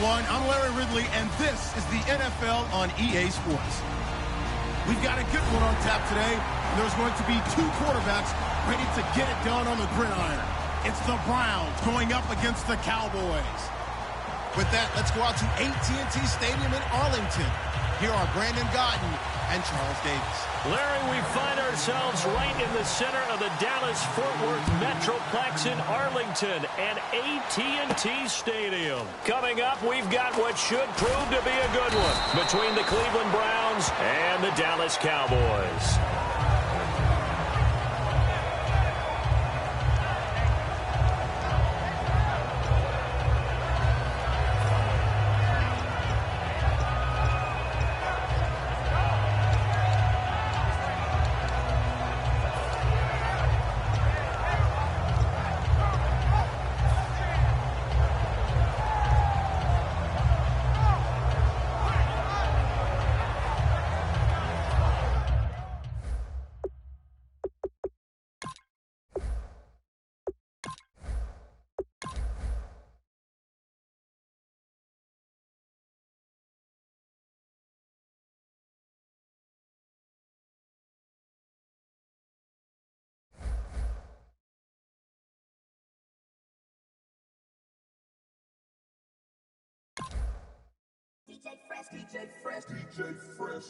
everyone. I'm Larry Ridley, and this is the NFL on EA Sports. We've got a good one on tap today, and there's going to be two quarterbacks ready to get it done on the gridiron. It's the Browns going up against the Cowboys. With that, let's go out to AT&T Stadium in Arlington. Here are Brandon Gaudin and Charles Davis. Larry, we find ourselves right in the center of the Dallas-Fort Worth Metroplex in Arlington and AT&T Stadium. Coming up, we've got what should prove to be a good one between the Cleveland Browns and the Dallas Cowboys.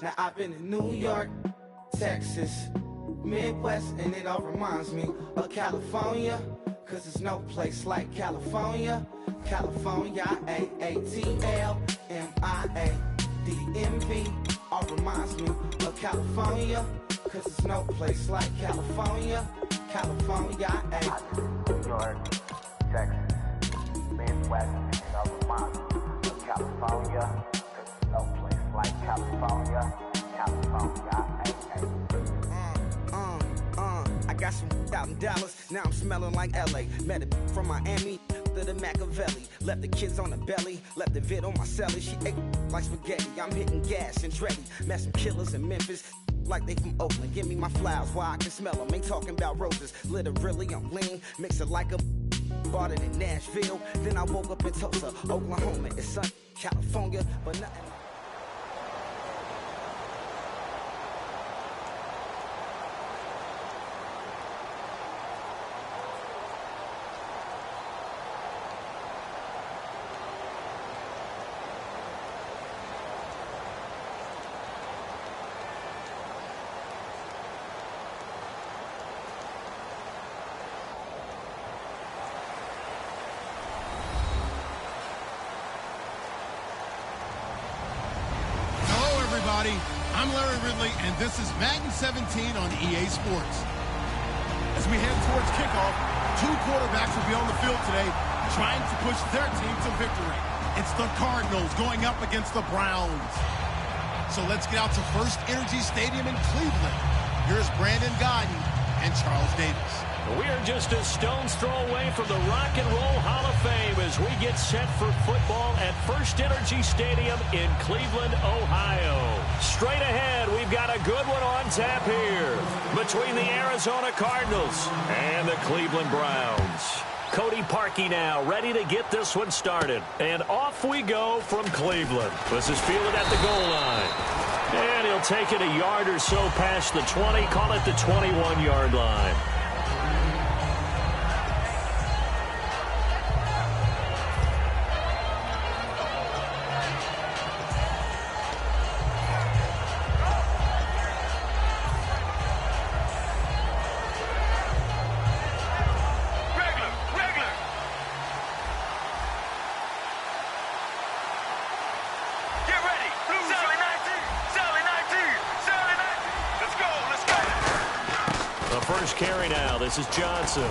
Now I've been in New York, Texas, Midwest, and it all reminds me of California, cause there's no place like California. California, A-A-T-L-M-I-A-D-M-V, all reminds me of California, cause there's no place like California. California, New York, Texas, Midwest, and it all reminds me of California. No place like California, California, I got some out in Dallas, now I'm smelling like LA. Met it from Miami to the Machiavelli. Left the kids on the belly, left the vid on my celly. She ate like spaghetti, I'm hitting gas and Dreddy. Met some killers in Memphis, like they from Oakland. Give me my flowers while I can smell them. Ain't talking about roses, literally I'm lean. Mix it like a bought it in Nashville. Then I woke up in Tulsa, Oklahoma. It's sun, California, but nothing. I'm Larry Ridley, and this is Madden 17 on EA Sports. As we head towards kickoff, two quarterbacks will be on the field today trying to push their team to victory. It's the Cardinals going up against the Browns. So let's get out to First Energy Stadium in Cleveland. Here's Brandon Gaudin and Charles Davis. We are just a stone's throw away from the Rock and Roll Hall of Fame as we get set for football at First Energy Stadium in Cleveland, Ohio. Straight ahead, we've got a good one on tap here between the Arizona Cardinals and the Cleveland Browns. Cody Parkey now ready to get this one started. And off we go from Cleveland. This is fielded at the goal line. And he'll take it a yard or so past the 20, call it the 21-yard line. Carry now. This is Johnson.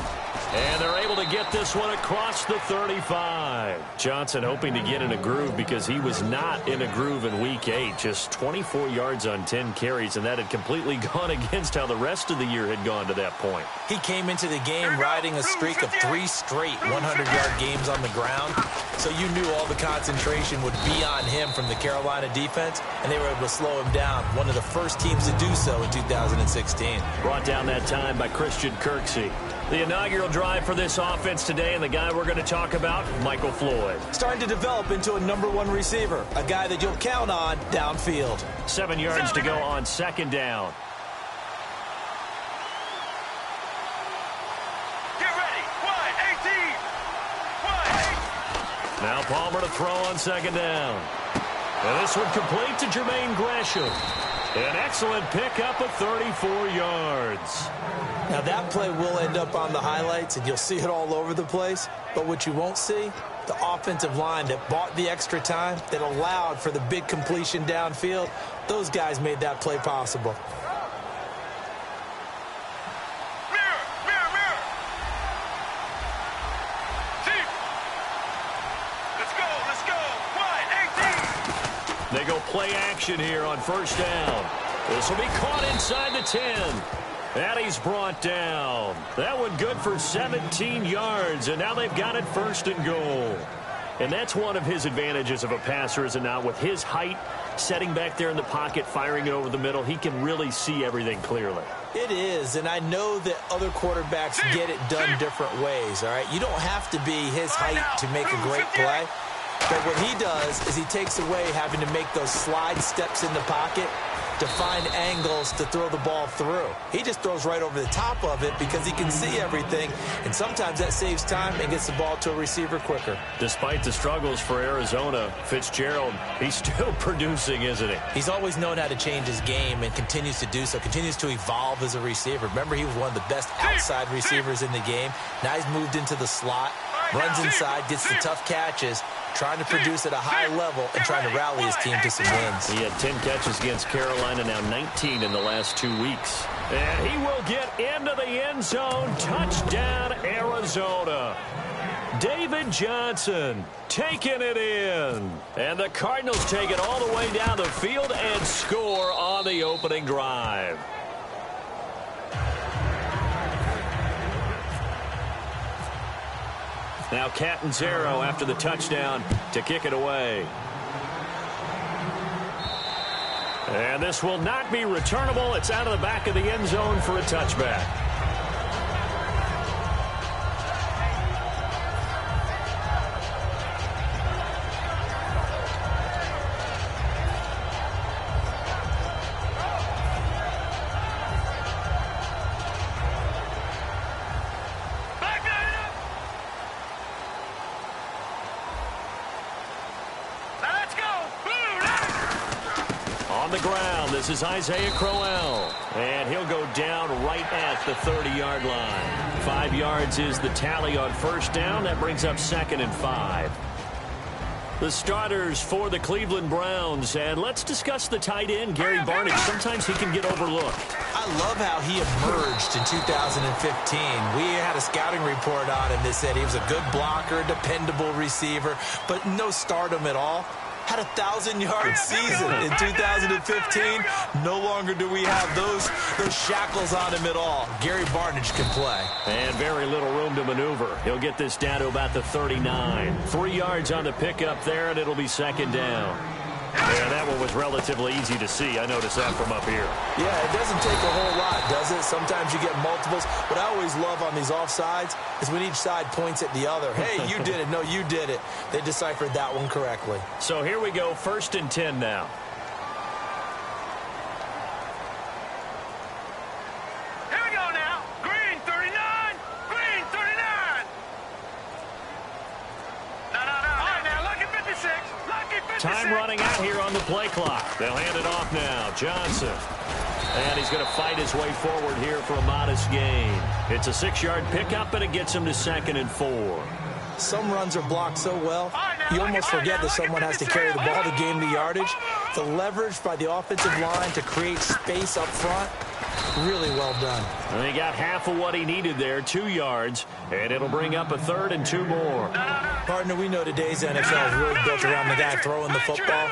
And they're able to get this one across the 35. Johnson hoping to get in a groove because he was not in a groove in Week 8. Just 24 yards on 10 carries, and that had completely gone against how the rest of the year had gone to that point. He came into the game riding a streak of 3 straight 100-yard games on the ground, so you knew all the concentration would be on him from the Carolina defense, and they were able to slow him down. One of the first teams to do so in 2016. Brought down that time line by Christian Kirksey. The inaugural drive for this offense today, and the guy we're going to talk about, Michael Floyd. Starting to develop into a #1 receiver, a guy that you'll count on downfield. 7 yards to go on second down. Get ready. Wide 18. Wide 8. Now Palmer to throw on second down. And this one complete to Jermaine Gresham. An excellent pickup of 34 yards. Now that play will end up on the highlights, and you'll see it all over the place. But what you won't see, the offensive line that bought the extra time, that allowed for the big completion downfield, those guys made that play possible. Mirror, mirror, mirror. Deep. Let's go. Wide 18. They go play action here on first down. This will be caught inside the 10. And he's brought down. That one good for 17 yards, and now they've got it first and goal. And that's one of his advantages of a passer, is it not? With his height, setting back there in the pocket, firing it over the middle, he can really see everything clearly. It is, and I know that other quarterbacks get it done different ways, all right? You don't have to be his height to make a great play. But what he does is he takes away having to make those slide steps in the pocket to find angles to throw the ball through. He just throws right over the top of it because he can see everything, and sometimes that saves time and gets the ball to a receiver quicker. Despite the struggles for Arizona, Fitzgerald, he's still producing, isn't he? He's always known how to change his game and continues to do so, continues to evolve as a receiver. Remember, he was one of the best outside receivers in the game. Now he's moved into the slot, runs inside, gets the tough catches, trying to produce at a high level and trying to rally his team to some wins. He had 10 catches against Carolina, now 19 in the last 2 weeks. And he will get into the end zone. Touchdown, Arizona. David Johnson taking it in. And the Cardinals take it all the way down the field and score on the opening drive. Now Catanzaro after the touchdown to kick it away. And this will not be returnable. It's out of the back of the end zone for a touchback. This is Isaiah Crowell, and he'll go down right at the 30-yard line. 5 yards is the tally on first down. That brings up 2nd and 5. The starters for the Cleveland Browns, and let's discuss the tight end, Gary Barnidge. Sometimes he can get overlooked. I love how he emerged in 2015. We had a scouting report on him that said he was a good blocker, dependable receiver, but no stardom at all. Had a 1,000-yard season in 2015. No longer do we have those shackles on him at all. Gary Barnidge can play. And very little room to maneuver. He'll get this down to about the 39. 3 yards on the pickup there, and it'll be 2nd down. Yeah, that one was relatively easy to see. I noticed that from up here. Yeah, it doesn't take a whole lot, does it? Sometimes you get multiples. What I always love on these offsides is when each side points at the other. Hey, you did it. No, you did it. They deciphered that one correctly. So here we go, 1st and 10 now. Here we go now. Green 39. Green 39. No. All right, now, lucky 56. Lucky 56. Time running out here on the play clock. They'll hand it off now. Johnson. And he's going to fight his way forward here for a modest gain. It's a 6-yard pickup, and it gets him to 2nd and 4. Some runs are blocked so well, you almost forget that someone has to carry the ball to gain the yardage. The leverage by the offensive line to create space up front, really well done. And he got half of what he needed there, 2 yards, and it'll bring up a 3rd and 2 more. Partner, we know today's NFL is really built around the guy throwing the football.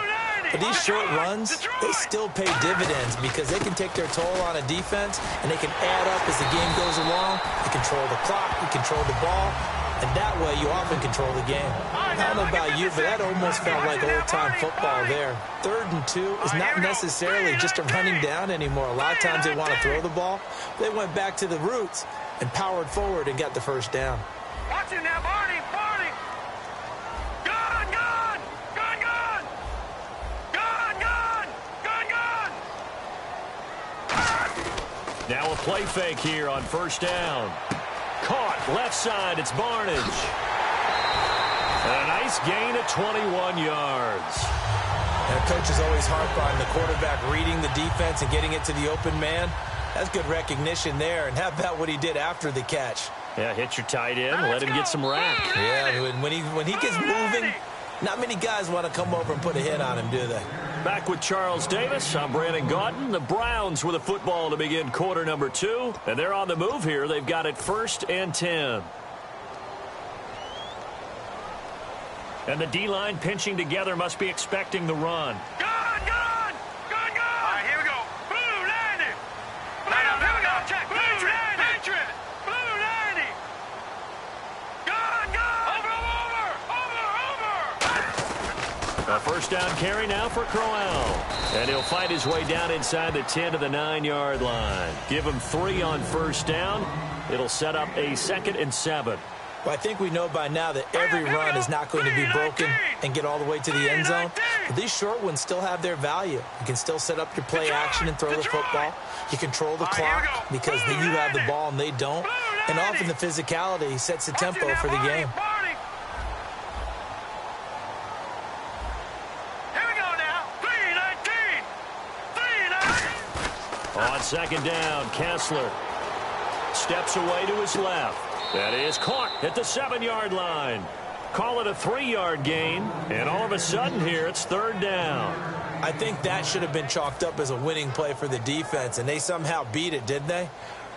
But these short runs, they still pay dividends because they can take their toll on a defense, and they can add up as the game goes along. They control the clock, they control the ball, And that way, you often control the game. I don't know about you, but that almost felt like old-time football there. 3rd and 2 is not necessarily just a running down anymore. A lot of times they want to throw the ball. They went back to the roots and powered forward and got the first down. Watch it now, Barney, Barney. Gun, gun, gun, gun. Gun, gun, gun, gun. Now a play fake here on first down. Caught left side. It's Barnage. And a nice gain of 21 yards. And coaches always harp on the quarterback reading the defense and getting it to the open man. That's good recognition there. And how about what he did after the catch? Yeah, hit your tight end. Let him get some rack. Yeah, when he gets moving, not many guys want to come over and put a hit on him, do they? Back with Charles Davis. I'm Brandon Gaudin. The Browns with a football to begin quarter number 2. And they're on the move here. They've got it 1st and 10. And the D-line pinching together must be expecting the run. Gun, gun, gun, gun. All right, here we go. Blue landing. Here we go. Check. Blue landing. Blue landing. Gun, gun. Over. A first down carry now for Crowell. And he'll fight his way down inside the 10 to the 9-yard line. Give him 3 on first down. It'll set up a 2nd and 7. Well, I think we know by now that every run is not going to be broken and get all the way to the end zone. But these short ones still have their value. You can still set up your play action and throw the football. You control the clock because then you have the ball and they don't. And often the physicality sets the tempo for the game. On 2nd down, Kessler steps away to his left. That is caught at the 7-yard line. Call it a 3-yard gain, and all of a sudden here it's 3rd down. I think that should have been chalked up as a winning play for the defense, and they somehow beat it, didn't they?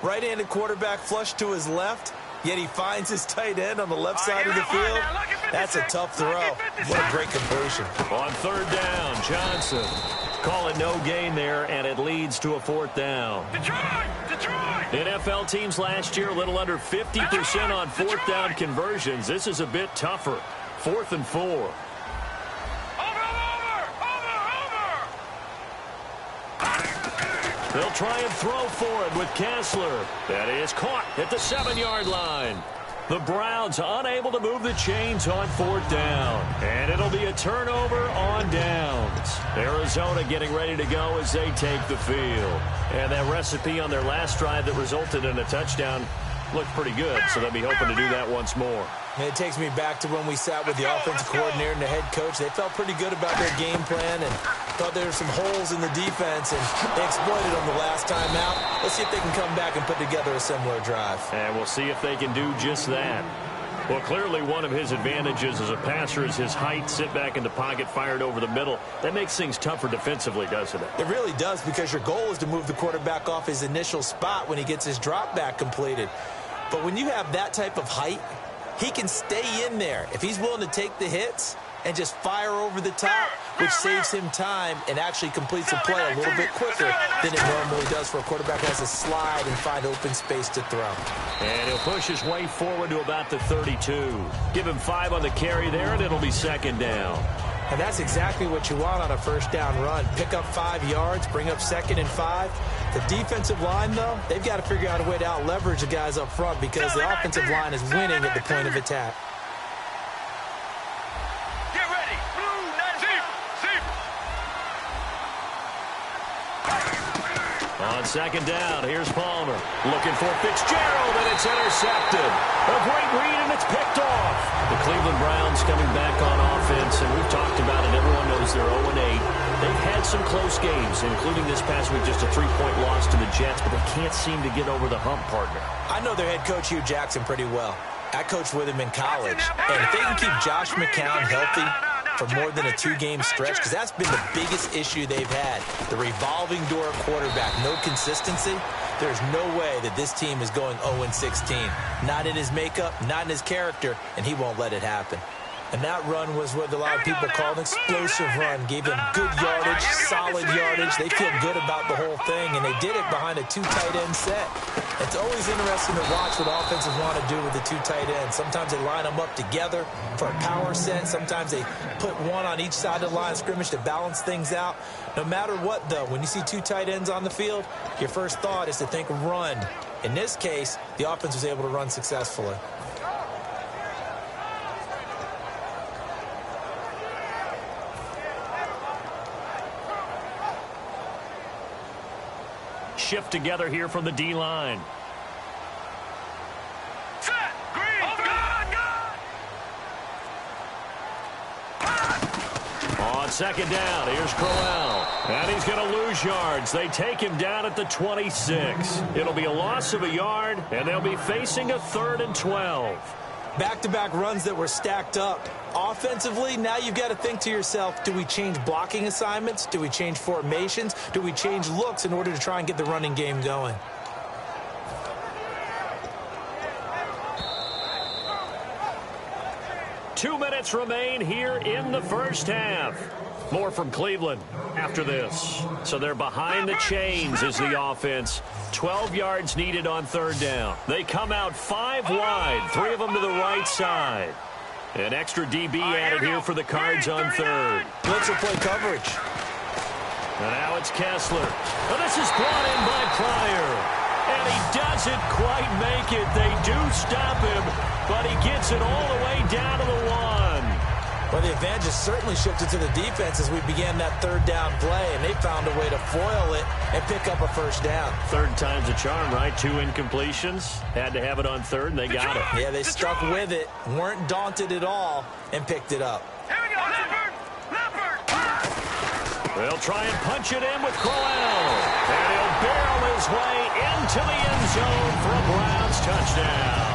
Right-handed quarterback flushed to his left, yet he finds his tight end on the left side of the field. That's a tough throw. What a great completion. On 3rd down, Johnson. Call it no gain there, and it leads to a 4th down. Detroit! NFL teams last year a little under 50% on 4th down conversions. This is a bit tougher. 4th and 4. Over! They'll try and throw for it with Kessler. That is caught at the 7-yard line. The Browns unable to move the chains on 4th down. And it'll be a turnover on downs. Arizona getting ready to go as they take the field. And that recipe on their last drive that resulted in a touchdown looked pretty good, so they'll be hoping to do that once more. And it takes me back to when we sat with the offensive coordinator and the head coach. They felt pretty good about their game plan and thought there were some holes in the defense, and they exploited them the last time out. Let's see if they can come back and put together a similar drive. And we'll see if they can do just that. Well, clearly one of his advantages as a passer is his height, sit back in the pocket, fired over the middle. That makes things tougher defensively, doesn't it? It really does, because your goal is to move the quarterback off his initial spot when he gets his drop back completed. But when you have that type of height, he can stay in there if he's willing to take the hits and just fire over the top, which saves him time and actually completes the play a little bit quicker than it normally does for a quarterback who has to slide and find open space to throw. And he'll push his way forward to about the 32. Give him 5 on the carry there, and it'll be 2nd down. And that's exactly what you want on a first down run. Pick up 5 yards, bring up 2nd and 5. The defensive line, though, they've got to figure out a way to out-leverage the guys up front because the offensive line is winning at the point of attack. Get ready. Blue, zip. On 2nd down, here's Palmer. Looking for Fitzgerald, and it's intercepted. A great read, and it's picked off. The Cleveland Browns coming back on offense, and we've talked about it. Everyone knows they're 0-8. They've had some close games, including this past week, just a 3-point loss to the Jets, but they can't seem to get over the hump, partner. I know their head coach, Hugh Jackson, pretty well. I coached with him in college, and if they can keep Josh McCown healthy for more than a 2-game stretch, because that's been the biggest issue they've had, the revolving door quarterback, no consistency, there's no way that this team is going 0-16. Not in his makeup, not in his character, and he won't let it happen. And that run was what a lot of people call an explosive run. Gave them good yardage, solid yardage. They feel good about the whole thing, and they did it behind a 2 tight end set. It's always interesting to watch what offenses want to do with the two tight ends. Sometimes they line them up together for a power set. Sometimes they put one on each side of the line of scrimmage to balance things out. No matter what, though, when you see two tight ends on the field, your first thought is to think run. In this case, the offense was able to run successfully. Shift together here from the D-line. Set. Green. On second down, here's Crowell. And he's going to lose yards. They take him down at the 26. It'll be a loss of a yard, and they'll be facing a 3rd and 12. Back-to-back runs that were stacked up. Offensively, now you've got to think to yourself, do we change blocking assignments? Do we change formations? Do we change looks in order to try and get the running game going? Two minutes remain here in the first half. More from Cleveland after this. So they're behind the chains as the offense. 12 yards needed on 3rd down. They come out 5 wide, 3 of them to the right side. An extra DB added here for the Cards on 3rd. Blitzer play coverage. And now it's Kessler. And this is brought in by Pryor. And he doesn't quite make it. They do stop him, but he gets it all the way down to the 1. Well, the advantage has certainly shifted to the defense as we began that 3rd down play, and they found a way to foil it and pick up a 1st down. 3rd time's a charm, right? 2 incompletions. Had to have it on 3rd, and they got it. Yeah, they stuck with it, weren't daunted at all, and picked it up. Here we go. Leopard. They'll try and punch it in with Crowell. And he'll barrel his way into the end zone for a Browns touchdown.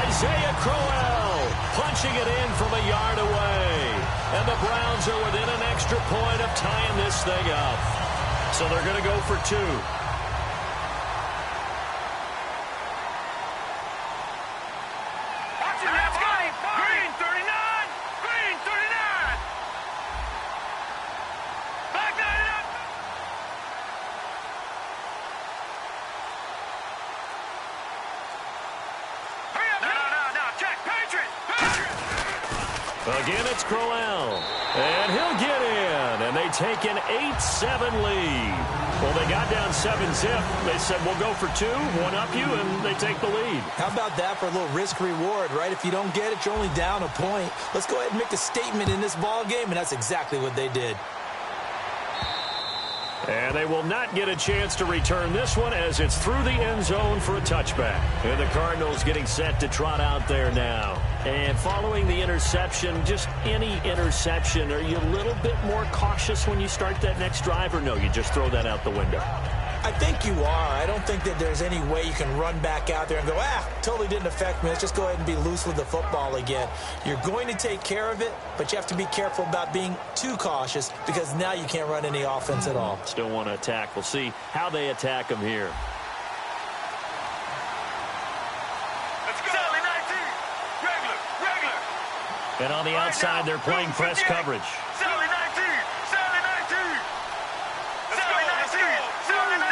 Isaiah Crowell punching it in from a yard away. And the Browns are within an extra point of tying this thing up. So they're going to go for 2. Watch it, let's go. Green 39. Green 39. Back that up. Hurry up. No. Check. Patriot. Again, it's Crowell. And he'll get in. And they take an 8-7 lead. Well, they got down 7-zip. They said, we'll go for 2, 1-up you, and they take the lead. How about that for a little risk-reward, right? If you don't get it, you're only down a point. Let's go ahead and make a statement in this ball game, and that's exactly what they did. And they will not get a chance to return this one as it's through the end zone for a touchback. And the Cardinals getting set to trot out there now. And following the interception, just any interception, are you a little bit more cautious when you start that next drive, or no, you just throw that out the window? I think you are. I don't think that there's any way you can run back out there and go, totally didn't affect me. Let's just go ahead and be loose with the football again. You're going to take care of it, but you have to be careful about being too cautious because now you can't run any offense at all. Still want to attack. We'll see how they attack them here. Let's go. Sally 19. Regular. And on the outside, they're playing press coverage. Sally 19. Sally 19. Sally 19. Sally 19.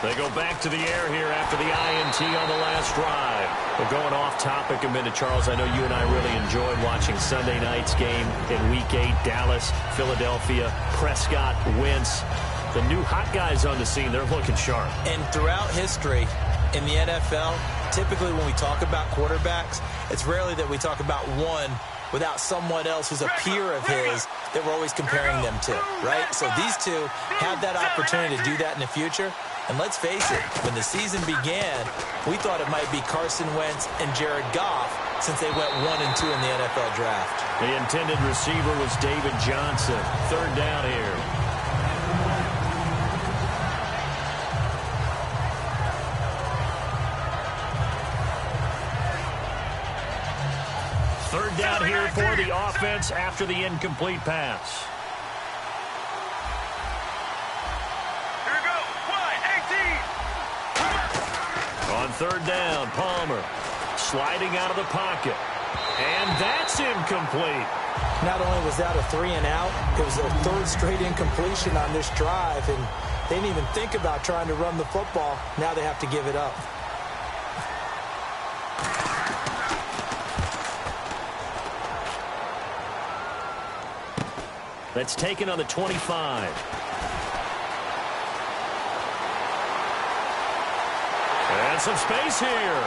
They go back to the air here after the INT on the last drive. We're going off topic a minute, Charles. I know you and I really enjoyed watching Sunday night's game in Week 8. Dallas, Philadelphia, Prescott, Wentz. The new hot guys on the scene, they're looking sharp. And throughout history in the NFL, typically when we talk about quarterbacks, it's rarely that we talk about one without someone else who's a peer of his that we're always comparing them to, right? So these two have that opportunity to do that in the future. And let's face it, when the season began, we thought it might be Carson Wentz and Jared Goff since they went 1 and 2 in the NFL draft. The intended receiver was David Johnson. 3rd down here. Third down here for the offense after the incomplete pass. Here we go. Wide 18. On 3rd down, Palmer sliding out of the pocket. And that's incomplete. Not only was that a 3 and out, it was their 3rd straight incompletion on this drive, and They didn't even think about trying to run the football. Now they have to give it up. That's taken on the 25. And some space here. And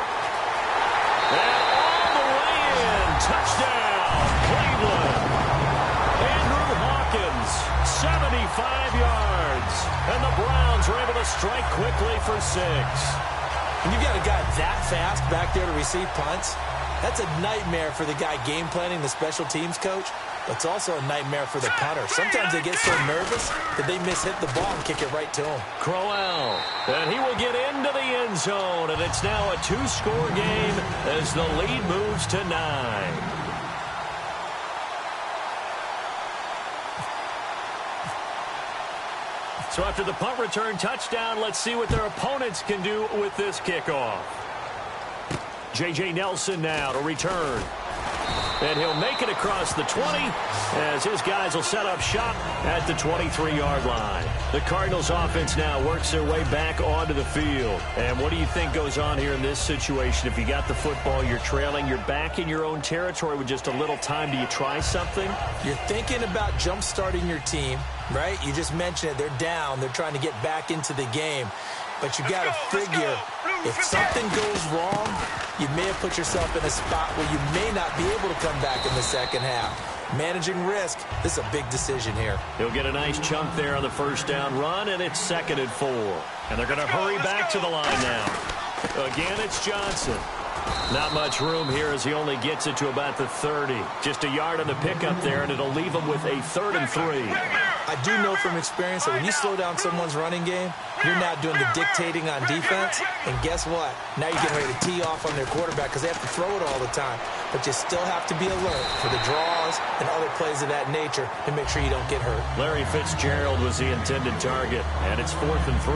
all the way in. Touchdown, Cleveland. Andrew Hawkins, 75 yards. And the Browns are able to strike quickly for 6. When you've got a guy that fast back there to receive punts, that's a nightmare for the guy game planning, the special teams coach. But it's also a nightmare for the punter. Sometimes they get so nervous that they hit the ball and kick it right to him. Crowell, and he will get into the end zone, and it's now a 2-score game as the lead moves to 9. So after the punt return touchdown, let's see what their opponents can do with this kickoff. J.J. Nelson now to return. And he'll make it across the 20 as his guys will set up shop at the 23-yard line. The Cardinals offense now works their way back onto the field. And what do you think goes on here in this situation? If you got the football, you're trailing, you're back in your own territory with just a little time. Do you try something? You're thinking about jump-starting your team, right? You just mentioned it. They're down. They're trying to get back into the game. But you got to figure, if something goes wrong, you may have put yourself in a spot where you may not be able to come back in the second half. Managing risk, this is a big decision here. He'll get a nice chunk there on the first down run, and it's 2nd and 4. And they're going to hurry back to the line now. Again, it's Johnson. Not much room here as he only gets it to about the 30. Just a yard on the pickup there, and it'll leave him with a 3rd and 3. I do know from experience that when you slow down someone's running game, you're not doing the dictating on defense. And guess what? Now you're getting ready to tee off on their quarterback because they have to throw it all the time. But you still have to be alert for the draws and other plays of that nature to make sure you don't get hurt. Larry Fitzgerald was the intended target, and it's 4th and 3.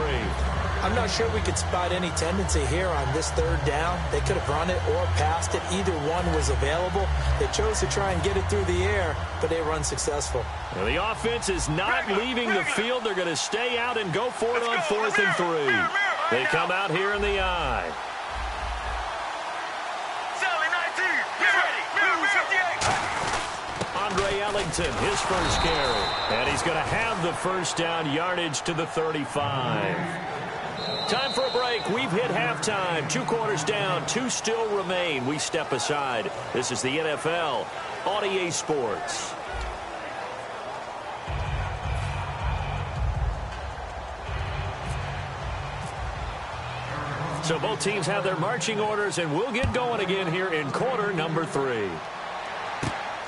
I'm not sure we could spot any tendency here on this 3rd down. They could have run it or passed it. Either one was available. They chose to try and get it through the air, but they were unsuccessful. Well, the offense is not leaving the field. They're going to stay out and go for it on 4th and 3. They come out here in the I. Andre Ellington, his first carry. And he's going to have the first down yardage to the 35. Time for a break. We've hit halftime. 2 quarters down. 2 still remain. We step aside. This is the NFL on EA Sports. So both teams have their marching orders, and we'll get going again here in quarter number 3.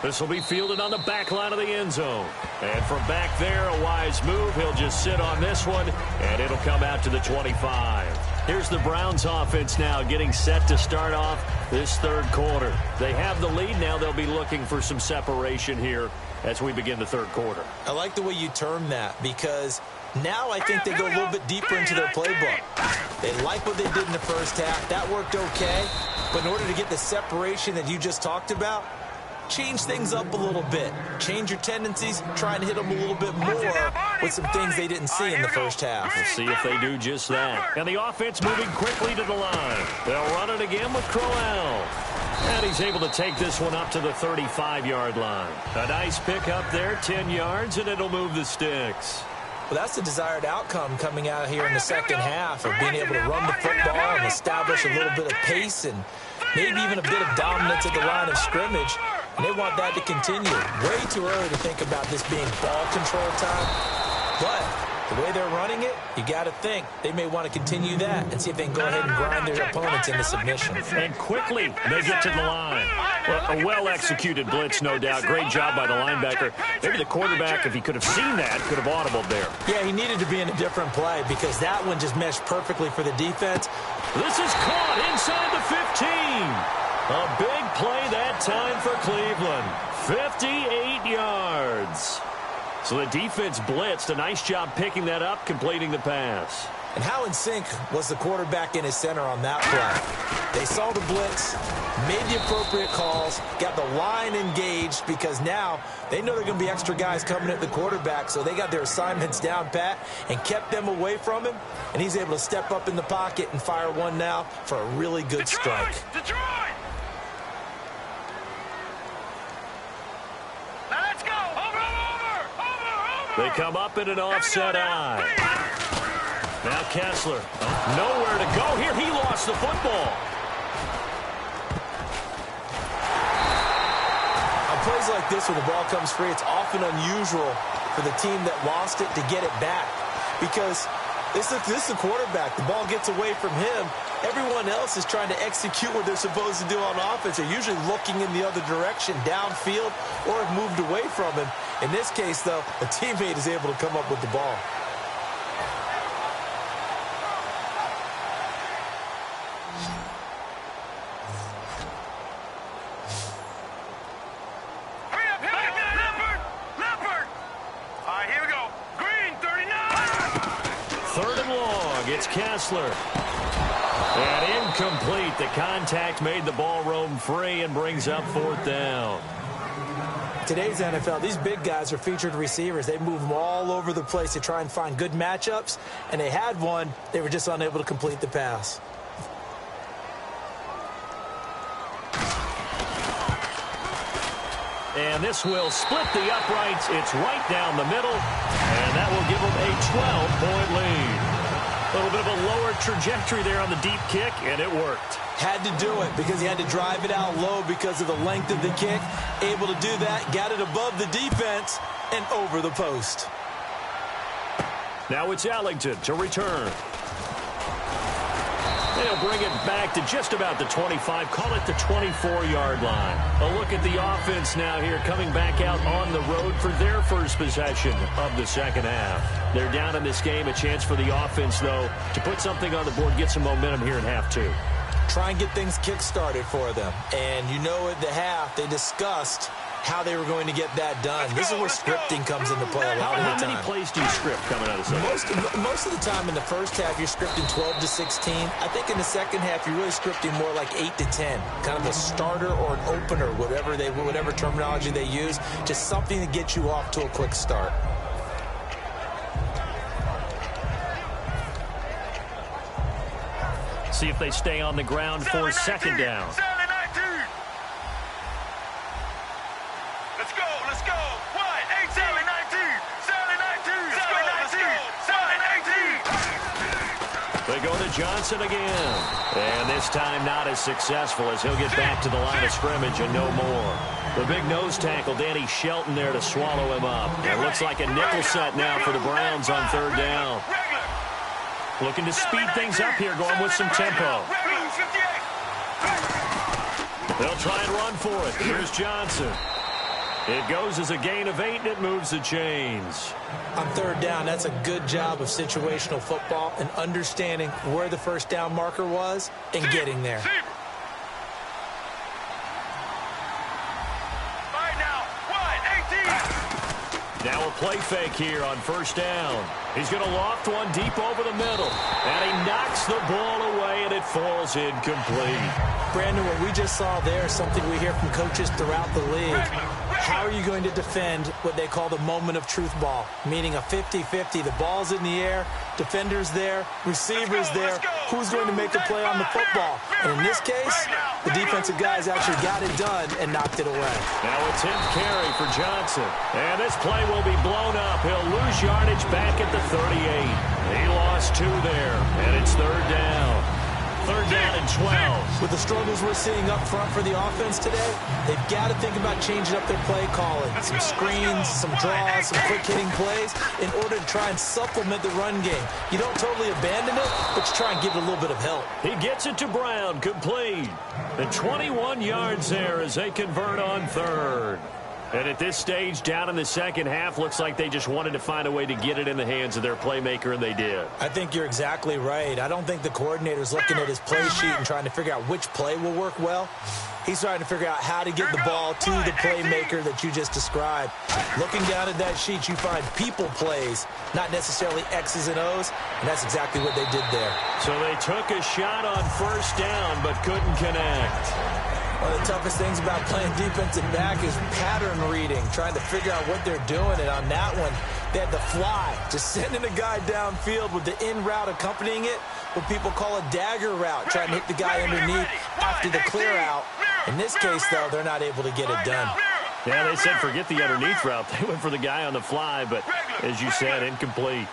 This will be fielded on the back line of the end zone. And from back there, a wise move. He'll just sit on this one, and it'll come out to the 25. Here's the Browns offense now getting set to start off this 3rd quarter. They have the lead. Now they'll be looking for some separation here as we begin the 3rd quarter. I like the way you term that because now I think they go a little bit deeper into their playbook. They like what they did in the first half. That worked okay. But in order to get the separation that you just talked about, change things up a little bit. Change your tendencies. Try and hit them a little bit more with some things they didn't see in the first half. We'll see if they do just that. And the offense moving quickly to the line. They'll run it again with Crowell. And he's able to take this one up to the 35-yard line. A nice pick up there, 10 yards, and it'll move the sticks. Well, that's the desired outcome coming out here in the second half of being able to run the football and establish a little bit of pace and maybe even a bit of dominance at the line of scrimmage. And they want that to continue. Way too early to think about this being ball control time. But the way they're running it, you got to think they may want to continue that and see if they can go ahead and grind their opponents into submission. And quickly, they get to the line. Well, a well-executed blitz, no doubt. Great job by the linebacker. Maybe the quarterback, if he could have seen that, could have audibled there. Yeah, he needed to be in a different play because that one just meshed perfectly for the defense. This is caught inside the 15. A big play that time for Cleveland. 58 yards. So the defense blitzed. A nice job picking that up, completing the pass. And how in sync was the quarterback and his center on that play? They saw the blitz, made the appropriate calls, got the line engaged because now they know there are going to be extra guys coming at the quarterback, so they got their assignments down pat and kept them away from him, and he's able to step up in the pocket and fire one now for a really good strike. Detroit! Now let's go! Over! They come up in an offset eye. Now Kessler, nowhere to go here. He lost the football. On plays like this where the ball comes free, it's often unusual for the team that lost it to get it back because this is the quarterback. The ball gets away from him. Everyone else is trying to execute what they're supposed to do on offense. They're usually looking in the other direction, downfield, or have moved away from him. In this case, though, a teammate is able to come up with the ball. Kessler. And incomplete. The contact made the ball roam free and brings up 4th down. Today's NFL, these big guys are featured receivers. They move them all over the place to try and find good matchups, and they had one. They were just unable to complete the pass. And this will split the uprights. It's right down the middle, and that will give them a 12-point lead. A little bit of a lower trajectory there on the deep kick, and it worked. Had to do it because he had to drive it out low because of the length of the kick. Able to do that, got it above the defense, and over the post. Now it's Ellington to return. They'll bring it back to just about the 25, call it the 24-yard line. A look at the offense now here, coming back out on the road for their first possession of the second half. They're down in this game, a chance for the offense, though, to put something on the board, get some momentum here in half 2. Try and get things kick-started for them. And you know at the half, they discussed how they were going to get that done. This is where scripting comes into play a lot of the time. How many plays do you script coming out of the second? Most of the time in the first half, you're scripting 12 to 16. I think in the second half, you're really scripting more like 8 to 10. Kind of a starter or an opener, whatever terminology they use. Just something to get you off to a quick start. See if they stay on the ground for second down. Let's go. 1, 18, 19, 19, let's go. 18. They go to Johnson again. And this time not as successful as he'll get back to the line of scrimmage and no more. The big nose tackle, Danny Shelton, there to swallow him up. It looks like a nickel set now for the Browns on 3rd down. Looking to speed things up here, going with some tempo. They'll try and run for it. Here's Johnson. It goes as a gain of 8, and it moves the chains. On 3rd down, that's a good job of situational football and understanding where the first down marker was and getting there. Now a play fake here on 1st down. He's going to loft one deep over the middle. And he knocks the ball away, and it falls incomplete. Brandon, what we just saw there is something we hear from coaches throughout the league. How are you going to defend what they call the moment of truth ball? Meaning a 50-50. The ball's in the air, defenders there, receivers there. Who's going to make a play on the football? And in this case, the defensive guys actually got it done and knocked it away. Now a 10th carry for Johnson. And this play will be blown up. He'll lose yardage back at the 38. He lost 2 there, and it's 3rd down. 3rd down and 12. With the struggles we're seeing up front for the offense today, they've got to think about changing up their play calling. Some screens, some draws, some quick-hitting plays in order to try and supplement the run game. You don't totally abandon it, but you try and give it a little bit of help. He gets it to Brown, complete. And 21 yards there as they convert on 3rd. And at this stage, down in the second half, looks like they just wanted to find a way to get it in the hands of their playmaker, and they did. I think you're exactly right. I don't think the coordinator's looking at his play sheet and trying to figure out which play will work well. He's trying to figure out how to get the ball to the playmaker that you just described. Looking down at that sheet, you find people plays, not necessarily X's and O's, and that's exactly what they did there. So they took a shot on first down but couldn't connect. One of the toughest things about playing defensive back is pattern reading, trying to figure out what they're doing. And on that one, they had the fly, just sending a guy downfield with the in route accompanying it, what people call a dagger route, trying to hit the guy underneath after the clear out. In this case, though, they're not able to get it done. Yeah, they said forget the underneath route. They went for the guy on the fly, but as you said, incomplete.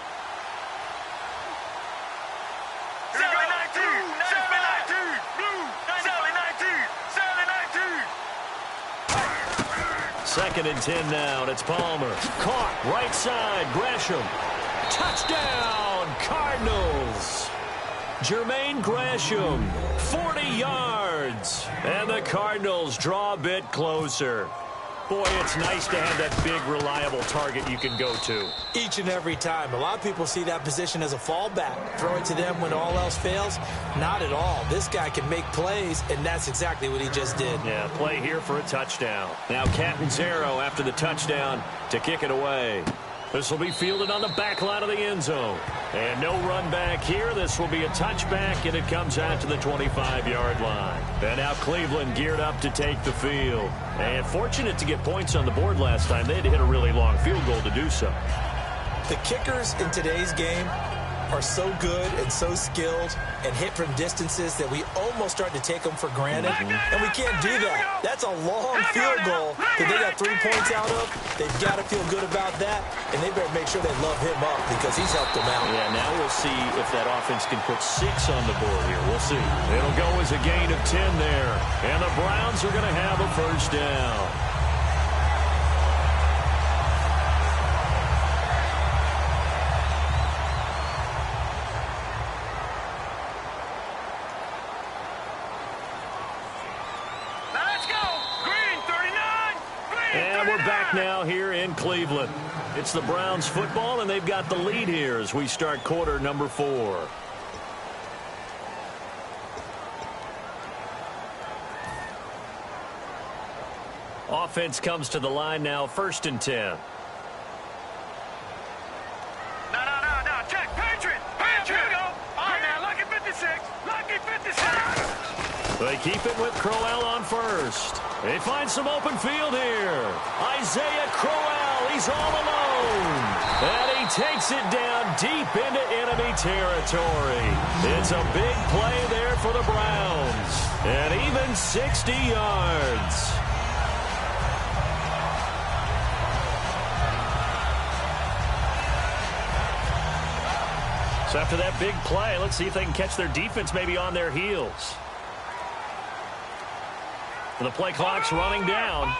Second and 10 now, and it's Palmer. Caught, right side, Gresham. Touchdown, Cardinals. Jermaine Gresham, 40 yards. And the Cardinals draw a bit closer. Boy, it's nice to have that big, reliable target you can go to. Each and every time. A lot of people see that position as a fallback. Throw it to them when all else fails. Not at all. This guy can make plays, and that's exactly what he just did. Yeah, play here for a touchdown. Now Catanzaro after the touchdown to kick it away. This will be fielded on the back line of the end zone. And no run back here. This will be a touchback, and it comes out to the 25-yard line. And now Cleveland geared up to take the field. And fortunate to get points on the board last time. They had to hit a really long field goal to do so. The kickers in today's game are so good and so skilled and hit from distances that we almost start to take them for granted. And we can't do that. That's a long field goal that they got 3 points out of. They've got to feel good about that, and they better make sure they love him up because he's helped them out. Yeah, now we'll see if that offense can put 6 on the board here. We'll see. It'll go as a gain of 10 there. And the Browns are going to have a first down. Now here in Cleveland. It's the Browns football, and they've got the lead here as we start quarter number 4. Offense comes to the line now, 1st and 10. No. Check. Patriot. Here we go. All right, now, lucky 56. Lucky 56. They keep it with Crowell on first. They find some open field here. Isaiah Crowell, he's all alone. And he takes it down deep into enemy territory. It's a big play there for the Browns. And even 60 yards. So after that big play, let's see if they can catch their defense maybe on their heels. The play clock's running down.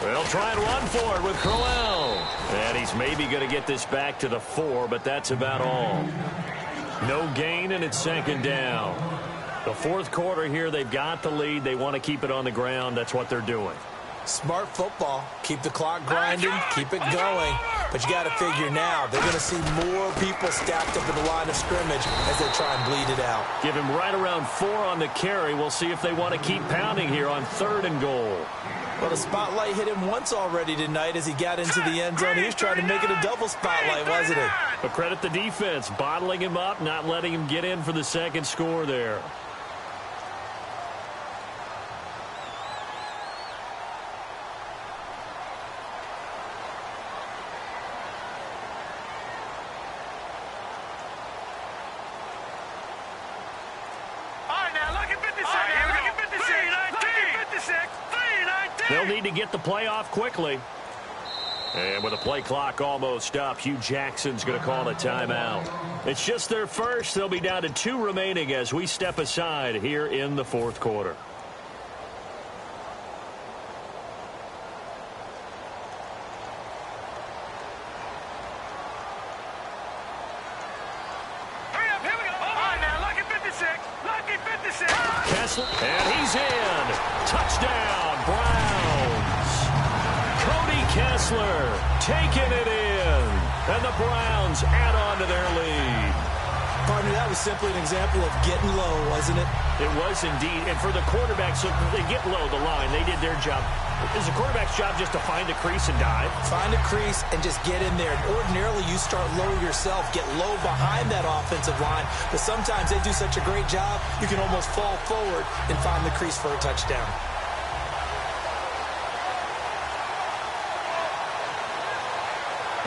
They'll try and run for it with Crowell. And he's maybe going to get this back to the 4, but that's about all. No gain, and it's 2nd down. The 4th quarter here, they've got the lead. They want to keep it on the ground. That's what they're doing. Smart football. Keep the clock grinding. Keep it going. But you got to figure now, they're going to see more people stacked up in the line of scrimmage as they try and bleed it out. Give him right around 4 on the carry. We'll see if they want to keep pounding here on 3rd and goal. Well, the spotlight hit him once already tonight as he got into the end zone. He was trying to make it a double spotlight, wasn't he? But credit the defense, bottling him up, not letting him get in for the 2nd score there. They'll need to get the play off quickly. And with the play clock almost up, Hugh Jackson's going to call a timeout. It's just their first. They'll be down to 2 remaining as we step aside here in the 4th quarter. Kessler, and he's in. Touchdown, Browns. Cody Kessler taking it in. And the Browns add on to their lead. Partner, that was simply an example of getting low, wasn't it? It was indeed. And for the quarterback, so they get low the line. They did their job. It's the quarterback's job just to find a crease and dive. Find a crease and just get in there. And ordinarily, you start low yourself, get low behind that offensive line. But sometimes they do such a great job, you can almost fall forward and find the crease for a touchdown.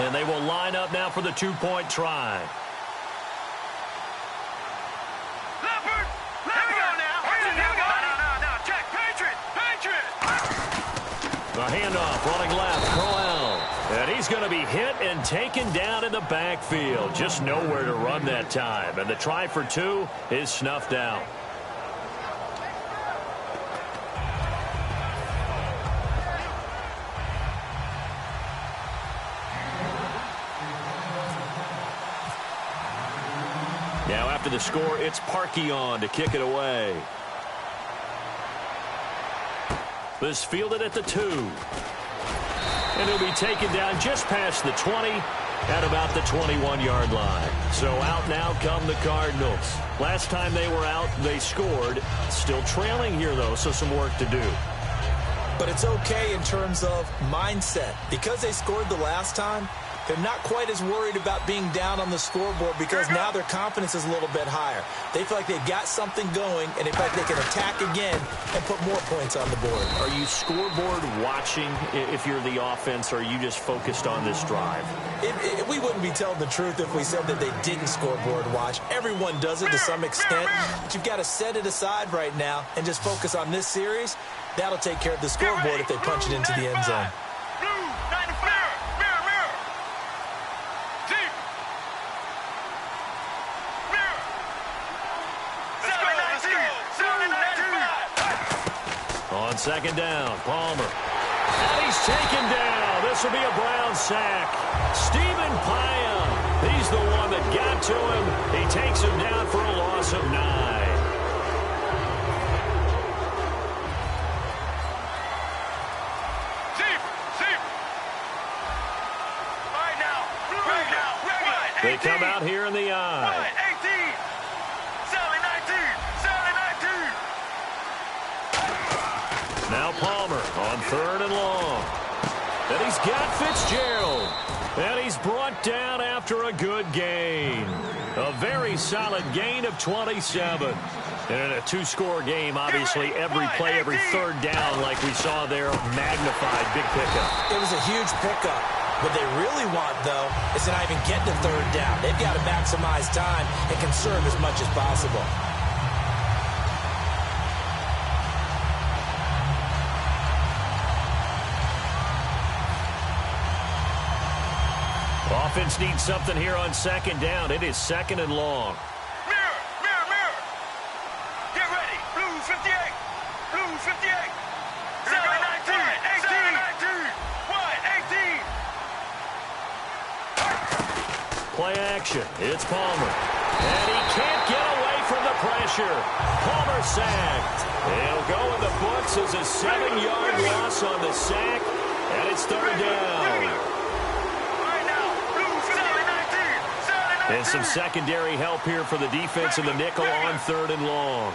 And they will line up now for the two-point try. Leopard! Here we go now! No, check! Patriot! The handoff running left, Crowell. And he's going to be hit and taken down in the backfield. Just nowhere to run that time. And the try for two is snuffed out. Now after the score, it's Parkey on to kick it away. This fielded at the 2. And it'll be taken down just past the 20 at about the 21-yard line. So out now come the Cardinals. Last time they were out, they scored. Still trailing here, though, so some work to do. But it's okay in terms of mindset. Because they scored the last time, they're not quite as worried about being down on the scoreboard because now their confidence is a little bit higher. They feel like they've got something going, and they feel like they can attack again and put more points on the board. Are you scoreboard watching if you're the offense, or are you just focused on this drive? We wouldn't be telling the truth if we said that they didn't scoreboard watch. Everyone does it to some extent. But you've got to set it aside right now and just focus on this series. That'll take care of the scoreboard if they punch it into the end zone. On second down, Palmer. And he's taken down. This will be a Brown sack. Stephen Paya. He's the one that got to him. He takes him down for a loss of 9. They come out here in the eye. 18. Sally 19. Now Palmer on 3rd and long. And he's got Fitzgerald. And he's brought down after a good gain. A very solid gain of 27. And in a two-score game, obviously, every play, every third down, like we saw there, magnified. Big pickup. It was a huge pickup. What they really want, though, is to not even get to 3rd down. They've got to maximize time and conserve as much as possible. Offense needs something here on 2nd down. It is 2nd and long. Mirror. Get ready. Blue 58. Blue 58. 7-19. 18. Wide 18. Play action. It's Palmer. And he can't get away from the pressure. Palmer sacked. He'll go in the books as a 7-yard loss on the sack. And it's 3rd down. And some secondary help here for the defense in the nickel on 3rd and long.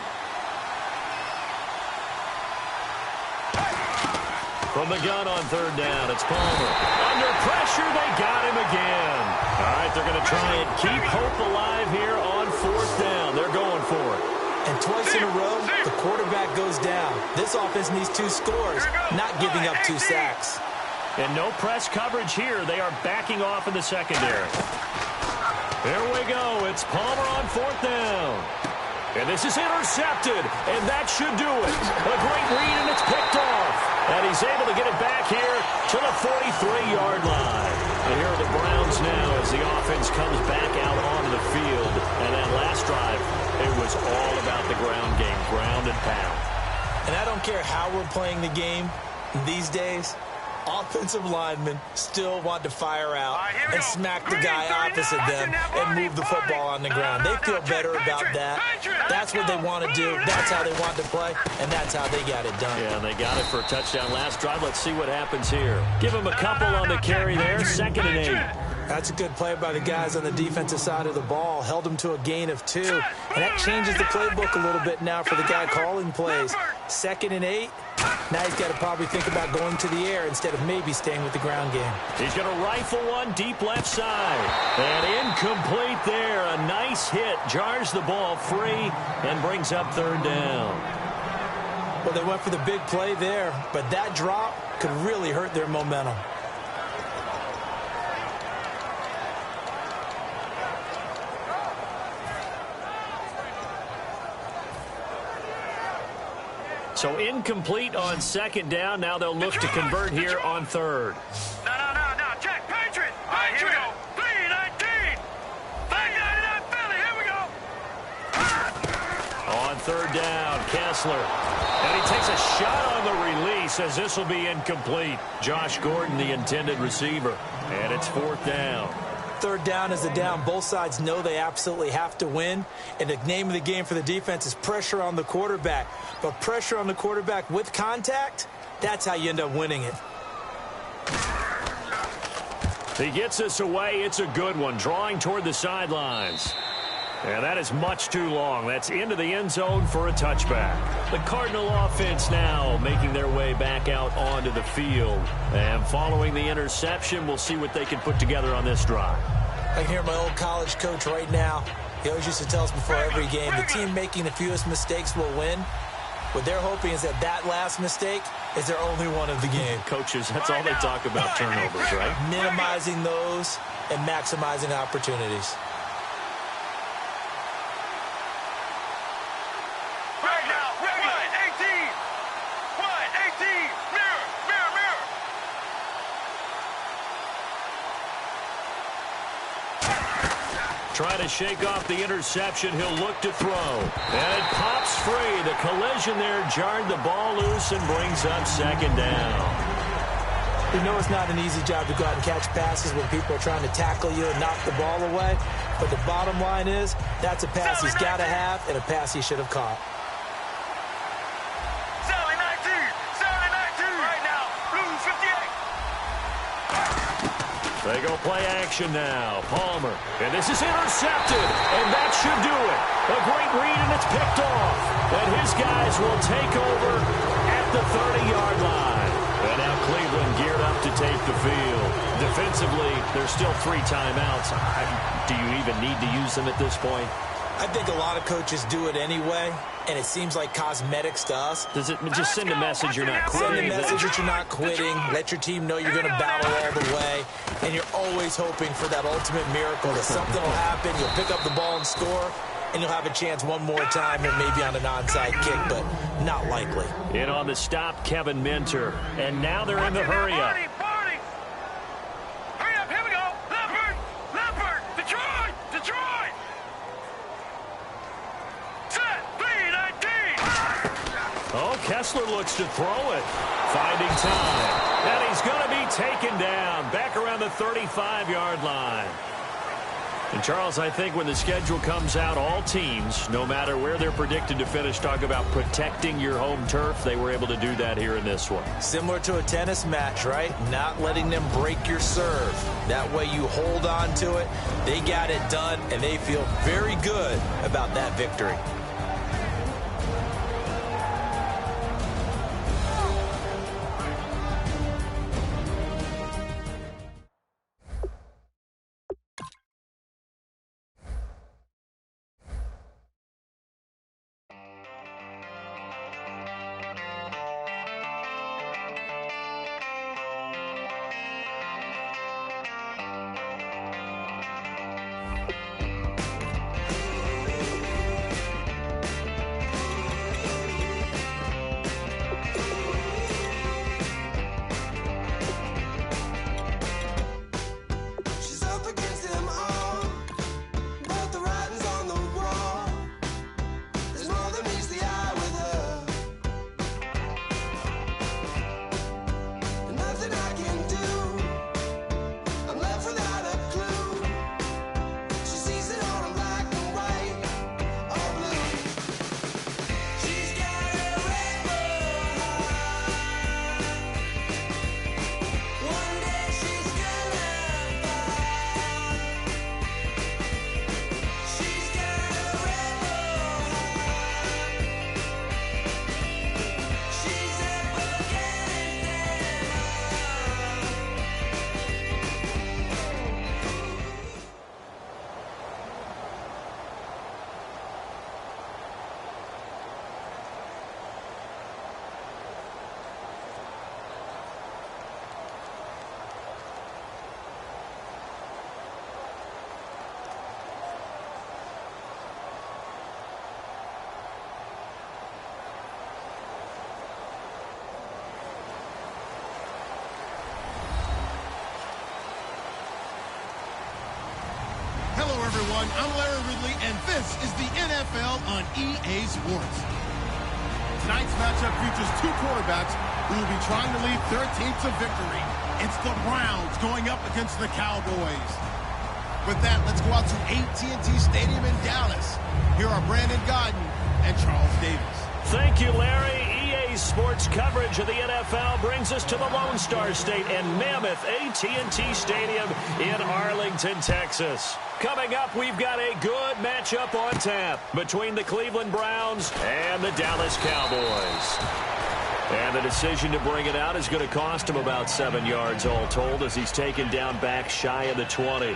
From the gun on 3rd down, it's Palmer. Under pressure, they got him again. All right, they're going to try and keep hope alive here on 4th down. They're going for it. And twice in a row, the quarterback goes down. This offense needs 2 scores, not giving up 2 sacks. And no press coverage here. They are backing off in the secondary. There we go. It's Palmer on 4th down. And this is intercepted. And that should do it. A great read, and it's picked off. And he's able to get it back here to the 43-yard line. And here are the Browns now as the offense comes back out onto the field. And that last drive, it was all about the ground game, ground and pound. And I don't care how we're playing the game these days. offensive linemen still want to fire out and smack the guy opposite them and move the football on the ground. They feel better about that. That's what they want to do. That's how they want to play, and that's how they got it done. Yeah, and they got it for a touchdown last drive. Let's see what happens here. Give them a couple on the carry there, 2nd and 8. That's a good play by the guys on the defensive side of the ball. Held them to a gain of 2. And that changes the playbook a little bit now for the guy calling plays. 2nd and 8. Now he's got to probably think about going to the air instead of maybe staying with the ground game. He's going to rifle one deep left side. And incomplete there. A nice hit. Jars the ball free and brings up 3rd down. Well, they went for the big play there, but that drop could really hurt their momentum. So incomplete on 2nd down. Now they'll look to convert here on 3rd. No, check, Patriot. All right, here we go. 3-19. 599 Philly, here we go. On 3rd down, Kessler. And he takes a shot on the release as this will be incomplete. Josh Gordon, the intended receiver. And it's 4th down. 3rd down is the down. Both sides know they absolutely have to win. And the name of the game for the defense is pressure on the quarterback. But pressure on the quarterback with contact, that's how you end up winning it. He gets this away. It's a good one. Drawing toward the sidelines. And that is much too long. That's into the end zone for a touchback. The Cardinal offense now making their way back out onto the field. And following the interception, we'll see what they can put together on this drive. I can hear my old college coach right now. He always used to tell us before every game, the team making the fewest mistakes will win. What they're hoping is that last mistake is their only one of the game. Coaches, that's all they talk about, turnovers, right? Minimizing those and maximizing opportunities. Trying to shake off the interception. He'll look to throw. And it pops free. The collision there jarred the ball loose and brings up 2nd down. You know it's not an easy job to go out and catch passes when people are trying to tackle you and knock the ball away. But the bottom line is that's a pass he's got to have and a pass he should have caught. They go play action now. Palmer. And this is intercepted. And that should do it. A great read, and it's picked off. And his guys will take over at the 30-yard line. And now Cleveland geared up to take the field. Defensively, there's still 3 timeouts. Do you even need to use them at this point? I think a lot of coaches do it anyway, and it seems like cosmetics to us. Does it just send a message you're not quitting? Send a message that you're not quitting. Let your team know you're going to battle all the way, and you're always hoping for that ultimate miracle that something will happen, you'll pick up the ball and score, and you'll have a chance one more time and maybe on an onside kick, but not likely. In on the stop, Kevin Minter, and now they're in the hurry-up. Kessler looks to throw it. Finding time. And he's going to be taken down. Back around the 35-yard line. And, Charles, I think when the schedule comes out, all teams, no matter where they're predicted to finish, talk about protecting your home turf. They were able to do that here in this one. Similar to a tennis match, right? Not letting them break your serve. That way you hold on to it. They got it done, and they feel very good about that victory. everyone. I'm Larry Ridley, and this is the NFL on EA Sports. Tonight's matchup features two quarterbacks who will be trying to lead their team to victory. It's the Browns going up against the Cowboys. With that, let's go out to AT&T Stadium in Dallas. Here are Brandon Godden and Charles Davis. Thank you, Larry. EA Sports coverage of the NFL brings us to the Lone Star State and mammoth AT&T Stadium in Arlington, Texas. Coming up, we've got a good matchup on tap between the Cleveland Browns and the Dallas Cowboys. And the decision to bring it out is going to cost him about 7 yards all told as he's taken down back shy of the 20.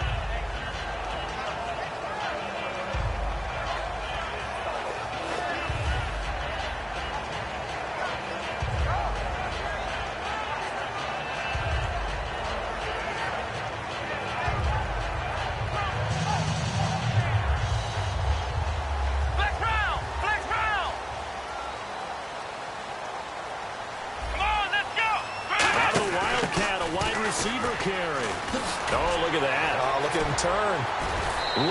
Receiver carry. Oh, look at that. Oh, look at him turn.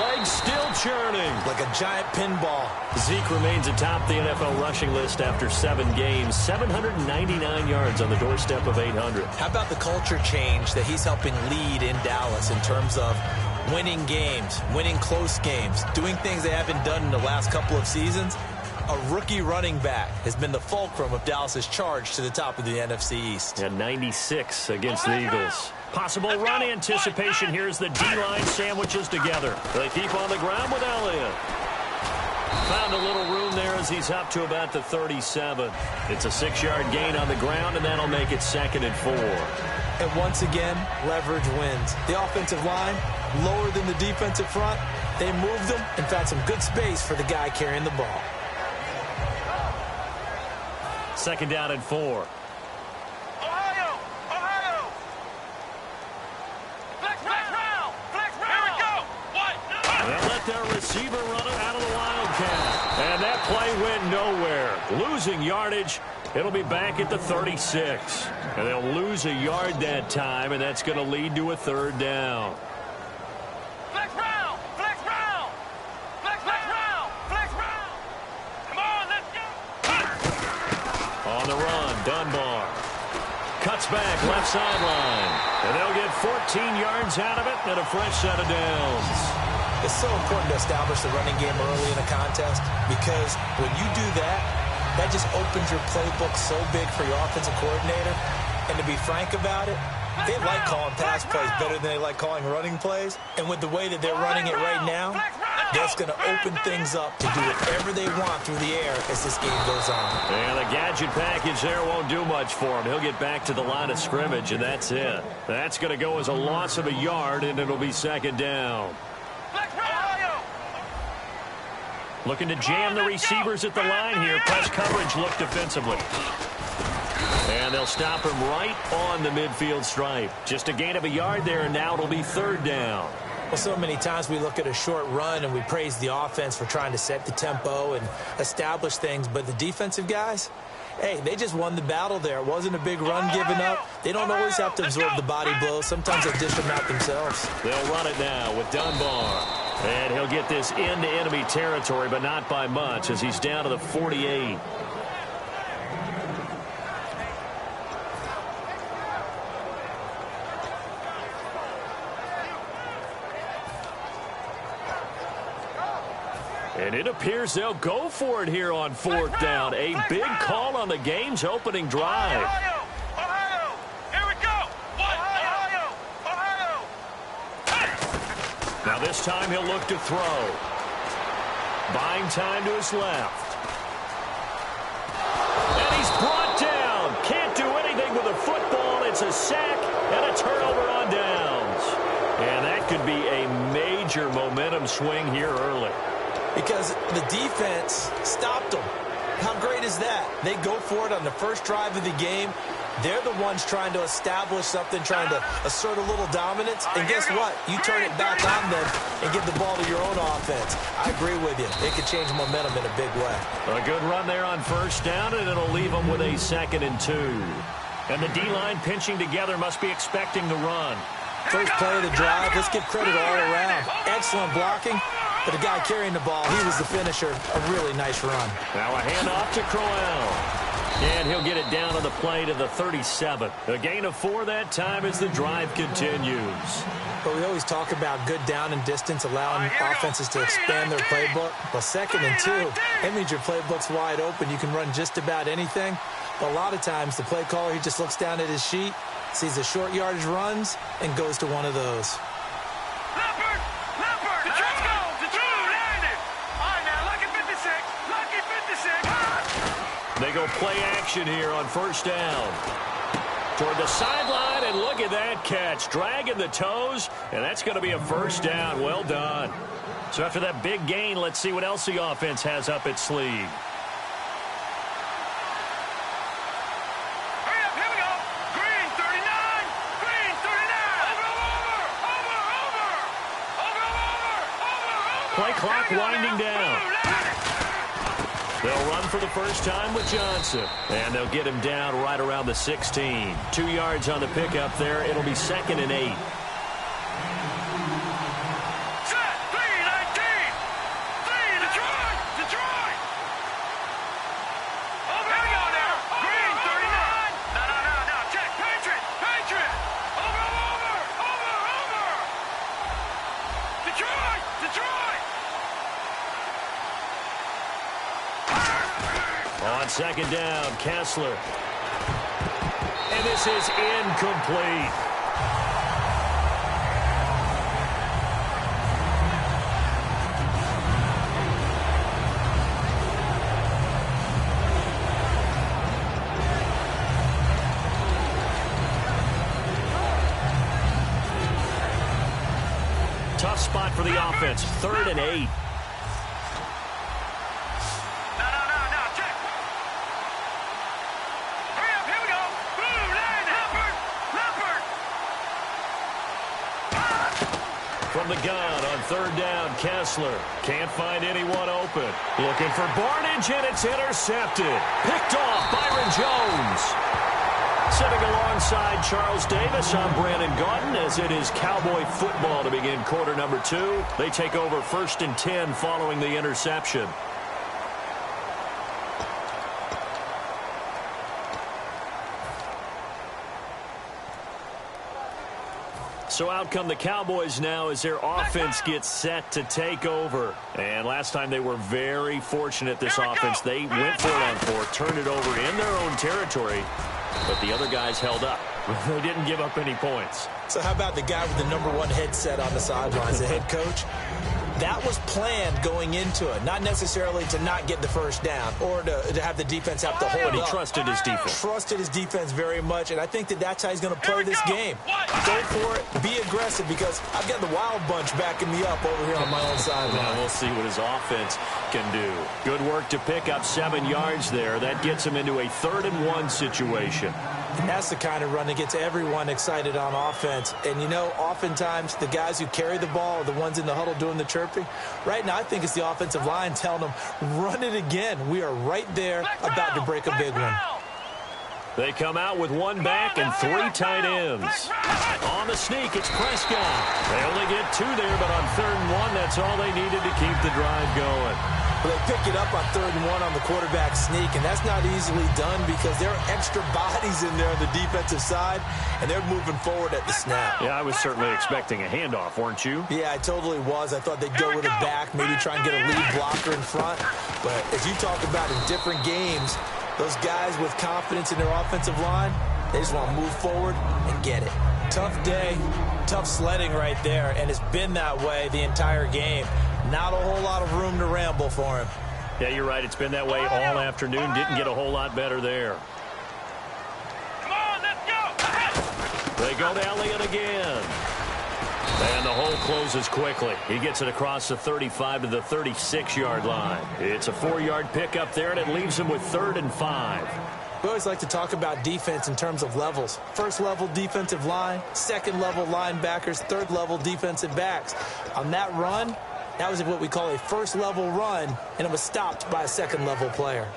Legs still churning. Like a giant pinball. Zeke remains atop the NFL rushing list after 7 games. 799 yards on the doorstep of 800. How about the culture change that he's helping lead in Dallas in terms of winning games, winning close games, doing things they haven't done in the last couple of seasons? A rookie running back has been the fulcrum of Dallas's charge to the top of the NFC East. And 96 against the Eagles. Possible run anticipation. Here's the D-line sandwiches together. They keep on the ground with Elliott. Found a little room there as he's up to about the 37. It's a 6-yard gain on the ground, and that'll make it 2nd and 4. And once again, leverage wins. The offensive line, lower than the defensive front. They moved them and found some good space for the guy carrying the ball. 2nd down and 4. Ohio! Flex round! Here we go! They'll let their receiver run it out of the Wildcat. And that play went nowhere. Losing yardage. It'll be back at the 36. And they'll lose a yard that time, and that's going to lead to a 3rd down. Flex round! Come on, let's go! On the run, Dunbar cuts back left sideline, and they'll get 14 yards out of it and a fresh set of downs. It's so important to establish the running game early in a contest because when you do that, that just opens your playbook so big for your offensive coordinator. And to be frank about it, they like calling pass plays better than they like calling running plays. And with the way that they're running it right now, that's going to open things up to do whatever they want through the air as this game goes on. And the gadget package there won't do much for him. He'll get back to the line of scrimmage, and that's it. That's going to go as a loss of a yard, and it'll be 2nd down. Looking to jam the receivers at the line here. Press coverage look defensively. And they'll stop him right on the midfield stripe. Just a gain of a yard there, and now it'll be 3rd down. Well, so many times we look at a short run and we praise the offense for trying to set the tempo and establish things. But the defensive guys, hey, they just won the battle there. It wasn't a big run given up. They don't always have to absorb the body blows. Sometimes they dish them out themselves. They'll run it now with Dunbar. And he'll get this into enemy territory, but not by much as he's down to the 48. And it appears they'll go for it here on 4th down. A big call on the game's opening drive. Ohio! Here we go! Ohio! Now this time he'll look to throw. Buying time to his left. And he's brought down. Can't do anything with the football. It's a sack and a turnover on downs. And that could be a major momentum swing here early. Because the defense stopped them. How great is that? They go for it on the first drive of the game. They're the ones trying to establish something, trying to assert a little dominance. And guess what? You turn it back on them and give the ball to your own offense. I agree with you. It could change momentum in a big way. A good run there on 1st down, and it'll leave them with a 2nd and 2. And the D-line pinching together must be expecting the run. First play of the drive, let's give credit all around. Excellent blocking, but the guy carrying the ball, he was the finisher. A really nice run. Now a handoff to Crowell. And he'll get it down on the play to the 37. A gain of 4 that time as the drive continues. But we always talk about good down and distance, allowing offenses to expand their playbook. Well, 2nd and 2, that means your playbook's wide open. You can run just about anything. But a lot of times, the play caller, he just looks down at his sheet, sees the short yardage runs, and goes to one of those. They go play action here on first down. Toward the sideline, and look at that catch. Dragging the toes, and that's going to be a first down. Well done. So after that big gain, let's see what else the offense has up its sleeve. Hurry up, here we go. Green, 39. Green, 39. Over. Play clock winding down. They'll run for the first time with Johnson. And they'll get him down right around the 16. 2 yards on the pickup there. It'll be 2nd and 8. Set, 3-19. 3, Detroit. Over, here we go now. Green, 39. No. Check, Patriot. Over. Detroit. On 2nd down, Kessler. And this is incomplete. Tough spot for the offense. 3rd and 8. From the gun on 3rd down, Kessler can't find anyone open. Looking for Barnage, and it's intercepted. Picked off Byron Jones. Sitting alongside Charles Davis, I'm Brandon Gaudin, as it is Cowboy football to begin quarter number 2. They take over 1st and 10 following the interception. So out come the Cowboys now as their offense gets set to take over. And last time they were very fortunate, this offense. They went for it on 4, turned it over in their own territory, but the other guys held up. They didn't give up any points. So how about the guy with the #1 headset on the sidelines, the head coach? That was planned going into it, not necessarily to not get the first down or to have the defense have to hold up. But he trusted his defense. Trusted his defense very much, and I think that's how he's going to play this game. Go for it, be aggressive, because I've got the wild bunch backing me up over here on my own sideline. Well, we'll see what his offense can do. Good work to pick up 7 yards there. That gets him into a 3rd and 1 situation. And that's the kind of run that gets everyone excited on offense. And, you know, oftentimes the guys who carry the ball are the ones in the huddle doing the chirping. Right now, I think it's the offensive line telling them, run it again. We are right there about to break a big one. They come out with 1 back and 3 tight ends. On the sneak, it's Prescott. They only get 2 there, but on 3rd and 1, that's all they needed to keep the drive going. Well, they pick it up on 3rd and 1 on the quarterback sneak, and that's not easily done because there are extra bodies in there on the defensive side, and they're moving forward at the snap. Yeah, I was certainly expecting a handoff, weren't you? Yeah, I totally was. I thought they'd go with it back, maybe try and get a lead blocker in front. But as you talk about in different games, those guys with confidence in their offensive line, they just want to move forward and get it. Tough day, tough sledding right there, and it's been that way the entire game. Not a whole lot of room to ramble for him. Yeah, you're right. It's been that way all afternoon. Didn't get a whole lot better there. Come on, let's go. They go to Elliott again. And the hole closes quickly. He gets it across the 35 to the 36-yard line. It's a 4-yard pickup there, and it leaves him with 3rd and 5. We always like to talk about defense in terms of levels. 1st level defensive line, 2nd level linebackers, 3rd level defensive backs. On that run, that was what we call a 1st level run, and it was stopped by a 2nd level player.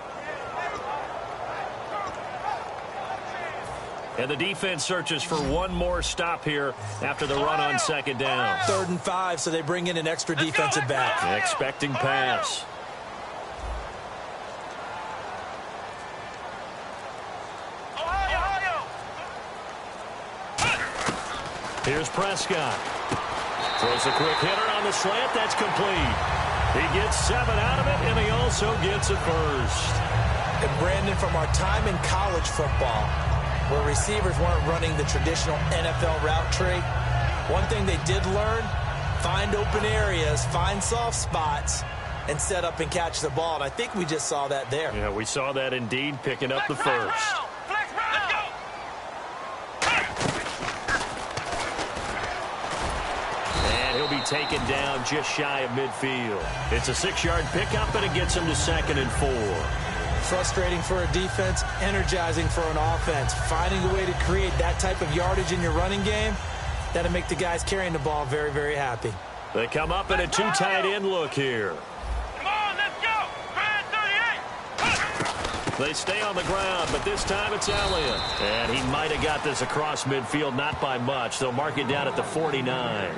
And the defense searches for one more stop here after the run on second down. 3rd and 5, so they bring in an extra defensive back. Expecting pass. Here's Prescott. Throws a quick hitter on the slant. That's complete. He gets 7 out of it, and he also gets a first. And Brandon, from our time in college football, where receivers weren't running the traditional NFL route tree, one thing they did learn, find open areas, find soft spots, and set up and catch the ball. And I think we just saw that there. Yeah, we saw that indeed, picking up the first. And he'll be taken down just shy of midfield. It's a 6-yard pickup, and it gets him to 2nd and 4. Frustrating for a defense, energizing for an offense. Finding a way to create that type of yardage in your running game, that'll make the guys carrying the ball very, very happy. They come up in a 2 tight end look here. Come on, let's go. Brand 38. They stay on the ground, but this time it's Elliott. And he might have got this across midfield, not by much. They'll mark it down at the 49.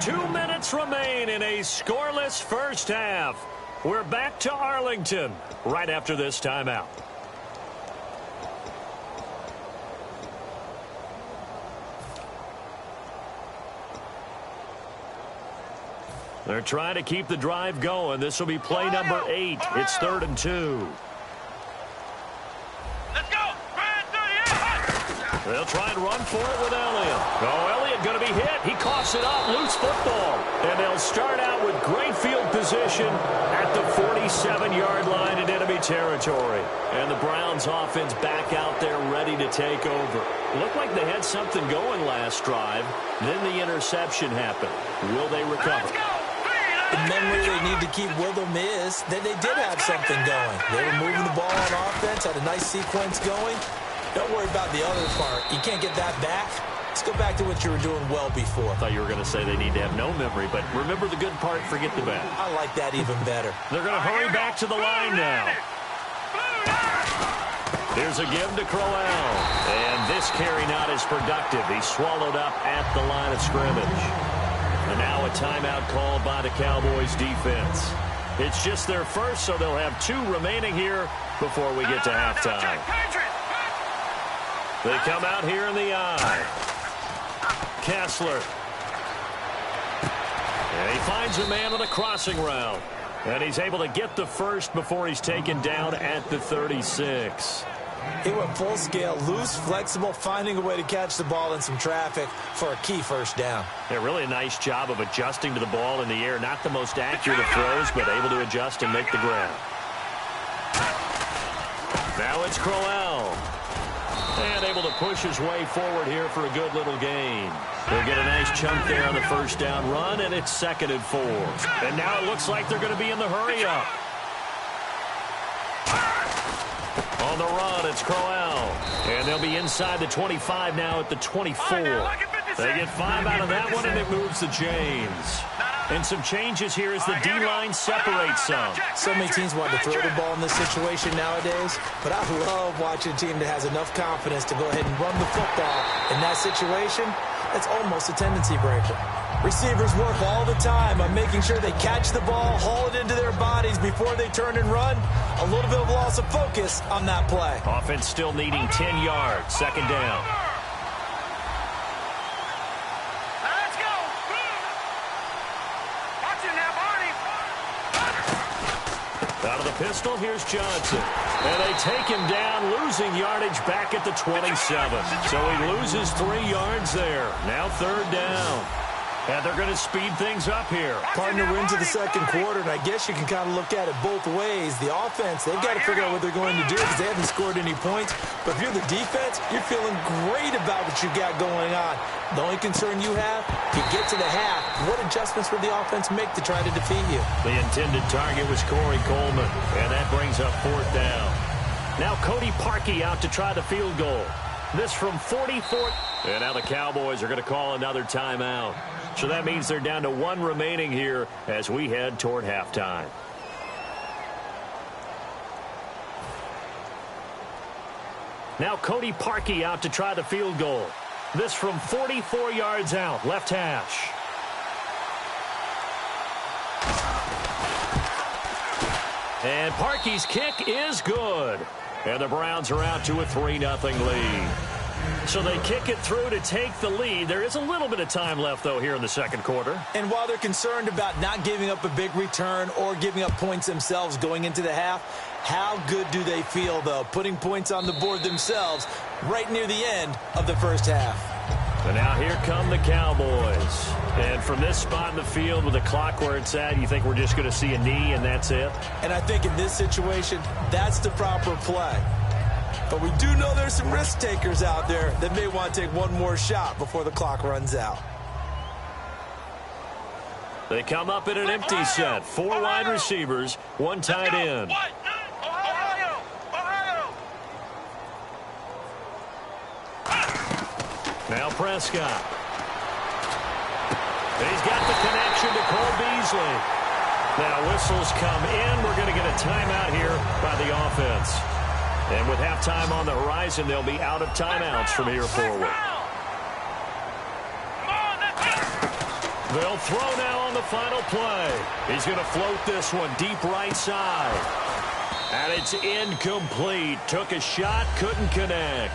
2 minutes remain in a scoreless first half. We're back to Arlington right after this timeout. They're trying to keep the drive going. This will be play number 8. It's 3rd and 2. Let's go. Brand 38. They'll try and run for it with Elliott. Oh, Elliott going to be hit. He coughs it up. Loose football. And they'll start out with great field position at the 47-yard line in enemy territory. And the Browns offense back out there ready to take over. Looked like they had something going last drive. Then the interception happened. Will they recover? The memory they need to keep with them is that they did have something going. They were moving the ball on offense, had a nice sequence going. Don't worry about the other part. You can't get that back. Let's go back to what you were doing well before. I thought you were going to say they need to have no memory, but remember the good part, forget the bad. I like that even better. They're going to hurry back to the line now. Here's a give to Crowell. And this carry not as productive. He's swallowed up at the line of scrimmage. And now a timeout called by the Cowboys defense. It's just their first, so they'll have 2 remaining here before we get to halftime. They come out here in the eye. Kessler. And he finds a man on a crossing route. And he's able to get the first before he's taken down at the 36. He went full scale, loose, flexible, finding a way to catch the ball in some traffic for a key first down. Yeah, really a nice job of adjusting to the ball in the air. Not the most accurate of throws, but able to adjust and make the grab. Now it's Crowell. And able to push his way forward here for a good little gain. They'll get a nice chunk there on the first down run, and it's 2nd and 4. And now it looks like they're going to be in the hurry-up. On the run, it's Crowell. And they'll be inside the 25 now at the 24. They get 5 out of that one, and it moves to James. And some changes here as the D-line separates some. So many teams want to throw the ball in this situation nowadays, but I love watching a team that has enough confidence to go ahead and run the football. In that situation, that's almost a tendency breaker. Receivers work all the time on making sure they catch the ball, haul it into their bodies before they turn and run. A little bit of loss of focus on that play. Offense still needing 10 yards. 2nd down. Let's go. Watch it now, Barney. Out of the pistol, here's Johnson. And they take him down, losing yardage back at the 27. So he loses 3 yards there. Now 3rd down. And they're going to speed things up here. Partner, we're into the 2nd quarter, and I guess you can kind of look at it both ways. The offense, they've got to figure out what they're going to do because they haven't scored any points. But if you're the defense, you're feeling great about what you got going on. The only concern you have, if you get to the half, what adjustments would the offense make to try to defeat you? The intended target was Corey Coleman, and that brings up 4th down. Now Cody Parkey out to try the field goal. This from 44. And now the Cowboys are going to call another timeout. So that means they're down to 1 remaining here as we head toward halftime. Now Cody Parkey out to try the field goal. This from 44 yards out, left hash. And Parkey's kick is good. And the Browns are out to a 3-0 lead. So they kick it through to take the lead. There is a little bit of time left, though, here in the second quarter. And while they're concerned about not giving up a big return or giving up points themselves going into the half, how good do they feel, though, putting points on the board themselves right near the end of the first half? And now here come the Cowboys. And from this spot in the field with the clock where it's at, you think we're just going to see a knee and that's it? And I think in this situation, that's the proper play. But we do know there's some risk takers out there that may want to take one more shot before the clock runs out. They come up in an empty set. 4 wide receivers, 1 tight end. Now Prescott. He's got the connection to Cole Beasley. Now whistles come in. We're going to get a timeout here by the offense. And with halftime on the horizon, they'll be out of timeouts from here forward. They'll throw now on the final play. He's going to float this one deep right side. And it's incomplete. Took a shot, couldn't connect.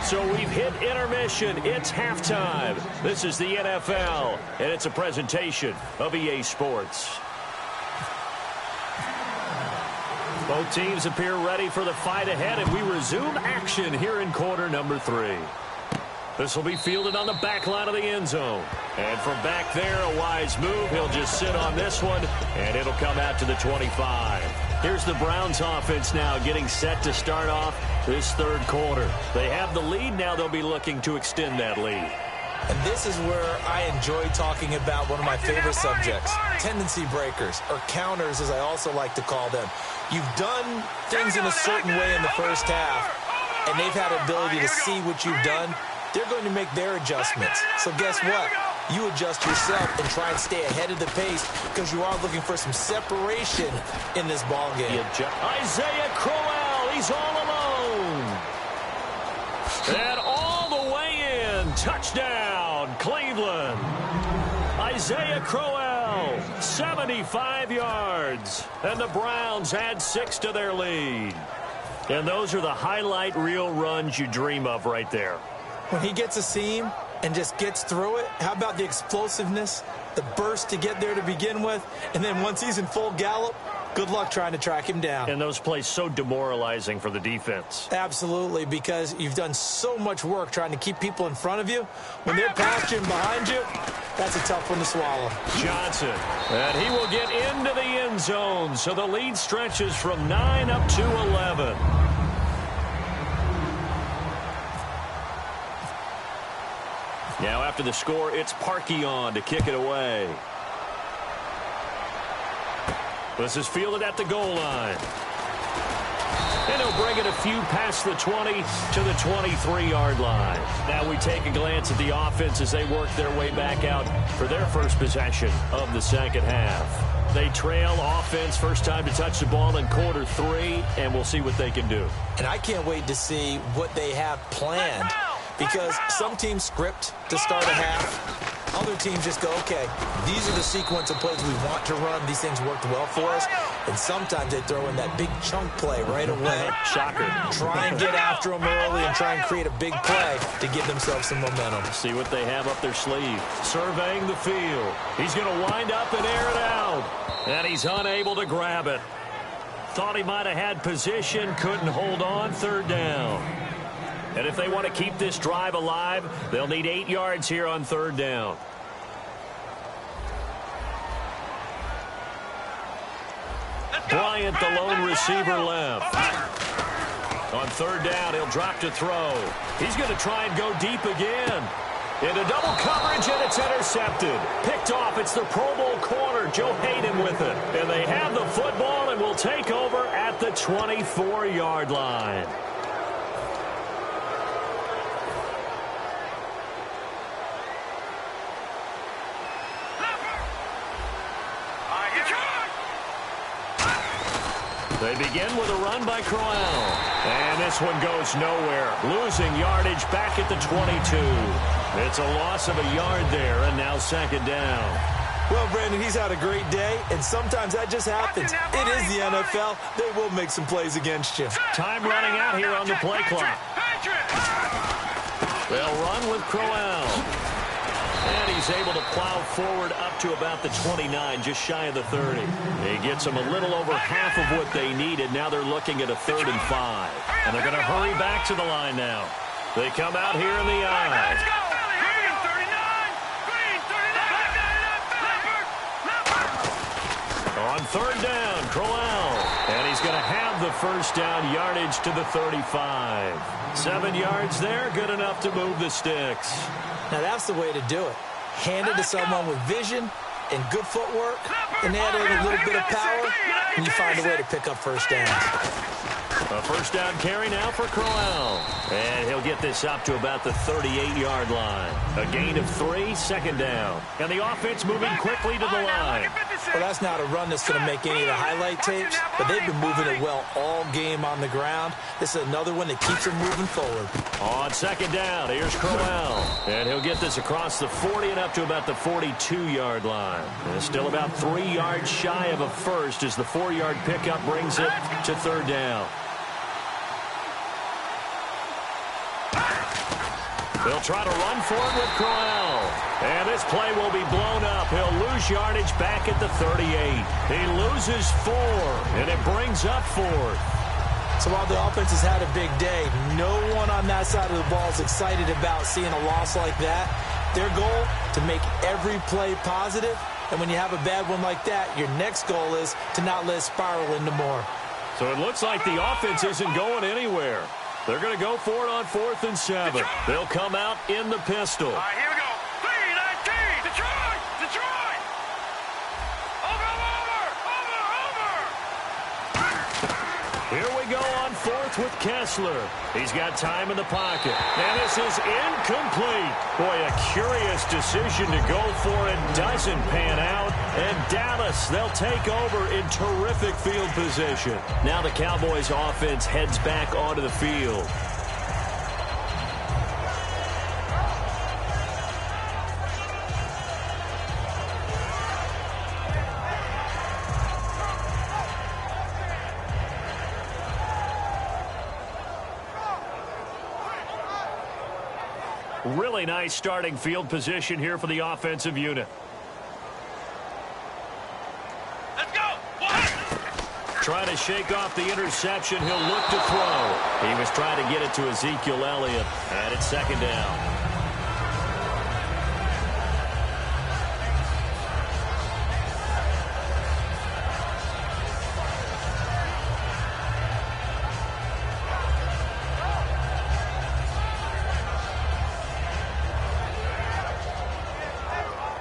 So we've hit intermission. It's halftime. This is the NFL, and it's a presentation of EA Sports. Both teams appear ready for the fight ahead, and we resume action here in quarter number 3. This will be fielded on the back line of the end zone. And from back there, a wise move. He'll just sit on this one, and it'll come out to the 25. Here's the Browns offense now getting set to start off this third quarter. They have the lead. Now they'll be looking to extend that lead. And this is where I enjoy talking about one of my favorite subjects, tendency breakers, or counters as I also like to call them. You've done things in a certain way in the first half, and they've had the ability to see what you've done. They're going to make their adjustments. So guess what? You adjust yourself and try and stay ahead of the pace because you are looking for some separation in this ball game. Isaiah Crowell, he's all alone. And all the way in. Touchdown, Cleveland. Isaiah Crowell, 75 yards. And the Browns add 6 to their lead. And those are the highlight reel runs you dream of right there. When he gets a seam and just gets through it, how about the explosiveness, the burst to get there to begin with, and then once he's in full gallop, good luck trying to track him down. And those plays so demoralizing for the defense. Absolutely, because you've done so much work trying to keep people in front of you. When they're pouching behind you, that's a tough one to swallow. Johnson, and he will get into the end zone, so the lead stretches from 9 up to 11. Now after the score, it's Parkey on to kick it away. This is fielded at the goal line. And he'll bring it a few past the 20 to the 23-yard line. Now we take a glance at the offense as they work their way back out for their first possession of the second half. They trail offense, first time to touch the ball in quarter 3, and we'll see what they can do. And I can't wait to see what they have planned, because some teams script to start a half. Other teams just go, okay, these are the sequence of plays we want to run. These things worked well for us. And sometimes they throw in that big chunk play right away. Shocker. Try and get after them early and try and create a big play to give themselves some momentum. See what they have up their sleeve. Surveying the field. He's going to wind up and air it out. And he's unable to grab it. Thought he might have had position, couldn't hold on, third down. And if they want to keep this drive alive, they'll need 8 yards here on third down. Bryant, the lone receiver, left. On third down, he'll drop to throw. He's going to try and go deep again. Into double coverage, and it's intercepted. Picked off, it's the Pro Bowl corner, Joe Hayden with it. And they have the football and will take over at the 24-yard line. They begin with a run by Crowell. And this one goes nowhere. Losing yardage back at the 22. It's a loss of a yard there, and now second down. Well, Brandon, he's had a great day, and sometimes that just happens. It is the NFL. They will make some plays against you. Time running out here on the play clock. They'll run with Crowell. And he's able to plow forward up to about the 29, just shy of the 30. He gets them a little over half of what they needed. Now they're looking at a 3rd and 5. And they're going to hurry back to the line now. They come out here in the I. On 3rd down, Crowell. And he's going to have the first down, yardage to the 35. 7 yards there, good enough to move the sticks. Now that's the way to do it. Hand it to someone with vision and good footwork, and add in a little bit of power, and you find a way to pick up first downs. A first down carry now for Crowell. And he'll get this up to about the 38-yard line. A gain of 3, second down. And the offense moving quickly to the line. Well, that's not a run that's going to make any of the highlight tapes, but they've been moving it well all game on the ground. This is another one that keeps them moving forward. On second down, here's Crowell. And he'll get this across the 40 and up to about the 42-yard line. And still about 3 yards shy of a first as the 4-yard pickup brings it to 3rd down. They'll try to run for it with Crowell. And this play will be blown up. He'll lose yardage back at the 38. He loses 4, and it brings up 4th. So while the offense has had a big day, no one on that side of the ball is excited about seeing a loss like that. Their goal, to make every play positive. And when you have a bad one like that, your next goal is to not let it spiral into more. So it looks like the offense isn't going anywhere. They're going to go for it on 4th and 7. They'll come out in the pistol. All right, here we go. 3-19. Detroit! Detroit! Over! Here we go on 4th with Kessler. He's got time in the pocket. And this is incomplete. Boy, a curious decision to go for it. Doesn't pan out. And Dallas, they'll take over in terrific field position. Now the Cowboys offense heads back onto the field. Really nice starting field position here for the offensive unit. Let's go! Trying to shake off the interception. He'll look to throw. He was trying to get it to Ezekiel Elliott. And it's second down.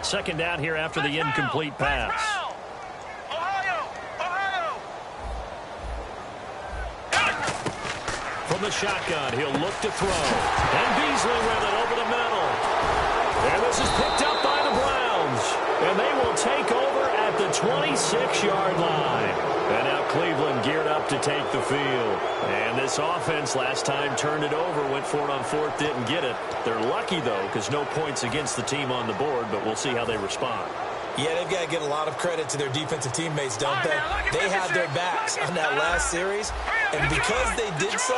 Second down here after the incomplete pass. From the shotgun, he'll look to throw. And Beasley with it over the middle. And this is picked up by the Browns. And they will take over at the 26-yard line. And now Cleveland geared up to take the field. And this offense last time turned it over, went for it on 4th, didn't get it. They're lucky, though, because no points against the team on the board, but we'll see how they respond. Yeah, they've got to give a lot of credit to their defensive teammates, don't they? They had their backs on that last series, and because they did so,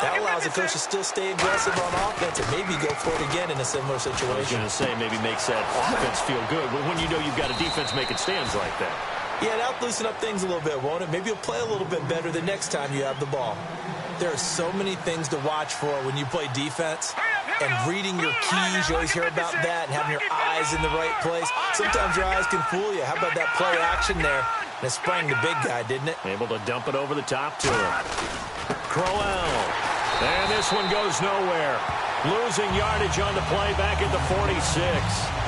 that allows the coach to still stay aggressive on offense and maybe go for it again in a similar situation. I was going to say maybe makes that offense feel good, but when you know you've got a defense making stands like that. Yeah, that'll loosen up things a little bit, won't it? Maybe you'll play a little bit better the next time you have the ball. There are so many things to watch for when you play defense. And reading your keys, you always hear about that, and having your eyes in the right place. Sometimes your eyes can fool you. How about that play action there? And it sprang the big guy, didn't it? Able to dump it over the top to him. Crowell. And this one goes nowhere. Losing yardage on the play back at the 46.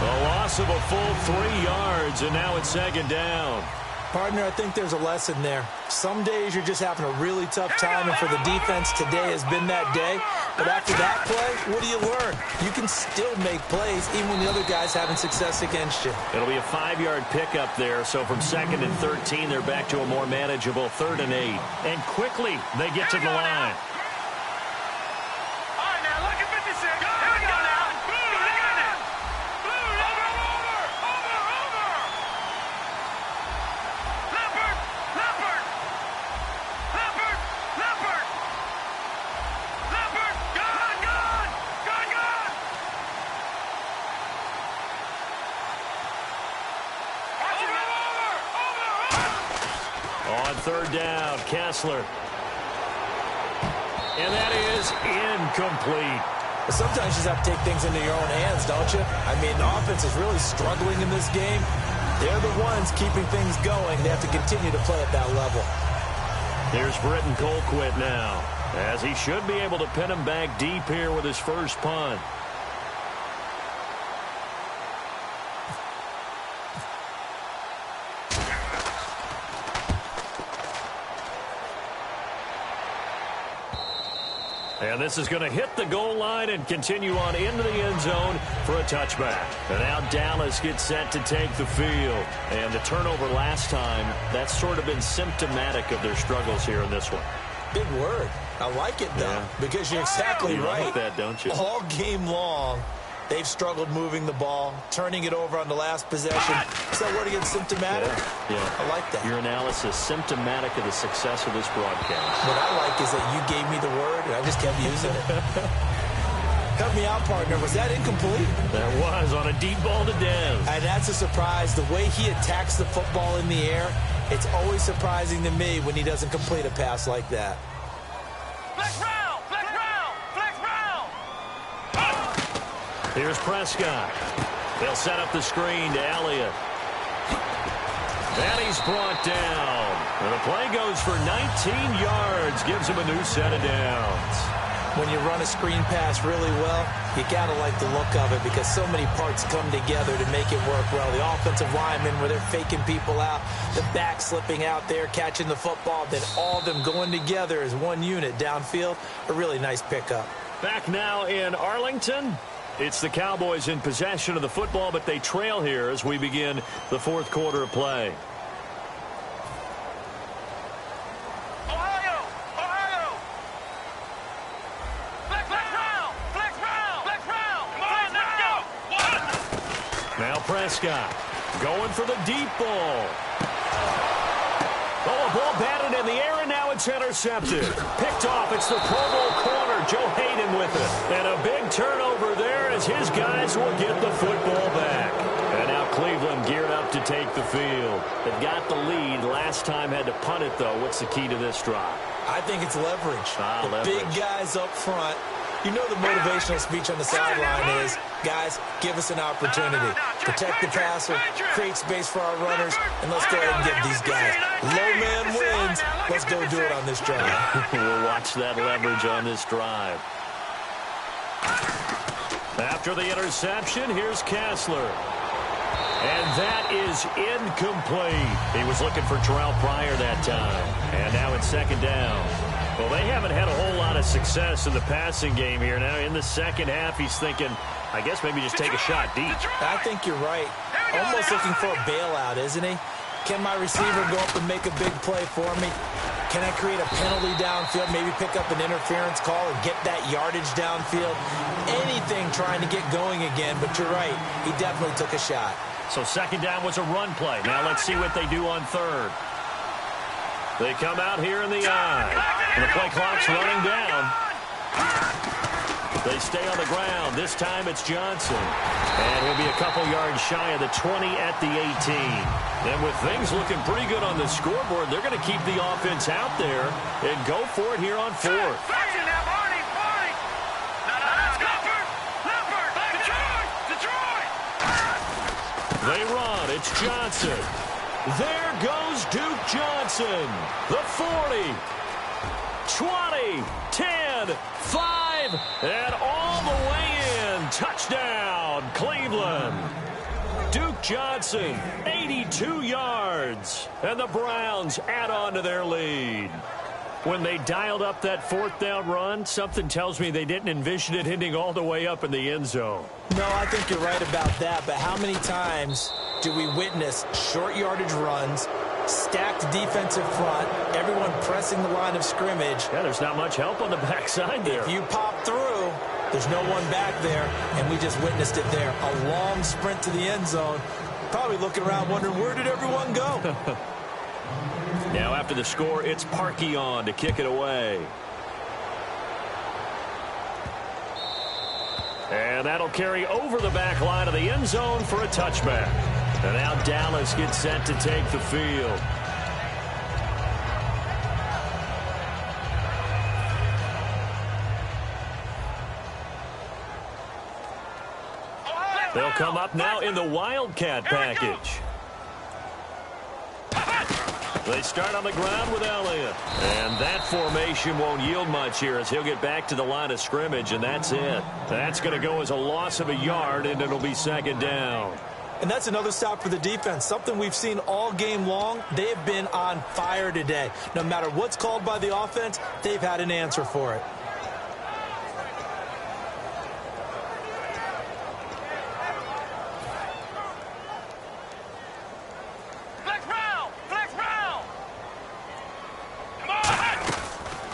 A loss of a full 3 yards, and now it's second down. Partner, I think there's a lesson there. Some days you're just having a really tough time, and for the defense, today has been that day. But after that play, what do you learn? You can still make plays even when the other guy's having success against you. It'll be a 5-yard pickup there, so from 2nd and 13, they're back to a more manageable 3rd and 8. And quickly, they get to the line. All right, now look at 56. Here we go now. Blue, line it. Blue, over. Leopard. Gone. On 3rd down, Kessler. And that is incomplete. Sometimes you just have to take things into your own hands, don't you? I mean, the offense is really struggling in this game. They're the ones keeping things going. They have to continue to play at that level. Here's Britton Colquitt now, as he should be able to pin him back deep here with his first punt. And this is going to hit the goal line and continue on into the end zone for a touchback. And now Dallas gets set to take the field. And the turnover last time, that's sort of been symptomatic of their struggles here in this one. Big word. I like it, though, because you're exactly right. Like that, don't you? All game long, they've struggled moving the ball, turning it over on the last possession. Is that word again, symptomatic? Yeah. I like that. Your analysis, symptomatic of the success of this broadcast. What I like is that you gave me the word, and I just kept using it. Help me out, partner. Was that incomplete? That was on a deep ball to Dez. And that's a surprise. The way he attacks the football in the air, it's always surprising to me when he doesn't complete a pass like that. Flex round. Here's Prescott. They'll set up the screen to Elliott. And he's brought down. And the play goes for 19 yards. Gives him a new set of downs. When you run a screen pass really well, you got to like the look of it because so many parts come together to make it work well. The offensive linemen where they're faking people out, the back slipping out there, catching the football, then all of them going together as one unit downfield. A really nice pickup. Back now in Arlington. It's the Cowboys in possession of the football, but they trail here as we begin the 4th quarter of play. Ohio. Flex round. Come on, let's go. Now Prescott going for the deep ball. Oh, a ball batted in the air, and now it's intercepted. Picked off. It's the Pro Bowl corner, Joe Hayden with it. And a big turnover there as his guys will get the football back. And now Cleveland geared up to take the field. They've got the lead. Last time had to punt it, though. What's the key to this drive? I think it's leverage. Leverage. Big guys up front. You know the motivational speech on the sideline is, guys, give us an opportunity. Protect the passer, create space for our runners, and let's go ahead and get these guys. Low man wins. Let's go do it on this drive. We'll watch that leverage on this drive. After the interception, here's Kessler. And that is incomplete. He was looking for Terrell Pryor that time. And now it's 2nd down. Well, they haven't had a whole lot of success in the passing game here. Now, in the second half, he's thinking, I guess maybe just take a shot deep. I think you're right. Almost looking for a bailout, isn't he? Can my receiver go up and make a big play for me? Can I create a penalty downfield, maybe pick up an interference call and get that yardage downfield? Anything trying to get going again, but you're right. He definitely took a shot. So 2nd down was a run play. Now let's see what they do on 3rd. They come out here in the eye. And the play clock's running down. They stay on the ground. This time it's Johnson. And he'll be a couple yards shy of the 20 at the 18. And with things looking pretty good on the scoreboard, they're going to keep the offense out there and go for it here on 4th. They run. It's Johnson. There goes Duke Johnson. The 40, 20, 10, 5, and all the way in. Touchdown, Cleveland. Duke Johnson, 82 yards. And the Browns add on to their lead. When they dialed up that fourth down run, something tells me they didn't envision it hitting all the way up in the end zone. No, I think you're right about that, but how many times do we witness short yardage runs, stacked defensive front, everyone pressing the line of scrimmage? Yeah, there's not much help on the backside there. If you pop through, there's no one back there, and we just witnessed it there. A long sprint to the end zone, probably looking around wondering, where did everyone go? Now after the score, it's Parkey on to kick it away. And that'll carry over the back line of the end zone for a touchback. And now Dallas gets set to take the field. They'll come up now in the Wildcat package. They start on the ground with Elliott. And that formation won't yield much here as he'll get back to the line of scrimmage, and that's it. That's going to go as a loss of a yard, and it'll be second down. And that's another stop for the defense, something we've seen all game long. They have been on fire today. No matter what's called by the offense, they've had an answer for it.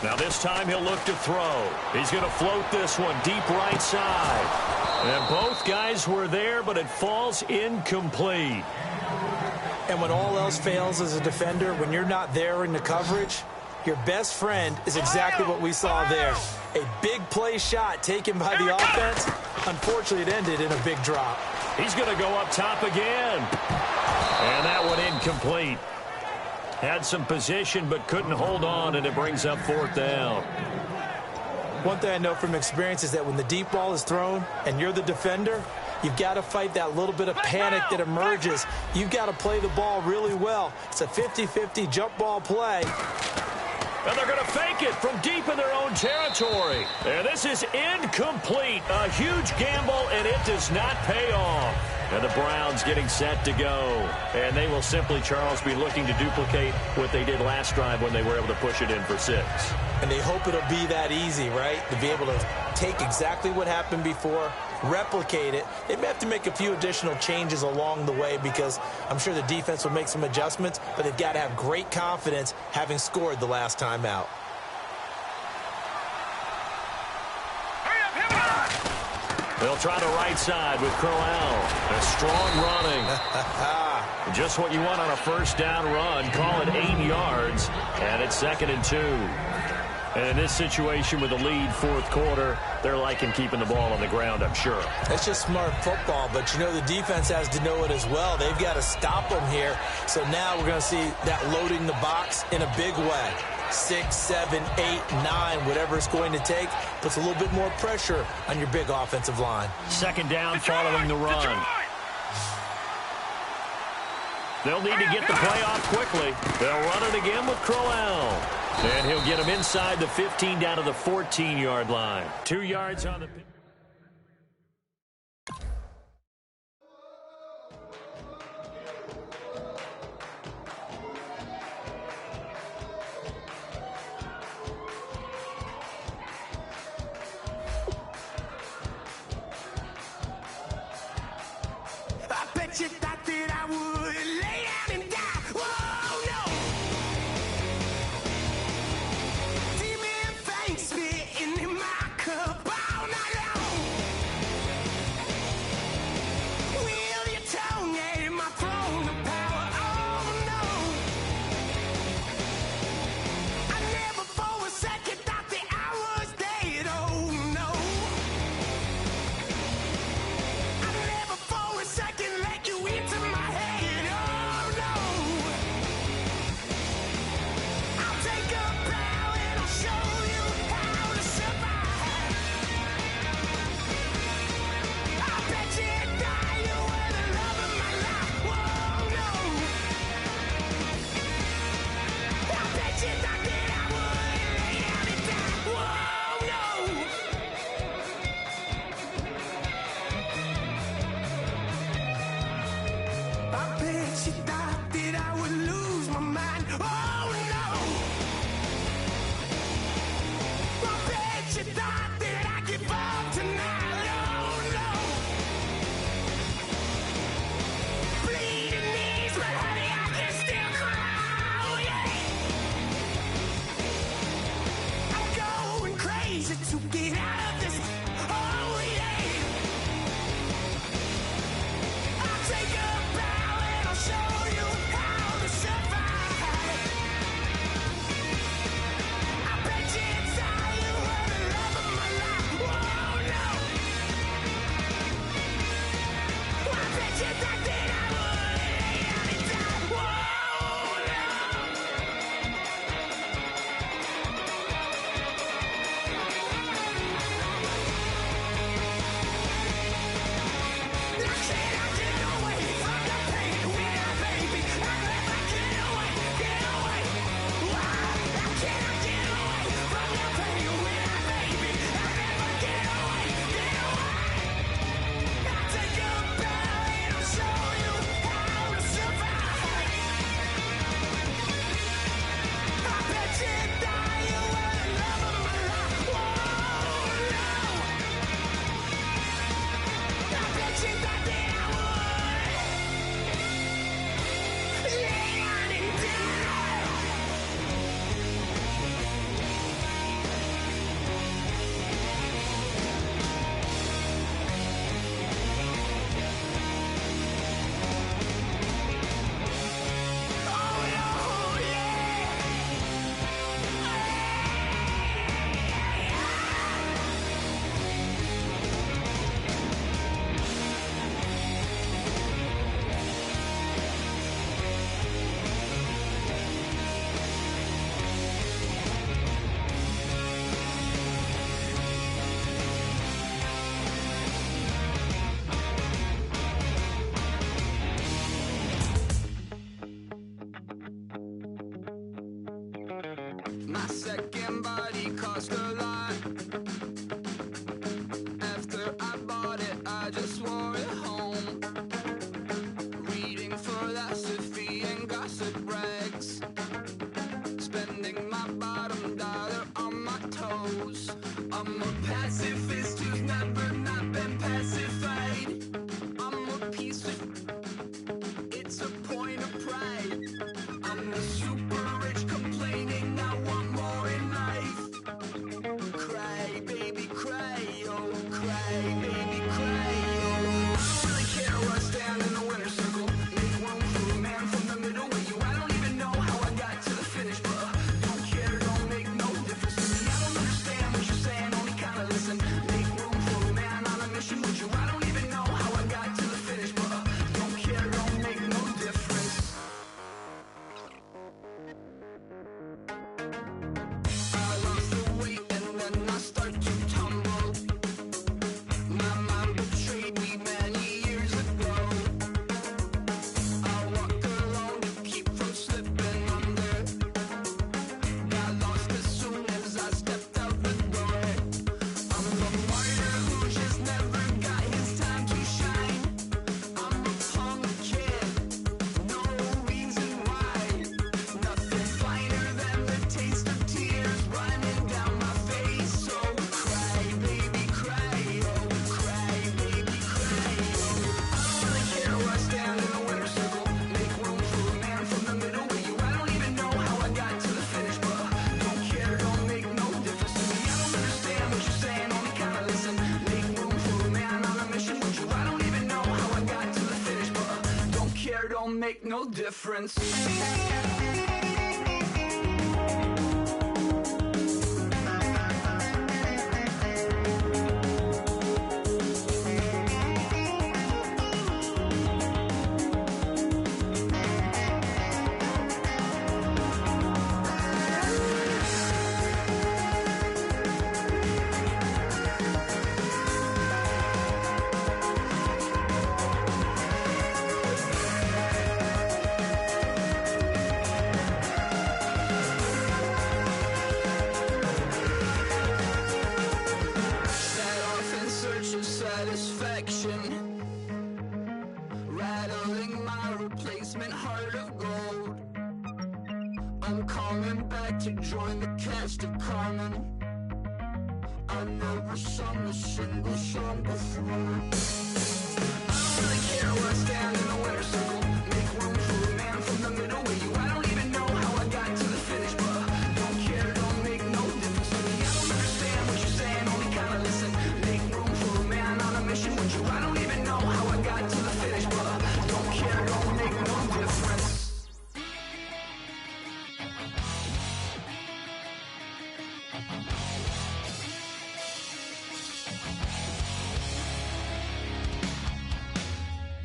Now this time he'll look to throw. He's going to float this one deep right side. And both guys were there, but it falls incomplete. And when all else fails as a defender, when you're not there in the coverage, your best friend is exactly what we saw there. A big play shot taken by the offense. Unfortunately, it ended in a big drop. He's going to go up top again. And that one incomplete. Had some position but couldn't hold on, and it brings up fourth down. One thing I know from experience is that when the deep ball is thrown and you're the defender, you've got to fight that little bit of panic that emerges. You've got to play the ball really well. It's a 50-50 jump ball play. And they're going to fake it from deep in their own territory. And this is incomplete. A huge gamble, and it does not pay off. And the Browns getting set to go. And they will simply, Charles, be looking to duplicate what they did last drive when they were able to push it in for 6. And they hope it'll be that easy, right? To be able to take exactly what happened before, replicate it. They may have to make a few additional changes along the way because I'm sure the defense will make some adjustments, but they've got to have great confidence having scored the last time out. They'll try the right side with Crowell. A strong running. Just what you want on a first down run. Call it 8 yards. And it's 2nd and 2. And in this situation with the lead fourth quarter, they're liking keeping the ball on the ground, I'm sure. That's just smart football, but you know the defense has to know it as well. They've got to stop them here. So now we're going to see that loading the box in a big way. 6, 7, 8, 9, whatever it's going to take, puts a little bit more pressure on your big offensive line. Second down following the run. They'll need to get the play off quickly. They'll run it again with Crowell. And he'll get him inside the 15 down to the 14-yard line. 2 yards on the pitch. I bet you thought that I would lay down and die. Whoa, no. See me and face me in my cup all night long. My second body cost a lot. After I bought it, I just wore it home. Reading philosophy and gossip rags. Spending my bottom dollar on my toes. I'm a pacifist who's never not been pacified. I'm a piece of... It's a point of pride. I'm the super rich complaining I want more in life. Cry, baby, cry, oh, cry, baby, cry, oh. I don't really care where I stand in the winner's circle. Make room for a man from the middle with you. I don't even know how I got to the finish, but don't care, don't make no difference to me. I don't understand what you're saying, only kinda listen. Make room for a man on a mission with you. I don't even know how I got to the finish, but don't care, don't make no difference. I lost the weight and then I start to tumble. My mind betrayed me many years ago. I walk alone to keep from slipping under. Got lost as soon as I stepped out the door. I'm a martyr who just never got his time to shine. I'm a punk kid, no reason why. Nothing finer than the taste of tears running down my face. So cry, baby, cry, oh, cry, baby, cry, oh. I don't really care where I stand in the winner's circle. Make room for a man from the middle with you. I don't even know how I got to the finish, but don't care, don't make no difference to me. I don't understand what you're saying, only kinda listen. Make room for a man on a mission with you. I don't even know how I got to the finish, but don't care, don't make no difference. Set off in search of satisfaction, rattling my replacement heart of gold. I'm coming back to join the cast of Carmen. I never sung a single song before. I don't really care where I stand in the winner's circle. Make room for a man from the middle with you. I don't even know how I got to the finish, but don't care, don't make no difference to me. I don't understand what you're saying, only kinda listen. Make room for a man on a mission with you. I don't even know how I got to the finish, but don't care, don't make no difference.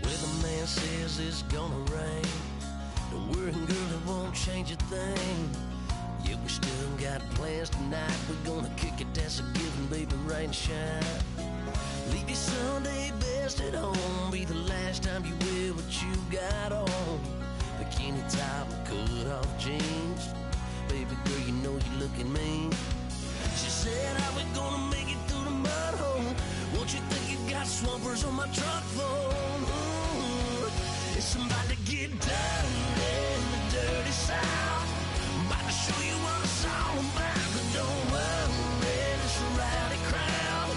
Well, the man says it's gonna rain. Don't worry, girl, it won't change a thing. Yeah, we still got plans tonight. We're gonna kick it, that's a given, baby, rain or shine. Leave your Sunday best at home. Be the last time you wear what you got on. Bikini top and cut off jeans. Baby girl, you know you looking mean. She said, how we gonna make it through the mud hole? Won't you think you got swampers on my truck phone? Ooh, it's about to get done in the dirty south. About to show you what it's all about. But don't worry, it's a rowdy crowd.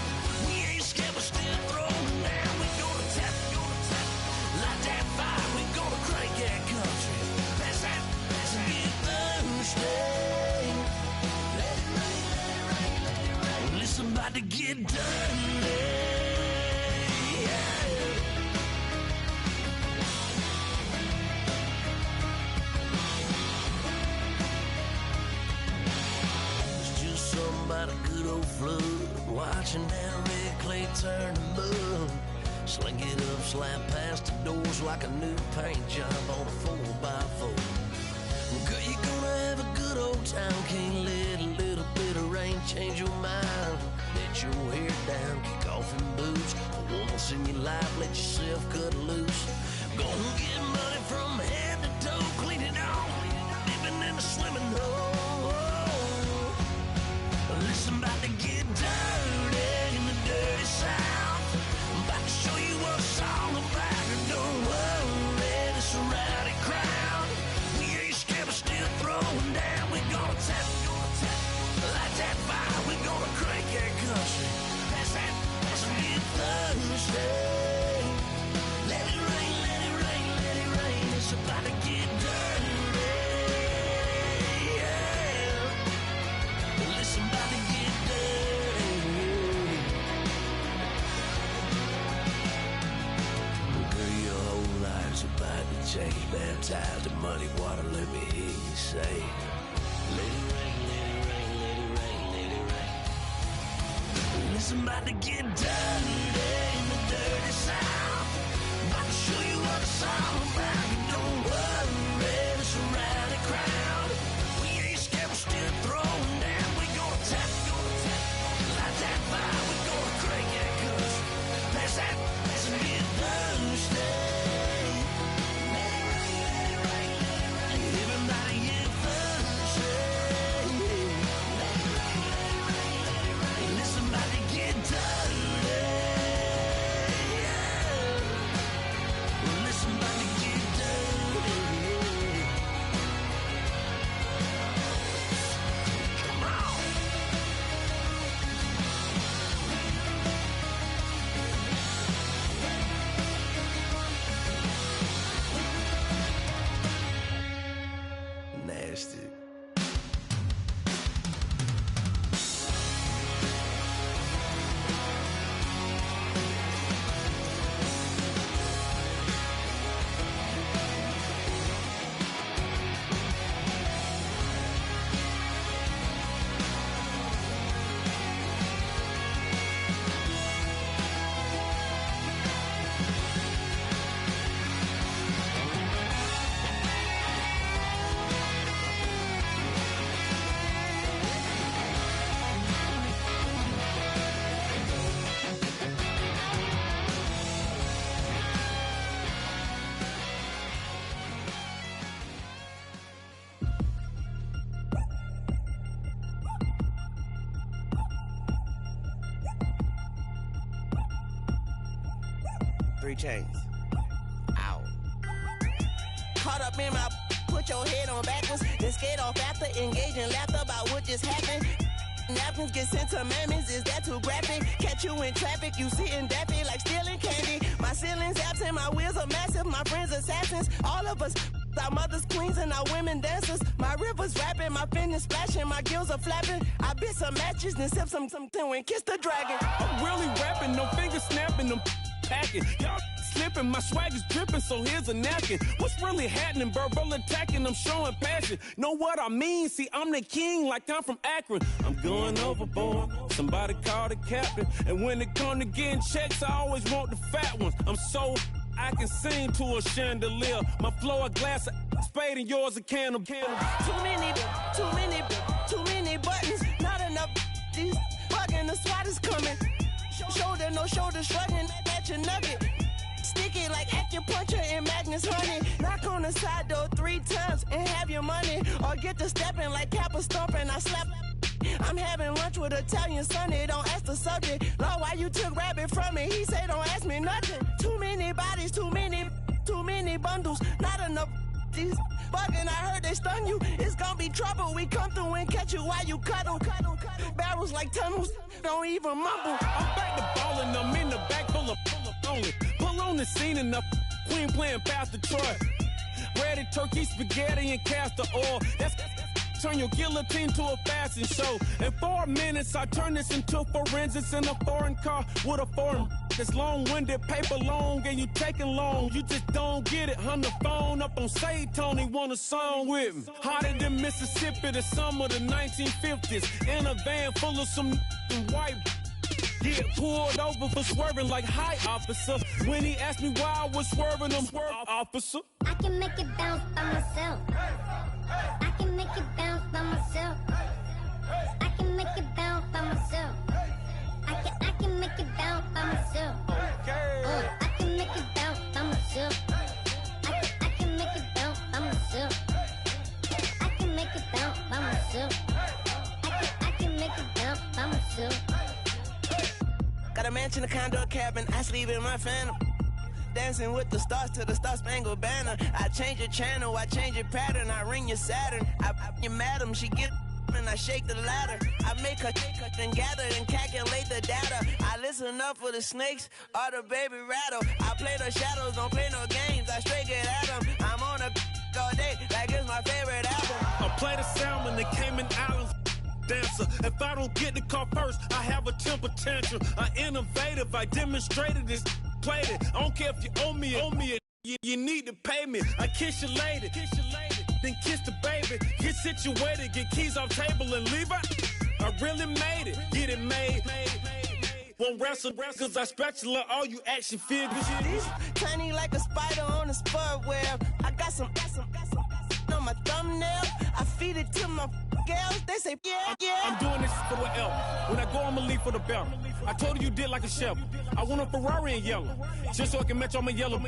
We ain't scared, we're still throwing down. We gonna tap, light that fire. We gonna crank that country. Pass that, get Thursday. Let it rain, let it rain, let it rain. Well, it's about to get done. About a good old flood, watching that red clay turn to mud. Sling it up, slap past the doors like a new paint job on a 4x4. Girl, you're gonna have a good old time. Can't let a little bit of rain change your mind. Let your hair down, kick off in boots. For once in your life, let yourself cut loose. Gonna get money from head to toe, clean it all, living in a swimming hole. throwing down. We gonna tap, light that fire. We gonna crank that country. Pass that, get thirsty. Let it rain, let it rain, let it rain. It's about to get dirty. Yeah. Listen, about to get dirty. Girl, your whole life's about to change. Baptized in muddy water, let me hear you say. Let it rain, let it rain, let it rain, let it rain. Listen, about to get dirty in the dirty South. About to show you what it's all about. You don't worry, it's a rowdy crowd. We ain't scared, we're still throwing down. We gonna tap, light that fire. We gonna crank that country. Pass that, and get thirsty. Let it rain, let it rain, let it rain. Everybody get thirsty. Let it rain, let it rain, let it rain. Listen, about to get dirty. Listen, about to get dirty. Come on. Nasty. Three chains. Ow. Caught up in my, put your head on backwards, then skate off after, engage in laughter about what just happened. Napkins get sent to mammies, is that too graphic? Catch you in traffic, you sitting daffy like stealing candy. My ceiling's absent, my wheels are massive, my friends assassins. All of us, our mothers queens and our women dancers. My rivers rapping, my fingers splashing, my gills are flapping. I bit some matches, then sip something and kiss the dragon. I'm really rapping, no fingers snapping, them packing. Y'all slipping, my swag is dripping, so here's a napkin. What's really happening? Verbal attacking, I'm showing passion. Know what I mean? See, I'm the king, like I'm from Akron. I'm going overboard. Somebody call the captain. And when it come to getting checks, I always want the fat ones. I'm so I can sing to a chandelier. My flow a glass of spade and yours a can of candle. Too many buttons, not enough. These bugging, the SWAT is coming. Shoulder, no shoulder, shrugging at your nugget. Sticky like acupuncture in Magnus honey. Knock on the side door 3 times and have your money. Or get to stepping like Kappa stomping. I slap. I'm having lunch with Italian Sonny. Don't ask the subject. Lord, why you took rabbit from me? He say don't ask me nothing. Too many bodies, too many bundles. Not enough. These bugging, I heard they stun you. It's gonna be trouble. We come through and catch you while you cuddle. Barrels like tunnels. Don't even mumble. I'm back to ballin', I'm in the back full of only. Pull on the scene and the queen playing Pastor Troy. Ready turkey, spaghetti, and castor oil. That's turn your guillotine to a fashion show. In 4 minutes, I turn this into forensics in a foreign car with a foreign. It's long-winded, paper long, and you taking long. You just don't get it. On the phone up on Say Tony, want a song with me. Hotter than Mississippi, the summer of the 1950s. In a van full of some white. Get pulled over for swerving like hi, officer. When he asked me why I was swerving, I'm swerve, officer. I can make it bounce by myself. I can make it bounce by myself. I can make it bounce by myself. I can make it bounce by myself. I can make it bounce by myself. I can make it bounce by myself. I can make it bounce by myself. I can make it bounce by myself. Got a mansion, a condo, a cabin. I sleep in my phantom. dancing with the stars to the Star-Spangled Banner. I change your channel, I change your pattern, I ring your Saturn. I your madam, she get and I shake the ladder. I make her and gather and calculate the data. I listen up for the snakes or the baby rattle. I play the shadows, don't play no games, I straight get at them. I'm on a all day, like it's my favorite album. I play the salmon, the Cayman Islands dancer. If I don't get the car first, I have a temper tantrum. I innovative, I demonstrated this, played it. I don't care if you owe me it. You need to pay me. I kiss your lady, then kiss the baby. Get situated, get keys off table and leave her. I really made it, get it made. Won't wrestle, cause I spatula all you action figures. Tiny like a spider on a spud web. I got some on my thumbnail. I feed it to my girls. They say, yeah. I'm doing this for the L. When I go, I'ma leave for the belt. I told her you did like a shovel. I want a Ferrari in yellow, just so I can match all my yellow.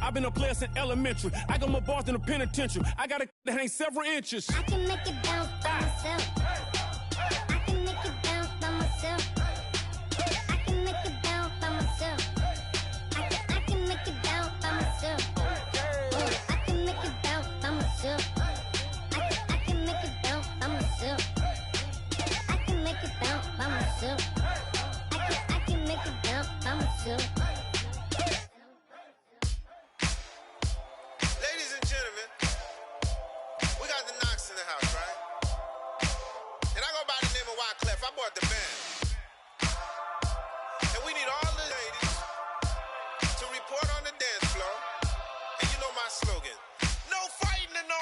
I've been a player since elementary. I got my bars in the penitentiary. I got a that hang several inches. I can make it bounce by myself. I can make it bounce by myself. I can make it bounce by myself. I can make it bounce by myself. I can make it bounce by myself. I can make it bounce by myself. I can make it bounce by myself. I can make it bounce by myself. Ladies and gentlemen, we got the Knox in the house, right? And I go by the name of Wyclef. I bought the band. And we need all the ladies to report on the dance floor. And you know my slogan, no fighting and no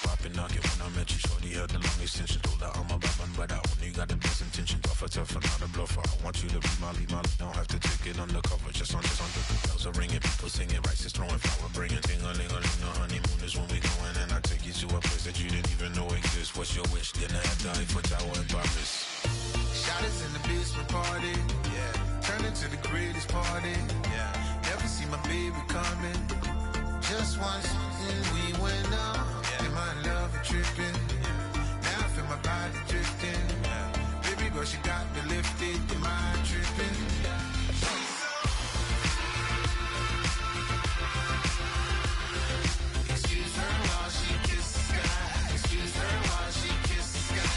Poppin' knock it when I met you, shorty had the long extension. Told her I'm a bad but I only got the best intention. Tough, not a bluffer. I want you to be Molly. Don't have to take it undercover. Just under the bells are ringing, people singing, rice is throwing, flower bringing. Ting-a-ling-a-ling, the honeymoon is when we going, and I take you to a place that you didn't even know exists. What's your wish? Dinner at the Eiffel Tower in Paris. Shot is in the basement party, yeah. Turn into the greatest party, yeah. Never see my baby coming. Just once, and we went up, yeah. And my love a tripping, yeah. Now I feel my body drifting, yeah. Baby girl, she got me lifted, your mind tripping, yeah. Excuse her while she kisses the sky. Excuse her while she kisses the sky.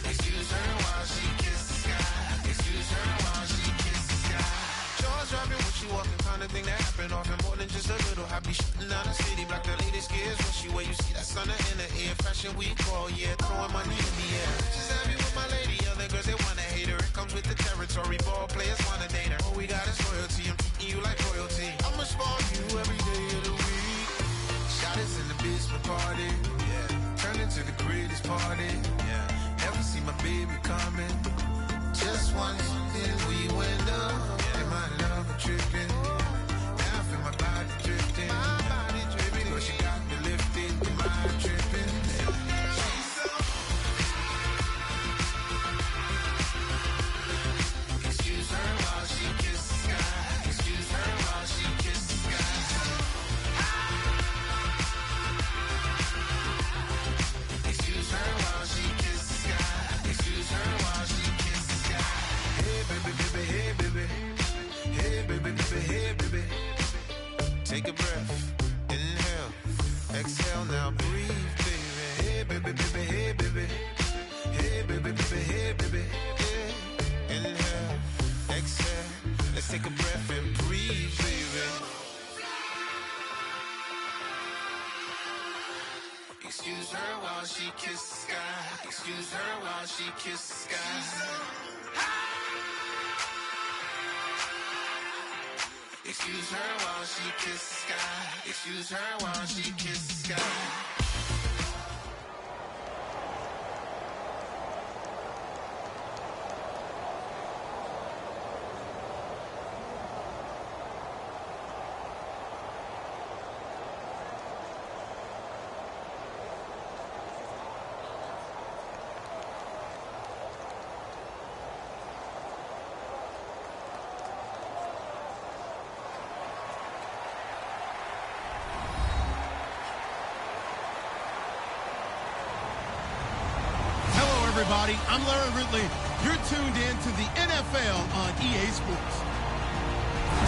Excuse her while she kisses the sky. Excuse her while she kisses the sky. Jaws dropping when she walking, kind of thing that happen often. More than just a little happy shooting down the city. Black the latest gears when she wear. You see that sun in the air. Fashion week all year, throwing money in the air. She's happy with my lady. Other girls they wanna hate her. It comes with the territory. Ball players wanna date her. All we got is loyalty. I'm treating you like royalty. I'ma spoil you every day of the week. Shot is in the basement party, yeah. Turn into the greatest party, yeah. Never see my baby coming. Just once, then we went up, yeah. And my love a tripping. Now I feel my body drifting. My body dripping. Girl, she got me lifted. Your mind tripping. Excuse her while she kisses the sky. Excuse her while she kisses the sky. Excuse her while she kisses the sky. Excuse her while she kisses the sky. Hey baby, baby, hey baby. Hey baby, baby, hey baby. Take a breath, inhale, exhale, now breathe, baby. Hey baby, baby, hey baby. Hey baby, baby, hey baby. Yeah. Inhale, exhale, let's take a breath and breathe, baby. Excuse her while she kisses the sky. Excuse her while she kisses the sky. Excuse her while she kisses the sky. Excuse her while she kisses the sky. Everybody, I'm Larry Ridley. You're tuned in to the NFL on EA Sports.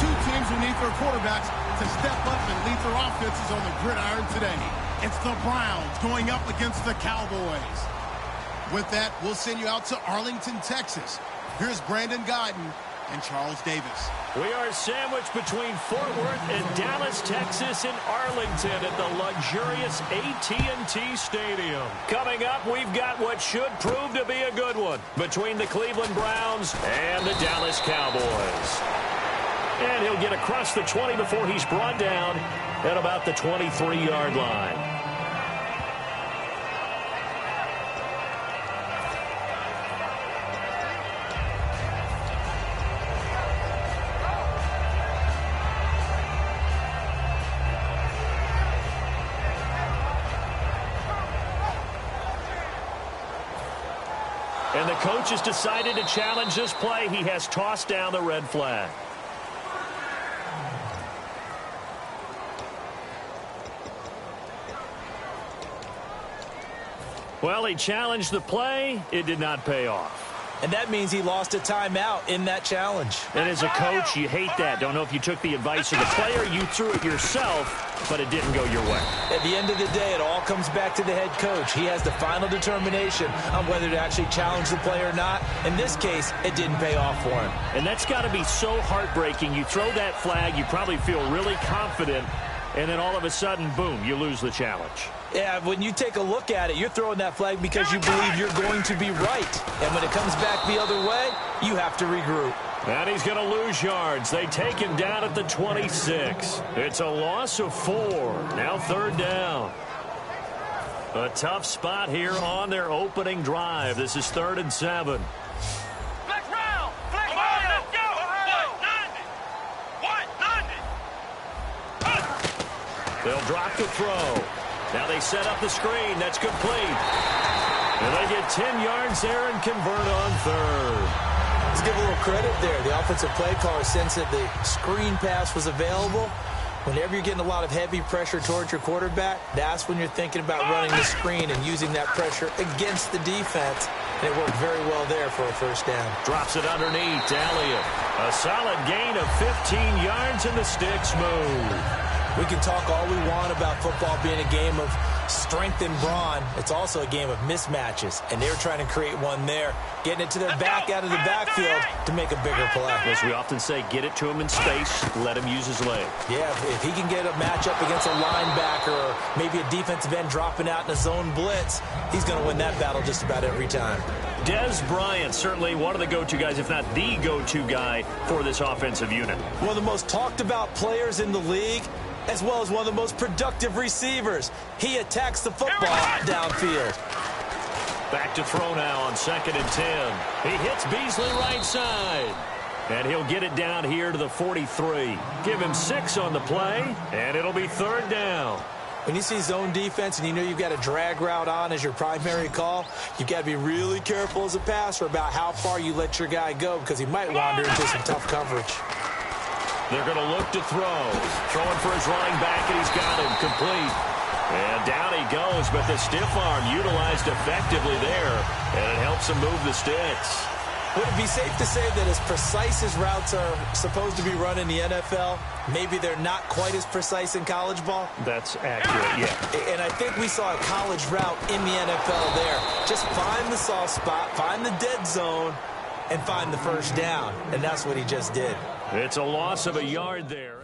Two teams who need their quarterbacks to step up and lead their offenses on the gridiron today. It's the Browns going up against the Cowboys. With that, we'll send you out to Arlington, Texas. Here's Brandon Godden and Charles Davis. We are sandwiched between Fort Worth and Dallas, Texas, and Arlington at the luxurious AT&T Stadium. Coming up, we've got what should prove to be a good one between the Cleveland Browns and the Dallas Cowboys. And he'll get across the 20 before he's brought down at about the 23-yard line. And the coach has decided to challenge this play. He has tossed down the red flag. Well, he challenged the play. It did not pay off. And that means he lost a timeout in that challenge. And as a coach, you hate that. Don't know if you took the advice of the player. You threw it yourself, but it didn't go your way. At the end of the day, it all comes back to the head coach. He has the final determination on whether to actually challenge the play or not. In this case, it didn't pay off for him. And that's got to be so heartbreaking. You throw that flag, you probably feel really confident, and then all of a sudden, boom, you lose the challenge. Yeah, when you take a look at it, you're throwing that flag because you believe you're going to be right. And when it comes back the other way, you have to regroup. And he's going to lose yards. They take him down at the 26. It's a loss of 4. Now 3rd down. A tough spot here on their opening drive. This is 3rd and 7. Flex round! Flex round! Let's go! 190! They'll drop the throw. Now they set up the screen. That's complete. And they get 10 yards there and convert on 3rd. Let's give a little credit there. The offensive play caller sensed that the screen pass was available. Whenever you're getting a lot of heavy pressure towards your quarterback, that's when you're thinking about running the screen and using that pressure against the defense. And it worked very well there for a 1st down. Drops it underneath. Elliott. A solid gain of 15 yards, and the sticks move. We can talk all we want about football being a game of strength and brawn. It's also a game of mismatches, and they're trying to create one there, getting it to their back out of the backfield to make a bigger play. As we often say, get it to him in space, let him use his leg. Yeah, if he can get a matchup against a linebacker or maybe a defensive end dropping out in a zone blitz, he's going to win that battle just about every time. Dez Bryant, certainly one of the go-to guys, if not the go-to guy for this offensive unit. One of the most talked about players in the league, as well as one of the most productive receivers. He attacks the football downfield. Back to throw now on 2nd and 10. He hits Beasley right side. And he'll get it down here to the 43. Give him 6 on the play, and it'll be 3rd down. When you see zone defense and you know you've got a drag route on as your primary call, you've got to be really careful as a passer about how far you let your guy go because he might wander into some tough coverage. They're going to look to throw. Throwing for his running back, and he's got him complete. And down he goes, but the stiff arm utilized effectively there, and it helps him move the sticks. Would it be safe to say that as precise as routes are supposed to be run in the NFL, maybe they're not quite as precise in college ball? That's accurate, yeah. And I think we saw a college route in the NFL there. Just find the soft spot, find the dead zone, and find the 1st down. And that's what he just did. It's a loss of a yard there.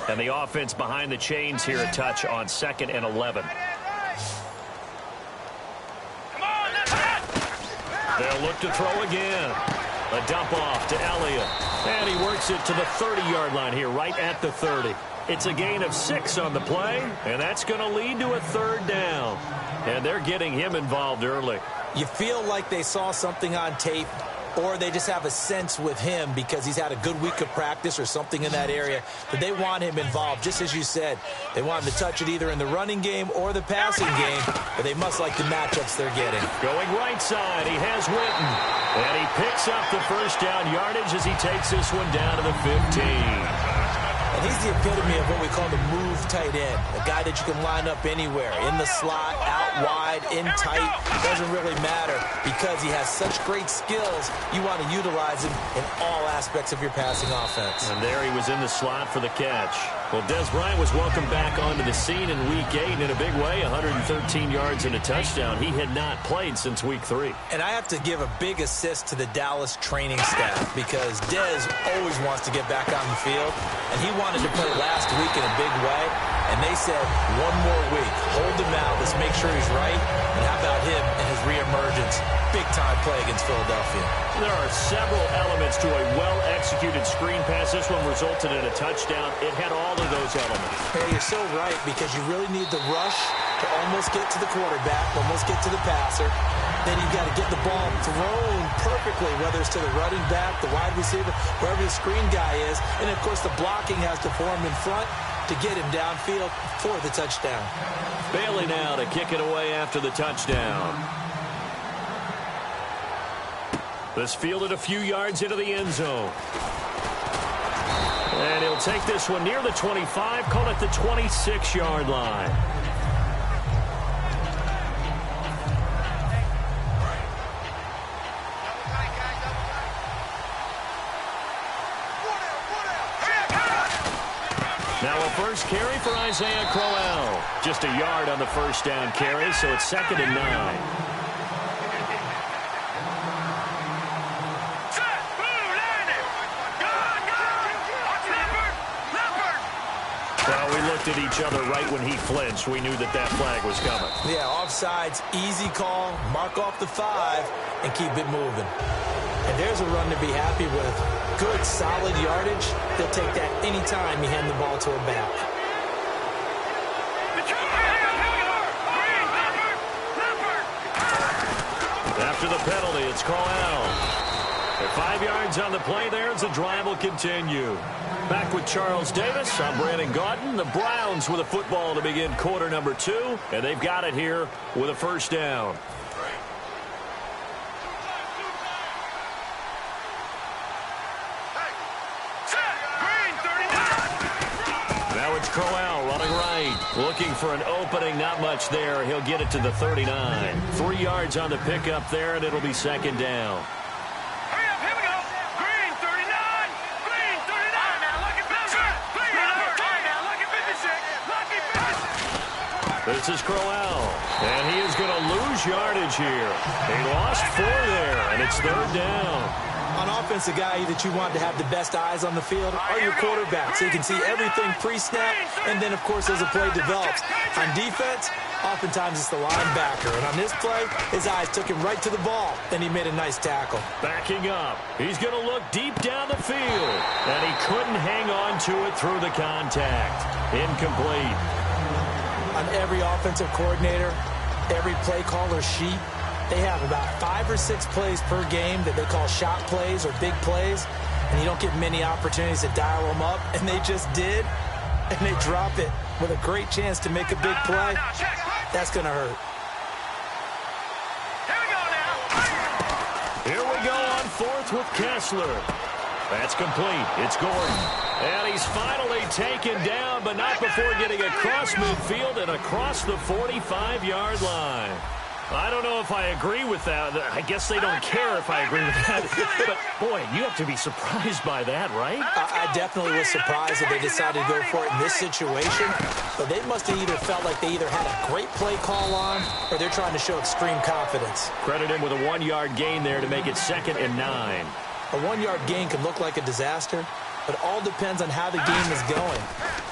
And the offense behind the chains here, a touch on 2nd and 11. They'll look to throw again. A dump off to Elliott. And he works it to the 30-yard line here, right at the 30. It's a gain of 6 on the play, and that's going to lead to a 3rd down. And they're getting him involved early. You feel like they saw something on tape, or they just have a sense with him because he's had a good week of practice or something in that area that they want him involved. Just as you said, they want him to touch it either in the running game or the passing game, but they must like the matchups they're getting. Going right side, he has Witten. And he picks up the 1st down yardage as he takes this one down to the 15. And he's the epitome of what we call the move tight end, a guy that you can line up anywhere, in the slot, out wide, in tight. Doesn't really matter because he has such great skills. You want to utilize him in all aspects of your passing offense. And there he was in the slot for the catch. Well, Des Bryant was welcomed back onto the scene in Week 8 in a big way, 113 yards and a touchdown. He had not played since Week 3. And I have to give a big assist to the Dallas training staff because Des always wants to get back on the field, and he wanted to play last week in a big way, and they said, one more week, hold him out, let's make sure he's right, and how about him and his reemergence? Big-time play against Philadelphia. There are several elements to a well-executed screen pass. This one resulted in a touchdown. It had all of those elements. Hey, you're so right because you really need the rush to almost get to the quarterback, almost get to the passer. Then you've got to get the ball thrown perfectly, whether it's to the running back, the wide receiver, wherever the screen guy is. And, of course, the blocking has to form in front to get him downfield for the touchdown. Bailey now to kick it away after the touchdown. This fielded a few yards into the end zone. And he'll take this one near the 25, call it the 26-yard line. Now a first carry for Isaiah Crowell. Just a yard on the 1st down carry, so it's 2nd and 9. At each other right when he flinched. We knew that that flag was coming. Yeah, offsides, easy call, mark off the 5, and keep it moving. And there's a run to be happy with. Good, solid yardage. They'll take that anytime you hand the ball to a back. After the penalty, it's Crowell. 5 yards on the play there as the drive will continue. Back with Charles Davis, I'm Brandon Gaudin. The Browns with a football to begin quarter number 2, and they've got it here with a 1st down. Now it's Crowell running right, looking for an opening, not much there. He'll get it to the 39. 3 yards on the pickup there, and it'll be 2nd down. This is Crowell, and he is going to lose yardage here. He lost 4 there, and it's 3rd down. On offense, the guy that you want to have the best eyes on the field are your quarterbacks, so you can see everything pre-snap, and then, of course, as the play develops. On defense, oftentimes it's the linebacker, and on this play, his eyes took him right to the ball, and he made a nice tackle. Backing up, he's going to look deep down the field, and he couldn't hang on to it through the contact. Incomplete. On every offensive coordinator, every play caller sheet, they have about 5 or 6 plays per game that they call shot plays or big plays, and you don't get many opportunities to dial them up, and they just did, and they drop it with a great chance to make a big play. That's going to hurt. Here we go on 4th with Kessler. That's complete. It's Gordon. And he's finally taken down, but not before getting across midfield and across the 45-yard line. I don't know if I agree with that. I guess they don't care if I agree with that. But, boy, you have to be surprised by that, right? I definitely was surprised that they decided to go for it in this situation. But they must have either felt like they either had a great play call on or they're trying to show extreme confidence. Credit him with a 1-yard gain there to make it 2nd and 9. A 1-yard gain can look like a disaster, but it all depends on how the game is going.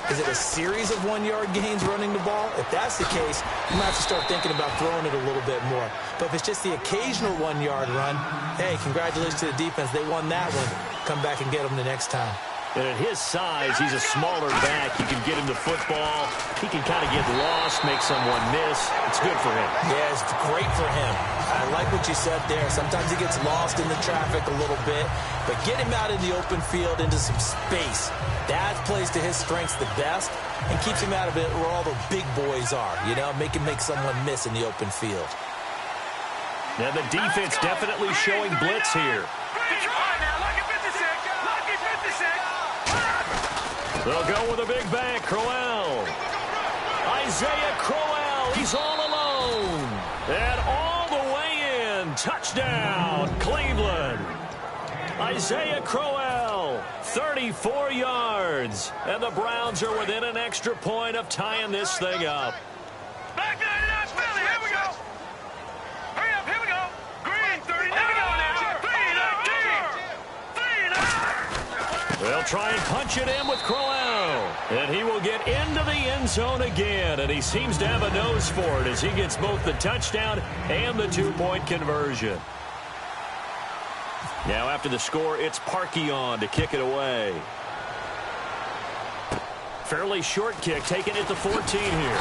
Is it a series of 1-yard gains running the ball? If that's the case, you might have to start thinking about throwing it a little bit more. But if it's just the occasional 1-yard run, hey, congratulations to the defense. They won that one. Come back and get them the next time. And at his size, he's a smaller back. You can get him the football. He can kind of get lost, make someone miss. It's good for him. Yeah, it's great for him. I like what you said there. Sometimes he gets lost in the traffic a little bit, but get him out in the open field into some space. That plays to his strengths the best and keeps him out of it where all the big boys are, you know, make him make someone miss in the open field. Now the defense definitely showing blitz here. They'll go with a big back, Crowell. Isaiah Crowell, he's all alone. And all the way in, touchdown, Cleveland. Isaiah Crowell, 34 yards. And the Browns are within an extra point of tying this thing up. Back 99, Philly, here we go. Hurry up, here we go. Green, 30, here we go now. 3-19. They'll try and punch it in with Crowell. And he will get into the end zone again. And he seems to have a nose for it as he gets both the touchdown and the 2-point conversion. Now after the score, it's Parkey on to kick it away. Fairly short kick, taking it to 14 here.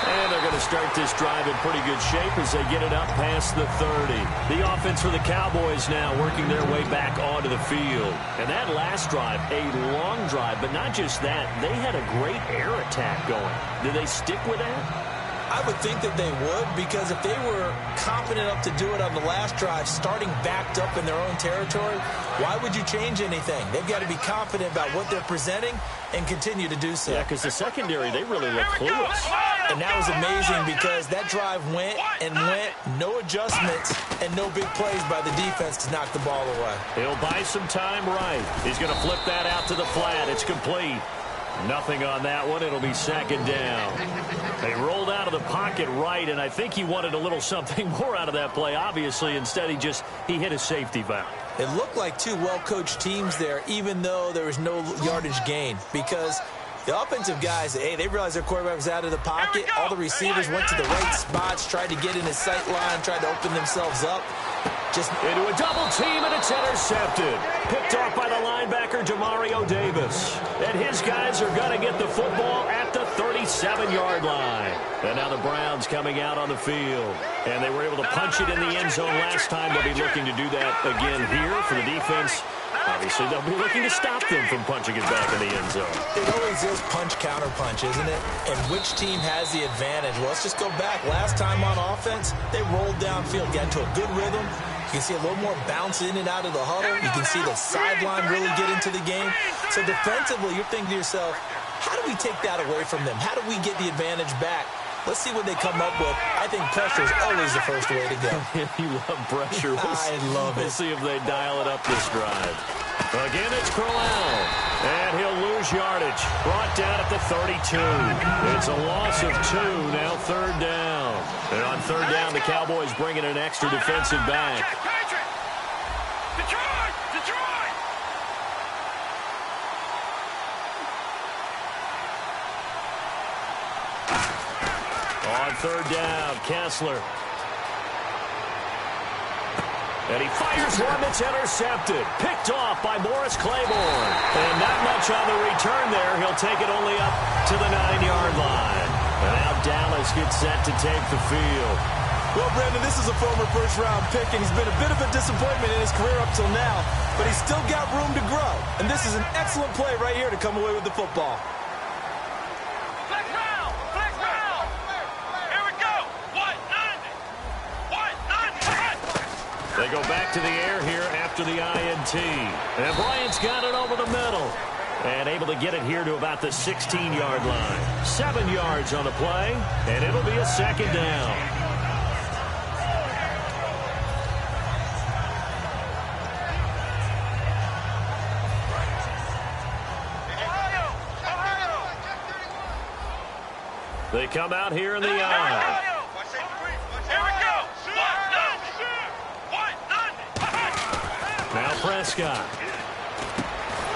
And they're going to start this drive in pretty good shape as they get it up past the 30. The offense for the Cowboys now working their way back onto the field. And that last drive, a long drive, but not just that. They had a great air attack going. Did they stick with that? I would think that they would, because if they were confident enough to do it on the last drive, starting backed up in their own territory, why would you change anything? They've got to be confident about what they're presenting and continue to do so. Yeah, because the secondary, they really look clueless. And that was amazing because that drive went and went, no adjustments and no big plays by the defense to knock the ball away. He'll buy some time right. He's going to flip that out to the flat. It's complete. Nothing on that one. It'll be second down. They rolled out of the pocket right, and I think he wanted a little something more out of that play, obviously. Instead, he hit a safety valve. It looked like two well-coached teams there, even though there was no yardage gain, because the offensive guys, hey, they realized their quarterback was out of the pocket. All the receivers went to the right spots, tried to get in his sight line, tried to open themselves up. Just into a double team, and it's intercepted. Picked off by the linebacker, Demario Davis. And his guys are going to get the football at the 37-yard line. And now the Browns coming out on the field. And they were able to punch it in the end zone last time. They'll be looking to do that again here for the defense. Obviously, they'll be looking to stop them from punching it back in the end zone. It always is punch-counter-punch, isn't it? And which team has the advantage? Well, let's just go back. Last time on offense, they rolled downfield, got into a good rhythm. You can see a little more bounce in and out of the huddle. You can see the sideline really get into the game. So defensively, you're thinking to yourself, how do we take that away from them? How do we get the advantage back? Let's see what they come up with. I think pressure is always the first way to go. You love pressure. I love it. We'll see if they dial it up this drive. Again, it's Crowell. And he'll lose yardage. Brought down at the 32. It's a loss of 2. Now third down. And on third down, the Cowboys bringing an extra defensive back. Detroit! On third down, Kessler. And he fires one that's intercepted. Picked off by Morris Claiborne. And not much on the return there. He'll take it only up to the 9-yard line. And now Dallas gets set to take the field. Well, Brandon, this is a former first-round pick, and he's been a bit of a disappointment in his career up till now. But he's still got room to grow. And this is an excellent play right here to come away with the football. They go back to the air here after the INT. And Bryant's got it over the middle. And able to get it here to about the 16-yard line. 7 yards on the play, and it'll be a second down. They come out here in the aisle. Now Prescott.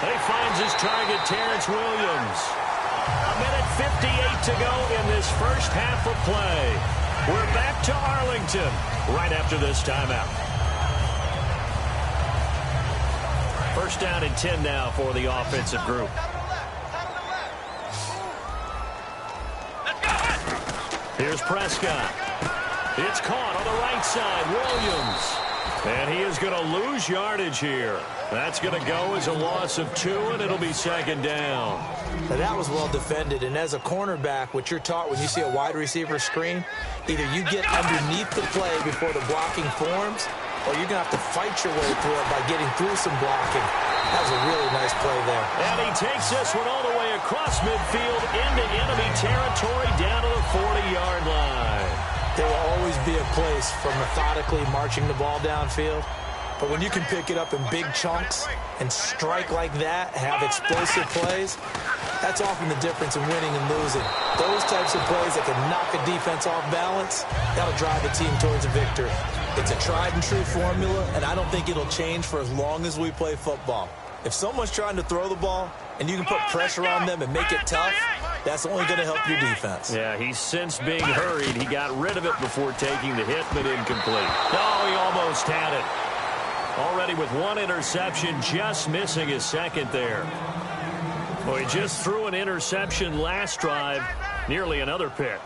He finds his target, Terrence Williams. A minute 58 to go in this first half of play. We're back to Arlington right after this timeout. First down and 10 now for the offensive group. Here's Prescott. It's caught on the right side. Williams. And he is going to lose yardage here. That's going to go as a loss of 2, and it'll be second down. Now that was well defended, and as a cornerback, what you're taught when you see a wide receiver screen, either you get underneath the play before the blocking forms, or you're going to have to fight your way through it by getting through some blocking. That was a really nice play there. And he takes this one all the way across midfield into enemy territory down to the 40-yard line. There will always be a place for methodically marching the ball downfield. But when you can pick it up in big chunks and strike like that, have explosive plays, that's often the difference in winning and losing. Those types of plays that can knock a defense off balance, that'll drive a team towards a victory. It's a tried and true formula, and I don't think it'll change for as long as we play football. If someone's trying to throw the ball and you can put pressure on them and make it tough, that's only going to help your defense. Yeah, he's since being hurried. He got rid of it before taking the hit, but incomplete. Oh, he almost had it. Already with one interception, just missing his second there. Well, he just threw an interception last drive, nearly another pick.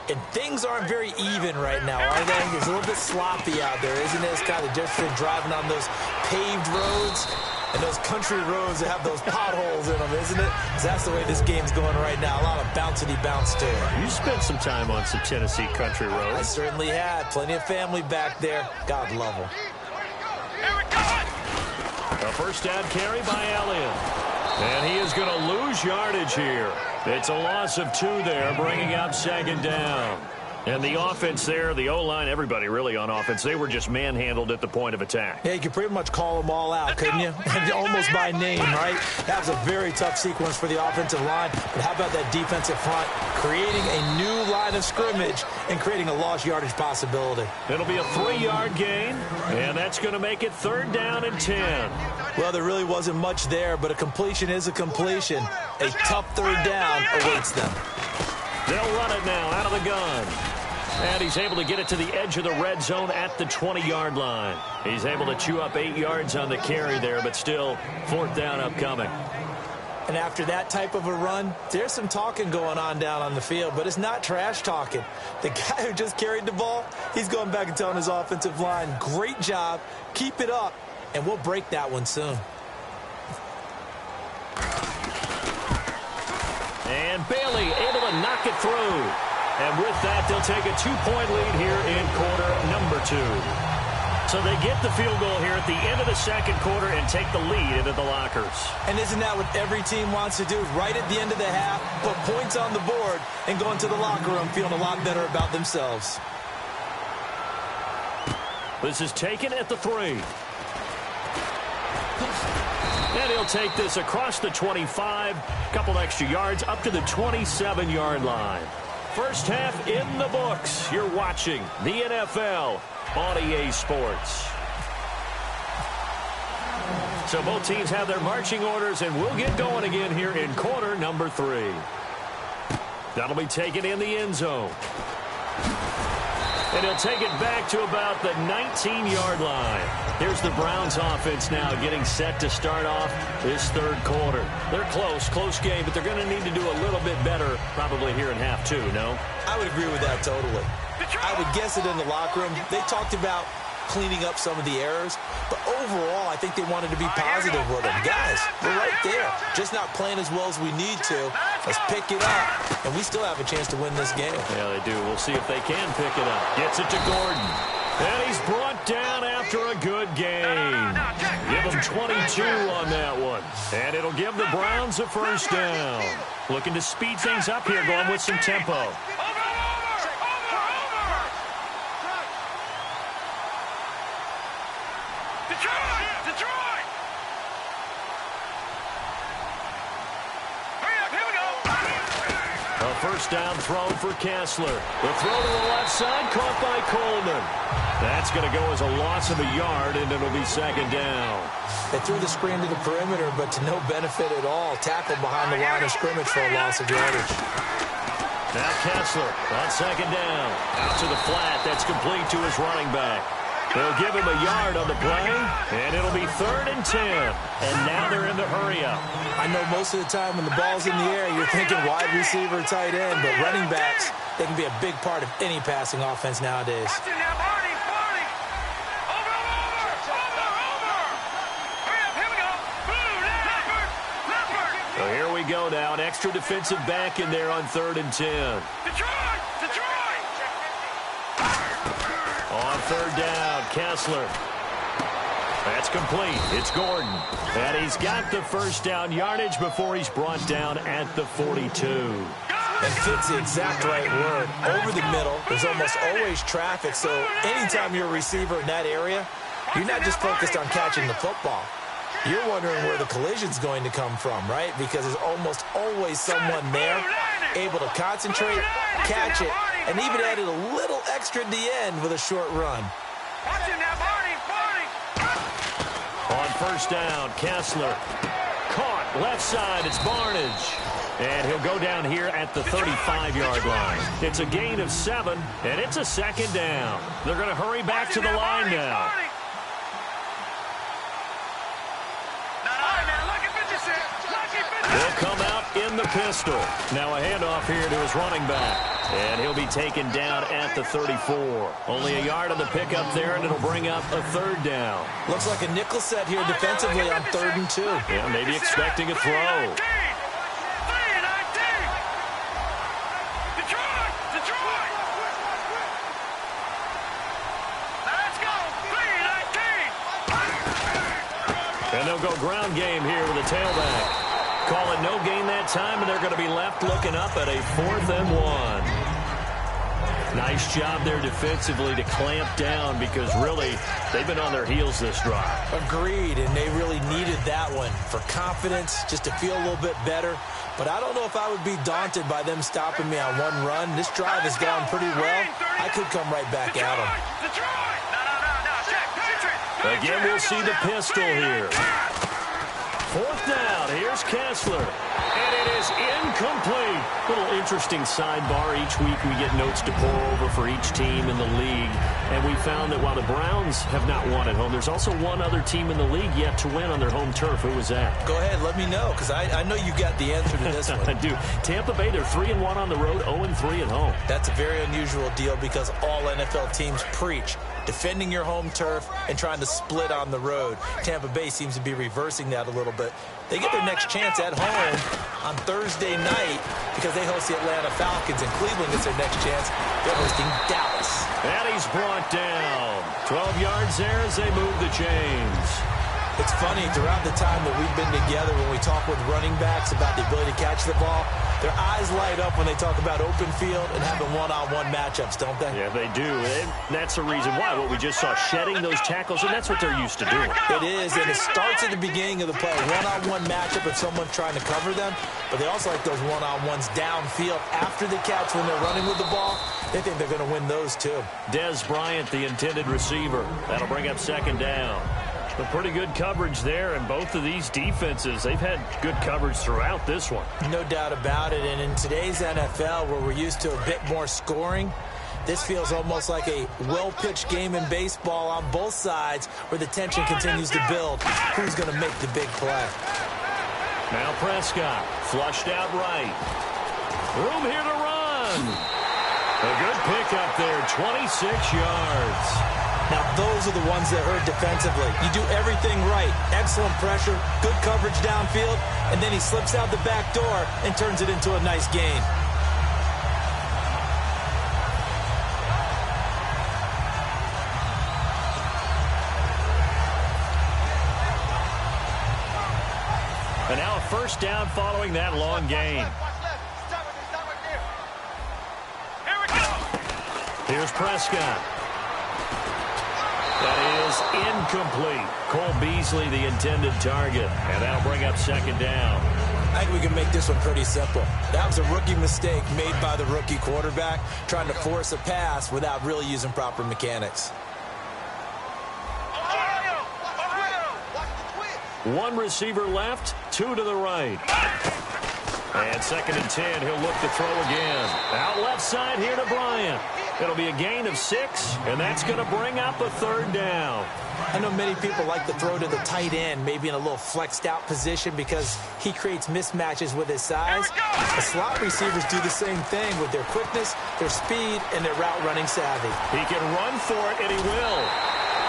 And things aren't very even right now, are they? It's a little bit sloppy out there, isn't it? It's kind of different driving on those paved roads and those country roads that have those potholes in them, isn't it? 'Cause that's the way this game's going right now. A lot of bouncy bounce to it. You spent some time on some Tennessee country roads. I certainly had. Plenty of family back there. God love them. A first down carry by Elliott. And he is going to lose yardage here. It's a loss of 2 there, bringing up second down. And the offense there, the O-line, everybody really on offense, they were just manhandled at the point of attack. Yeah, you could pretty much call them all out, couldn't you? Almost by name, right? That was a very tough sequence for the offensive line. But how about that defensive front creating a new line of scrimmage and creating a lost yardage possibility? It'll be a 3-yard gain, and that's going to make it third down and 10. Well, there really wasn't much there, but a completion is a completion. A tough third down awaits them. They'll run it now out of the gun. And he's able to get it to the edge of the red zone at the 20-yard line. He's able to chew up 8 yards on the carry there, but still fourth down upcoming. And after that type of a run, there's some talking going on down on the field, but it's not trash talking. The guy who just carried the ball, he's going back and telling his offensive line, great job, keep it up, and we'll break that one soon. And Bailey able to knock it through. And with that, they'll take a 2-point lead here in quarter number 2. So they get the field goal here at the end of the second quarter and take the lead into the lockers. And isn't that what every team wants to do? Right at the end of the half, put points on the board and go into the locker room feeling a lot better about themselves. This is taken at the 3. And he'll take this across the 25, a couple extra yards up to the 27-yard line. First half in the books. You're watching the NFL on EA Sports. So both teams have their marching orders, and we'll get going again here in quarter number 3. That'll be taken in the end zone. And he'll take it back to about the 19-yard line. Here's the Browns offense now getting set to start off this third quarter. They're close game, but they're going to need to do a little bit better probably here in half 2, no? I would agree with that totally. I would guess it in the locker room. They talked about cleaning up some of the errors, but overall, I think they wanted to be positive with them. Guys, we're right there. Just not playing as well as we need to. Let's pick it up, and we still have a chance to win this game. Yeah, they do. We'll see if they can pick it up. Gets it to Gordon. And he's brought down after a good game. Give him 22 on that one. And it'll give the Browns a first down. Looking to speed things up here, going with some tempo. A first down throw for Kessler. The throw to the left side, caught by Coleman. That's going to go as a loss of a yard, and it'll be second down. They threw the screen to the perimeter, but to no benefit at all. Tackled behind the line of scrimmage for a loss of yardage. Now Kessler on second down. Out to the flat. That's complete to his running back. They'll give him a yard on the play, and it'll be 3rd and 10. And now they're in the hurry-up. I know most of the time when the ball's in the air, you're thinking wide receiver, tight end, but running backs, they can be a big part of any passing offense nowadays. So here we go now. An extra defensive back in there on 3rd and 10. Detroit! On 3rd down, Kessler. That's complete. It's Gordon. And he's got the first down yardage before he's brought down at the 42. And fit's the exact right word. Over the middle, there's almost always traffic, so anytime you're a receiver in that area, you're not just focused on catching the football. You're wondering where the collision's going to come from, right? Because there's almost always someone there able to concentrate, catch it, and even added a little extra at the end with a short run. On first down, Kessler. Caught left side. It's Barnage. And he'll go down here at the 35-yard line. It's a gain of 7, and it's a second down. They're going to hurry back to the line now. He'll come out in the pistol. Now a handoff here to his running back. And he'll be taken down at the 34. Only a yard on the pickup there, and it'll bring up a 3rd down. Looks like a nickel set here defensively on 3rd and 2. Yeah, maybe expecting a throw. And they'll go ground game here with a tailback. Calling no gain that time, and they're going to be left looking up at a 4th and 1. Nice job there defensively to clamp down because really they've been on their heels this drive. Agreed, and they really needed that one for confidence, just to feel a little bit better. But I don't know if I would be daunted by them stopping me on one run. This drive has gone pretty well. I could come right back at them. Again, we'll see the pistol here. 4th down. Here's Kessler. And it is incomplete. Little interesting sidebar. Each week we get notes to pour over for each team in the league. And we found that while the Browns have not won at home, there's also one other team in the league yet to win on their home turf. Who was that? Go ahead. Let me know, because I know you got the answer to this one. I do. Tampa Bay, they're 3-1 on the road, 0-3 at home. That's a very unusual deal because all NFL teams preach defending your home turf and trying to split on the road. Tampa Bay seems to be reversing that a little bit. They get their next chance at home on Thursday night because they host the Atlanta Falcons, and Cleveland gets their next chance. They're hosting Dallas. And he's brought down. 12 yards there as they move the chains. It's funny, throughout the time that we've been together, when we talk with running backs about the ability to catch the ball, their eyes light up when they talk about open field and having one-on-one matchups, don't they? Yeah, they do. And that's the reason why. What we just saw, shedding those tackles, and that's what they're used to doing. It is, and it starts at the beginning of the play. One-on-one matchup if someone's trying to cover them, but they also like those one-on-ones downfield after the catch when they're running with the ball. They think they're going to win those, too. Dez Bryant, the intended receiver. That'll bring up second down. But pretty good coverage there, and both of these defenses, they've had good coverage throughout this one. No doubt about it, and in today's NFL, where we're used to a bit more scoring, this feels almost like a well-pitched game in baseball on both sides where the tension continues to build. Who's going to make the big play? Now Prescott, flushed out right. Room here to run. A good pickup there, 26 yards. Now, those are the ones that hurt defensively. You do everything right. Excellent pressure, good coverage downfield, and then he slips out the back door and turns it into a nice gain. And now a first down following that long gain. Here's Prescott. That is incomplete. Cole Beasley, the intended target. And that'll bring up second down. I think we can make this one pretty simple. That was a rookie mistake made by the rookie quarterback, trying to force a pass without really using proper mechanics. One receiver left, two to the right. And 2nd and 10, he'll look to throw again. Out left side here to Bryant. It'll be a gain of 6, and that's going to bring up a 3rd down. I know many people like to throw to the tight end, maybe in a little flexed out position because he creates mismatches with his size. The slot receivers do the same thing with their quickness, their speed, and their route running savvy. He can run for it, and he will.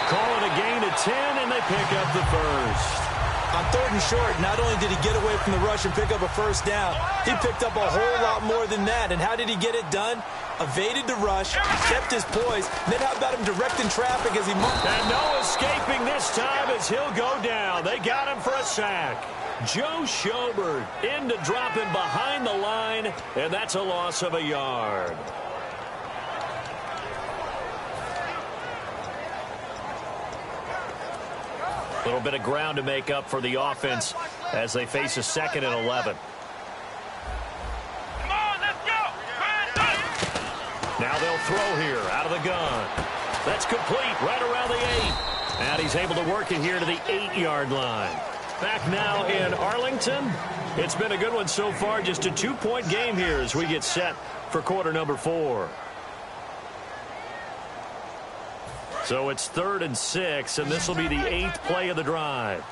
Call it a gain of 10, and they pick up the 1st. On 3rd and short, not only did he get away from the rush and pick up a 1st down, he picked up a whole lot more than that. And how did he get it done? Evaded the rush, kept his poise, and then how about him directing traffic as he moved? And no escaping this time as he'll go down. They got him for a sack. Joe Schobert in to drop him behind the line, and that's a loss of a yard. A little bit of ground to make up for the offense as they face a 2nd and 11. Come on, let's go. Now they'll throw here out of the gun. That's complete right around the 8. And he's able to work it here to the 8-yard line. Back now in Arlington. It's been a good one so far. Just a 2-point game here as we get set for quarter number 4. So it's 3rd and 6, and this will be the 8th play of the drive.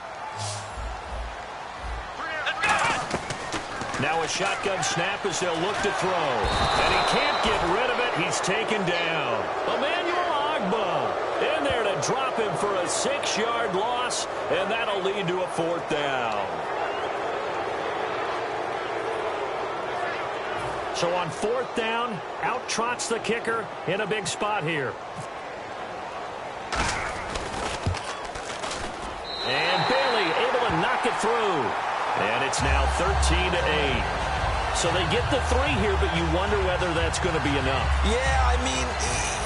Now a shotgun snap as they'll look to throw. And he can't get rid of it. He's taken down. Emmanuel Ogbah in there to drop him for a 6-yard loss, and that'll lead to a 4th down. So on 4th down, out trots the kicker in a big spot here. And Bailey able to knock it through. And it's now 13-8. So they get the 3 here, but you wonder whether that's going to be enough. Yeah, I mean,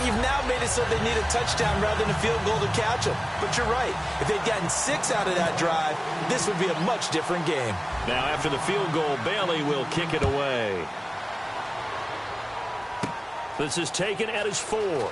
you've now made it so they need a touchdown rather than a field goal to catch them. But you're right. If they'd gotten 6 out of that drive, this would be a much different game. Now after the field goal, Bailey will kick it away. This is taken at his 4.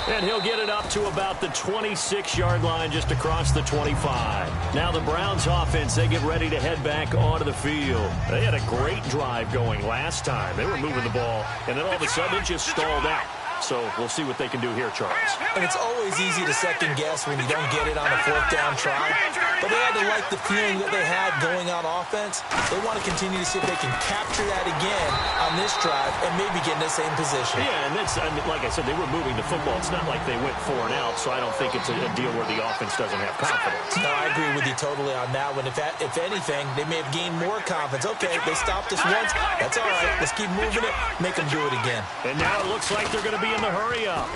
And he'll get it up to about the 26-yard line just across the 25. Now the Browns offense, they get ready to head back onto the field. They had a great drive going last time. They were moving the ball, and then all of a sudden it just stalled out. So we'll see what they can do here, Charles. And it's always easy to second guess when you don't get it on a 4th down try. But they had to like the feeling that they had going on offense. They want to continue to see if they can capture that again on this drive and maybe get in the same position. Yeah, and that's, I mean, like I said, they were moving the football. It's not like they went 4 and out, so I don't think it's a deal where the offense doesn't have confidence. No, I agree with you totally on that one. If anything, they may have gained more confidence. Okay, they stopped us once. That's all right. Let's keep moving it. Make them do it again. And now it looks like they're going to be in the hurry up.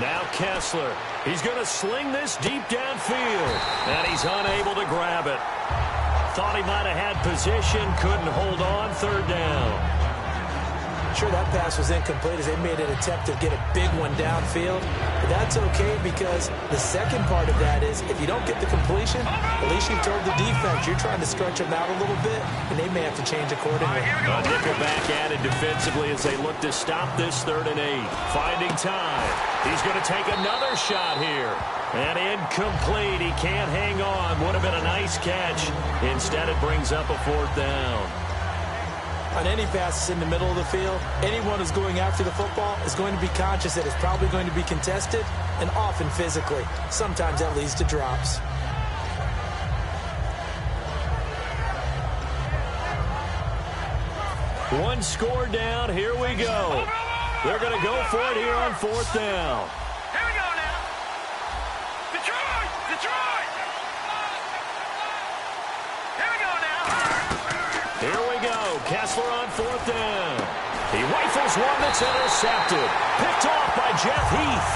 Now Kessler. He's going to sling this deep downfield. And he's unable to grab it. Thought he might have had position. Couldn't hold on. 3rd down. Sure, that pass was incomplete as they made an attempt to get a big one downfield. But that's okay because the second part of that is if you don't get the completion, at least you've told the defense you're trying to stretch them out a little bit, and they may have to change accordingly. A nickelback added defensively as they look to stop this 3rd and 8. Finding time. He's going to take another shot here. And incomplete. He can't hang on. Would have been a nice catch. Instead, it brings up a 4th down. On any passes in the middle of the field, anyone who's going after the football is going to be conscious that it's probably going to be contested and often physically. Sometimes that leads to drops. One score down. Here we go. They're going to go for it here on 4th down. Here we go now. Detroit! Detroit! Here we go now. Here we go. Kessler on 4th down. He rifles one that's intercepted. Picked off by Jeff Heath.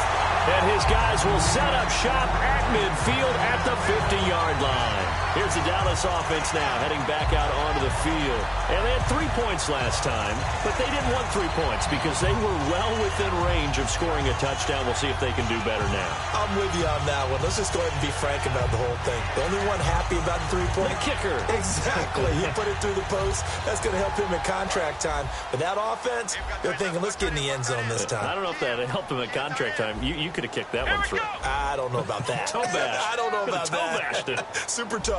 And his guys will set up shop at midfield at the 50-yard line. Here's the Dallas offense now, heading back out onto the field. And they had 3 points last time, but they didn't want 3 points because they were well within range of scoring a touchdown. We'll see if they can do better now. I'm with you on that one. Let's just go ahead and be frank about the whole thing. The only one happy about the 3-point? The kicker. Exactly. He put it through the post. That's going to help him in contract time. But that offense, they're thinking, let's get in the end zone this time. I don't know if that helped him at contract time. You could have kicked that one through. I don't know about that. Toe bash. I don't know about toe that. Bashed it. Super toe.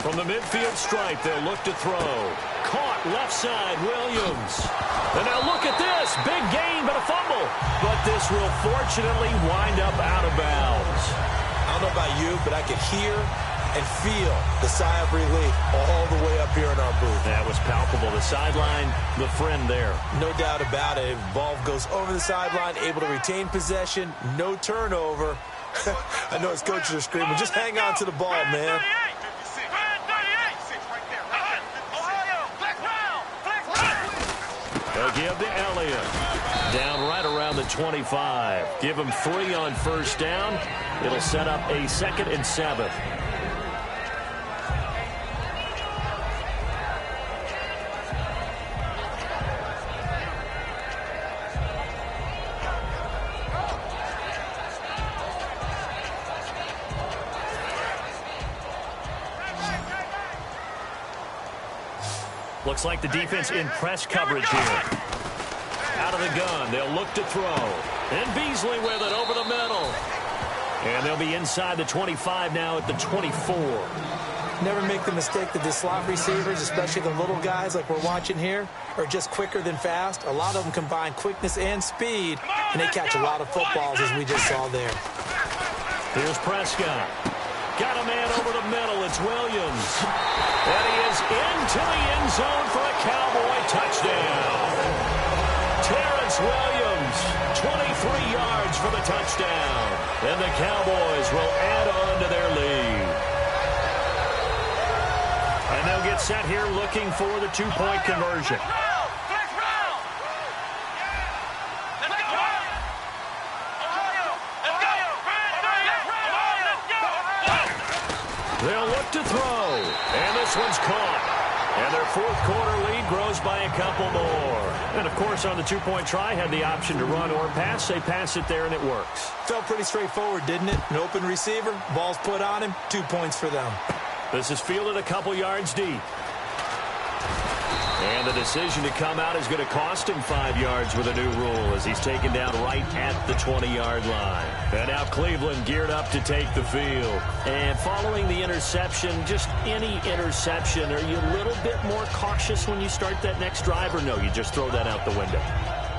From the midfield stripe, they'll look to throw. Caught left side, Williams. And now look at this. Big gain, but a fumble. But this will fortunately wind up out of bounds. I don't know about you, but I could hear and feel the sigh of relief all the way up here in our booth. That was palpable. The sideline, the friend there. No doubt about it. Ball goes over the sideline, able to retain possession, no turnover. I know his coaches are screaming, just hang on to the ball, man. They'll give to Elliott. Down right around the 25. Give him 3 on first down. It'll set up a 2nd and 7. Looks like the defense in press coverage here. Out of the gun, they'll look to throw. And Beasley with it over the middle. And they'll be inside the 25 now at the 24. Never make the mistake that the slot receivers, especially the little guys like we're watching here, are just quicker than fast. A lot of them combine quickness and speed, and they catch a lot of footballs, as we just saw there. Here's Prescott. Got a man over the middle. It's Williams. And he is into the end zone for a Cowboy touchdown. Terrence Williams, 23 yards for the touchdown. And the Cowboys will add on to their lead. And they'll get set here looking for the 2-point conversion. They'll look to throw. And this one's caught. And their 4th quarter lead grows by a couple more. And, of course, on the 2-point try, had the option to run or pass. They pass it there, and it works. Felt pretty straightforward, didn't it? An open receiver, ball's put on him, 2 points for them. This is fielded a couple yards deep. And the decision to come out is going to cost him 5 yards with a new rule as he's taken down right at the 20-yard line. And now Cleveland geared up to take the field. And following the interception, just any interception, are you a little bit more cautious when you start that next drive, or no, you just throw that out the window?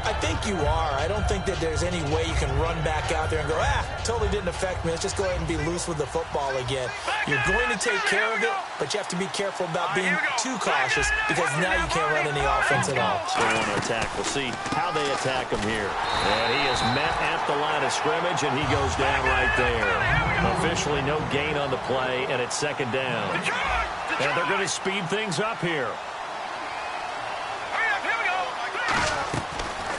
I think you are. I don't think that there's any way you can run back out there and go, totally didn't affect me. Let's just go ahead and be loose with the football again. You're going to take care of it, but you have to be careful about being too cautious because now you can't run any offense at all. They want to attack. We'll see how they attack him here. And he is met at the line of scrimmage, and he goes down right there. Officially no gain on the play, and it's 2nd down. And they're going to speed things up here.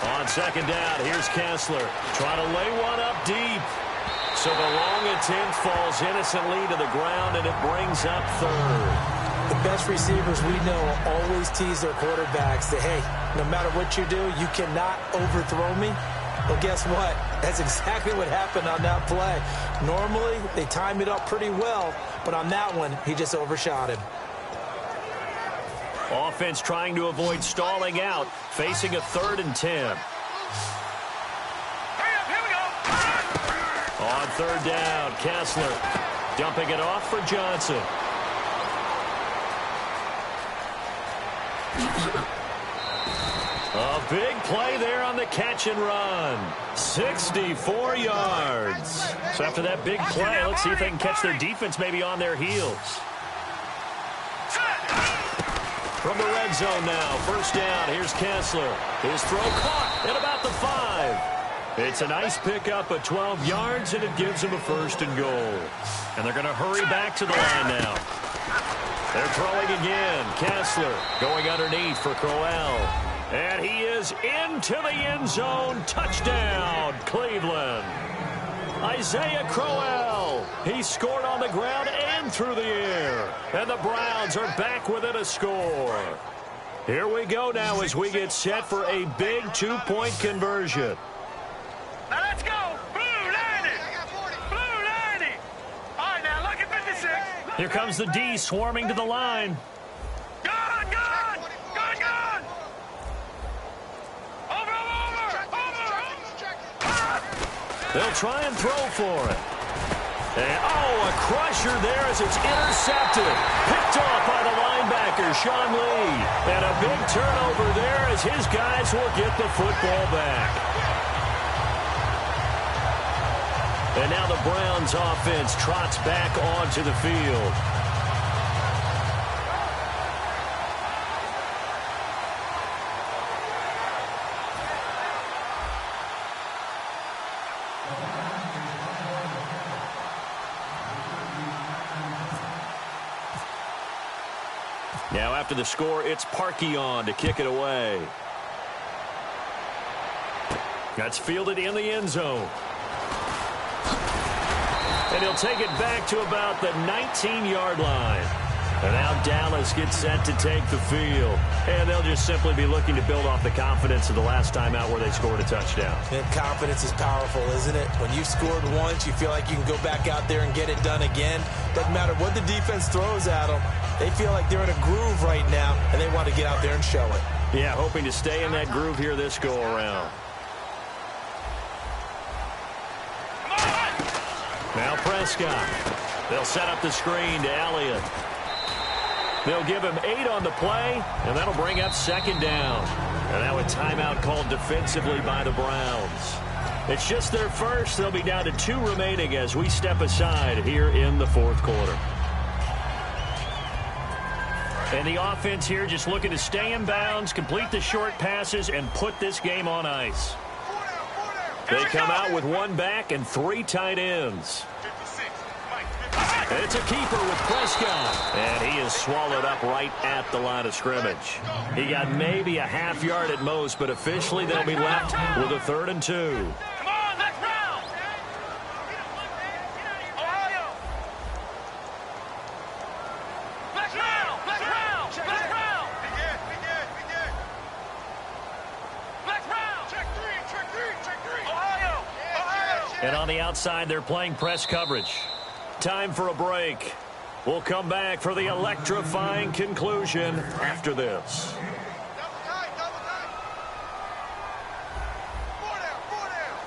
On 2nd down, here's Kessler. Trying to lay one up deep. So the long attempt falls innocently to the ground, and it brings up 3rd. The best receivers we know always tease their quarterbacks that, hey, no matter what you do, you cannot overthrow me. Well, guess what? That's exactly what happened on that play. Normally, they time it up pretty well, but on that one, he just overshot him. Offense trying to avoid stalling out, facing a 3rd and 10. On 3rd down, Kessler dumping it off for Johnson. A big play there on the catch and run. 64 yards. So after that big play, let's see if they can catch their defense maybe on their heels. From the red zone now, 1st down, here's Kessler. His throw caught at about the 5. It's a nice pickup of 12 yards, and it gives him a 1st and goal. And they're going to hurry back to the line now. They're throwing again. Kessler going underneath for Crowell. And he is into the end zone. Touchdown, Cleveland. Isaiah Crowell. He scored on the ground and through the air. And the Browns are back within a score. Here we go now as we get set for a big 2-point conversion. Now let's go. Blue 90. Blue 90. All right, now look at 56. Here comes the D swarming to the line. Gone, gone. Gone, gone. Over. They'll try and throw for it. And, a crusher there as it's intercepted. Picked off by the linebacker, Sean Lee. And a big turnover there as his guys will get the football back. And now the Browns offense trots back onto the field. Now after the score, it's Parkey on to kick it away. That's fielded in the end zone. And he'll take it back to about the 19-yard line. And now Dallas gets set to take the field. And they'll just simply be looking to build off the confidence of the last time out where they scored a touchdown. And confidence is powerful, isn't it? When you've scored once, you feel like you can go back out there and get it done again. Doesn't matter what the defense throws at them. They feel like they're in a groove right now, and they want to get out there and show it. Yeah, hoping to stay in that groove here this go-around. Now Prescott. They'll set up the screen to Elliott. They'll give him 8 on the play, and that'll bring up second down. And now a timeout called defensively by the Browns. It's just their first. They'll be down to 2 remaining as we step aside here in the fourth quarter. And the offense here just looking to stay in bounds, complete the short passes, and put this game on ice. They come out with 1 back and 3 tight ends. It's a keeper with Prescott. And he is swallowed up right at the line of scrimmage. He got maybe a half yard at most, but officially they'll be left with a 3rd and 2. Come on, let's round. Ohio. Let's round. Let's round. Let's round. Let's round. Check 3. Ohio. And on the outside, they're playing press coverage. Time for a break. We'll come back for the electrifying conclusion after this.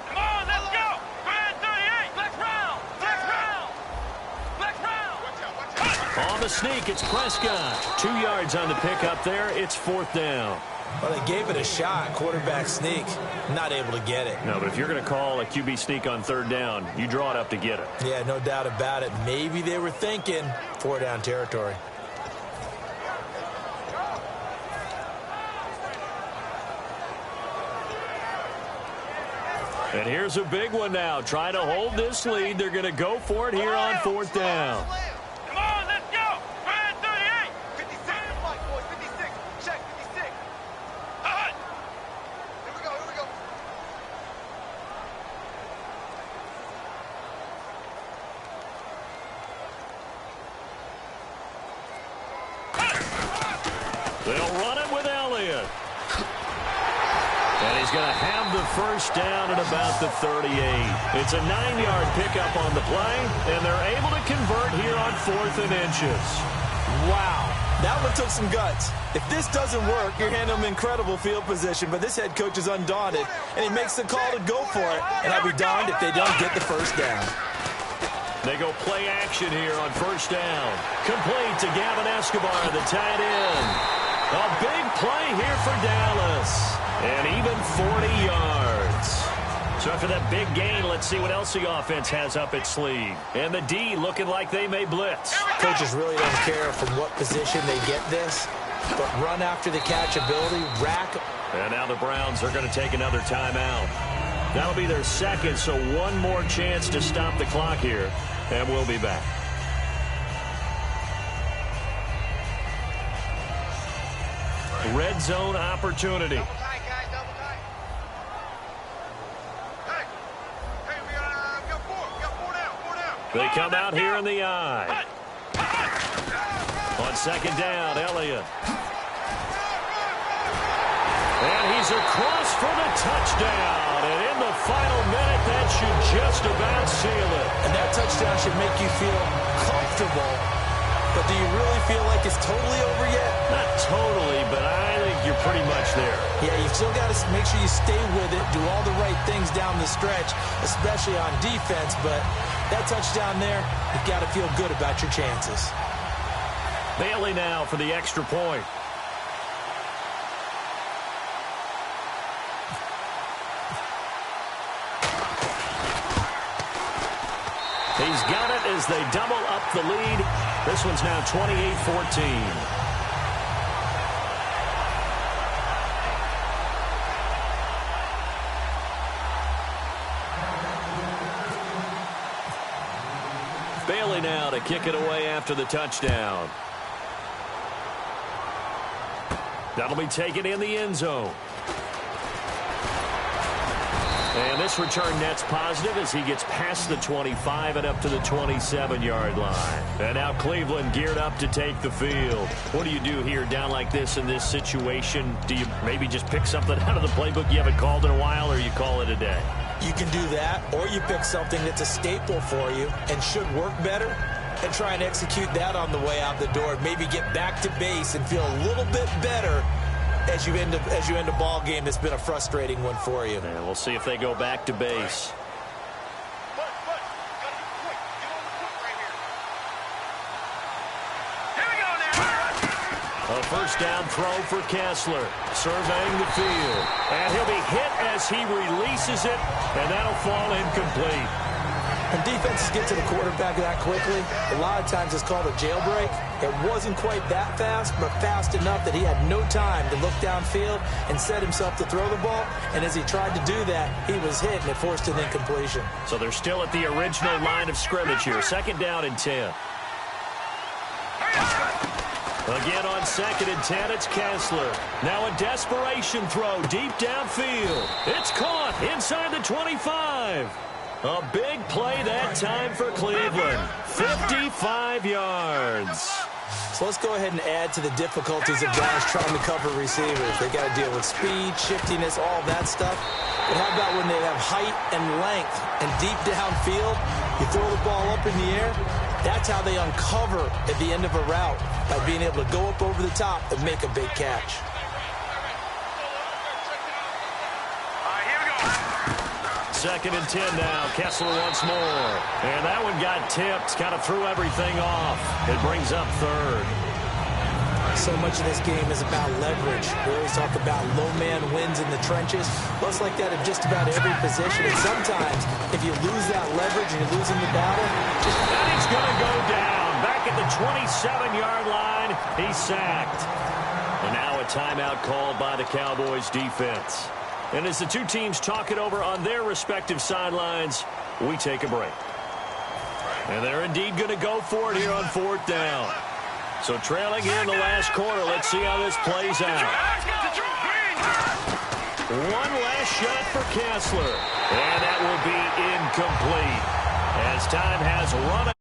Come on, let's go. Grand 38. Let's round. Let's round. On the sneak, it's Prescott. 2 yards on the pickup there. It's 4th down. Well, they gave it a shot. Quarterback sneak. Not able to get it. No, but if you're going to call a QB sneak on 3rd down, you draw it up to get it. Yeah, no doubt about it. Maybe they were thinking 4-down territory. And here's a big one now. Trying to hold this lead. They're going to go for it here on 4th down. Come on, let's go. Grand 38. 56. Boys, 56. Check 56. Here we go. They'll run it with Elliott. And he's going to have the 1st down at about the 38. It's a 9-yard pickup on the play, and they're able to convert here on 4th and inches. Wow. That one took some guts. If this doesn't work, you're handing them incredible field position, but this head coach is undaunted, and he makes the call to go for it, and I'll be darned if they don't get the 1st down. They go play action here on 1st down. Complete to Gavin Escobar, the tight end. A big play here for Dallas. And even 40 yards. So after that big gain, let's see what else the offense has up its sleeve. And the D looking like they may blitz. Coaches really don't care from what position they get this, but run after the catch ability, rack. And now the Browns are going to take another timeout. That'll be their 2nd, so 1 more chance to stop the clock here. And we'll be back. Red zone opportunity. They come out here in the eye. On second down, Elliott. And he's across for the touchdown. And in the final minute, that should just about seal it. And that touchdown should make you feel comfortable. But do you really feel like it's totally over yet? Not totally, but I think you're pretty much there. Yeah, you've still got to make sure you stay with it, do all the right things down the stretch, especially on defense. But that touchdown there, you've got to feel good about your chances. Bailey now for the extra point. He's got it as they double up the lead. This one's now 28-14. Bailey now to kick it away after the touchdown. That'll be taken in the end zone. And this return net's positive as he gets past the 25 and up to the 27-yard line. And now Cleveland geared up to take the field. What do you do here down like this in this situation? Do you maybe just pick something out of the playbook you haven't called in a while, or you call it a day? You can do that, or you pick something that's a staple for you and should work better and try and execute that on the way out the door. Maybe get back to base and feel a little bit better as you end a ball game that's been a frustrating one for you. And we'll see if they go back to base. A first down throw for Kessler, surveying the field. And he'll be hit as he releases it, and that'll fall incomplete. When defenses get to the quarterback that quickly, a lot of times it's called a jailbreak. It wasn't quite that fast, but fast enough that he had no time to look downfield and set himself to throw the ball. And as he tried to do that, he was hit, and it forced an incompletion. So they're still at the original line of scrimmage here. Second down and 10. Again on second and 10, it's Kessler. Now a desperation throw deep downfield. It's caught inside the 25. A big play that time for Cleveland. 55 yards. So let's go ahead and add to the difficulties of guys trying to cover receivers. They got to deal with speed, shiftiness, all that stuff. But how about when they have height and length and deep downfield? You throw the ball up in the air. That's how they uncover at the end of a route, by being able to go up over the top and make a big catch. Second and 10 now. Kessler once more. And that one got tipped. Kind of threw everything off. It brings up third. So much of this game is about leverage. We always talk about low man wins in the trenches. Well, it's like that in just about every position. And sometimes, if you lose that leverage and you're losing the battle, and he's going to go down. Back at the 27-yard line. He's sacked. And now a timeout called by the Cowboys defense. And as the two teams talk it over on their respective sidelines, we take a break. And they're indeed going to go for it here on fourth down. So trailing here in the last quarter, let's see how this plays out. One last shot for Kessler. And that will be incomplete as time has run out.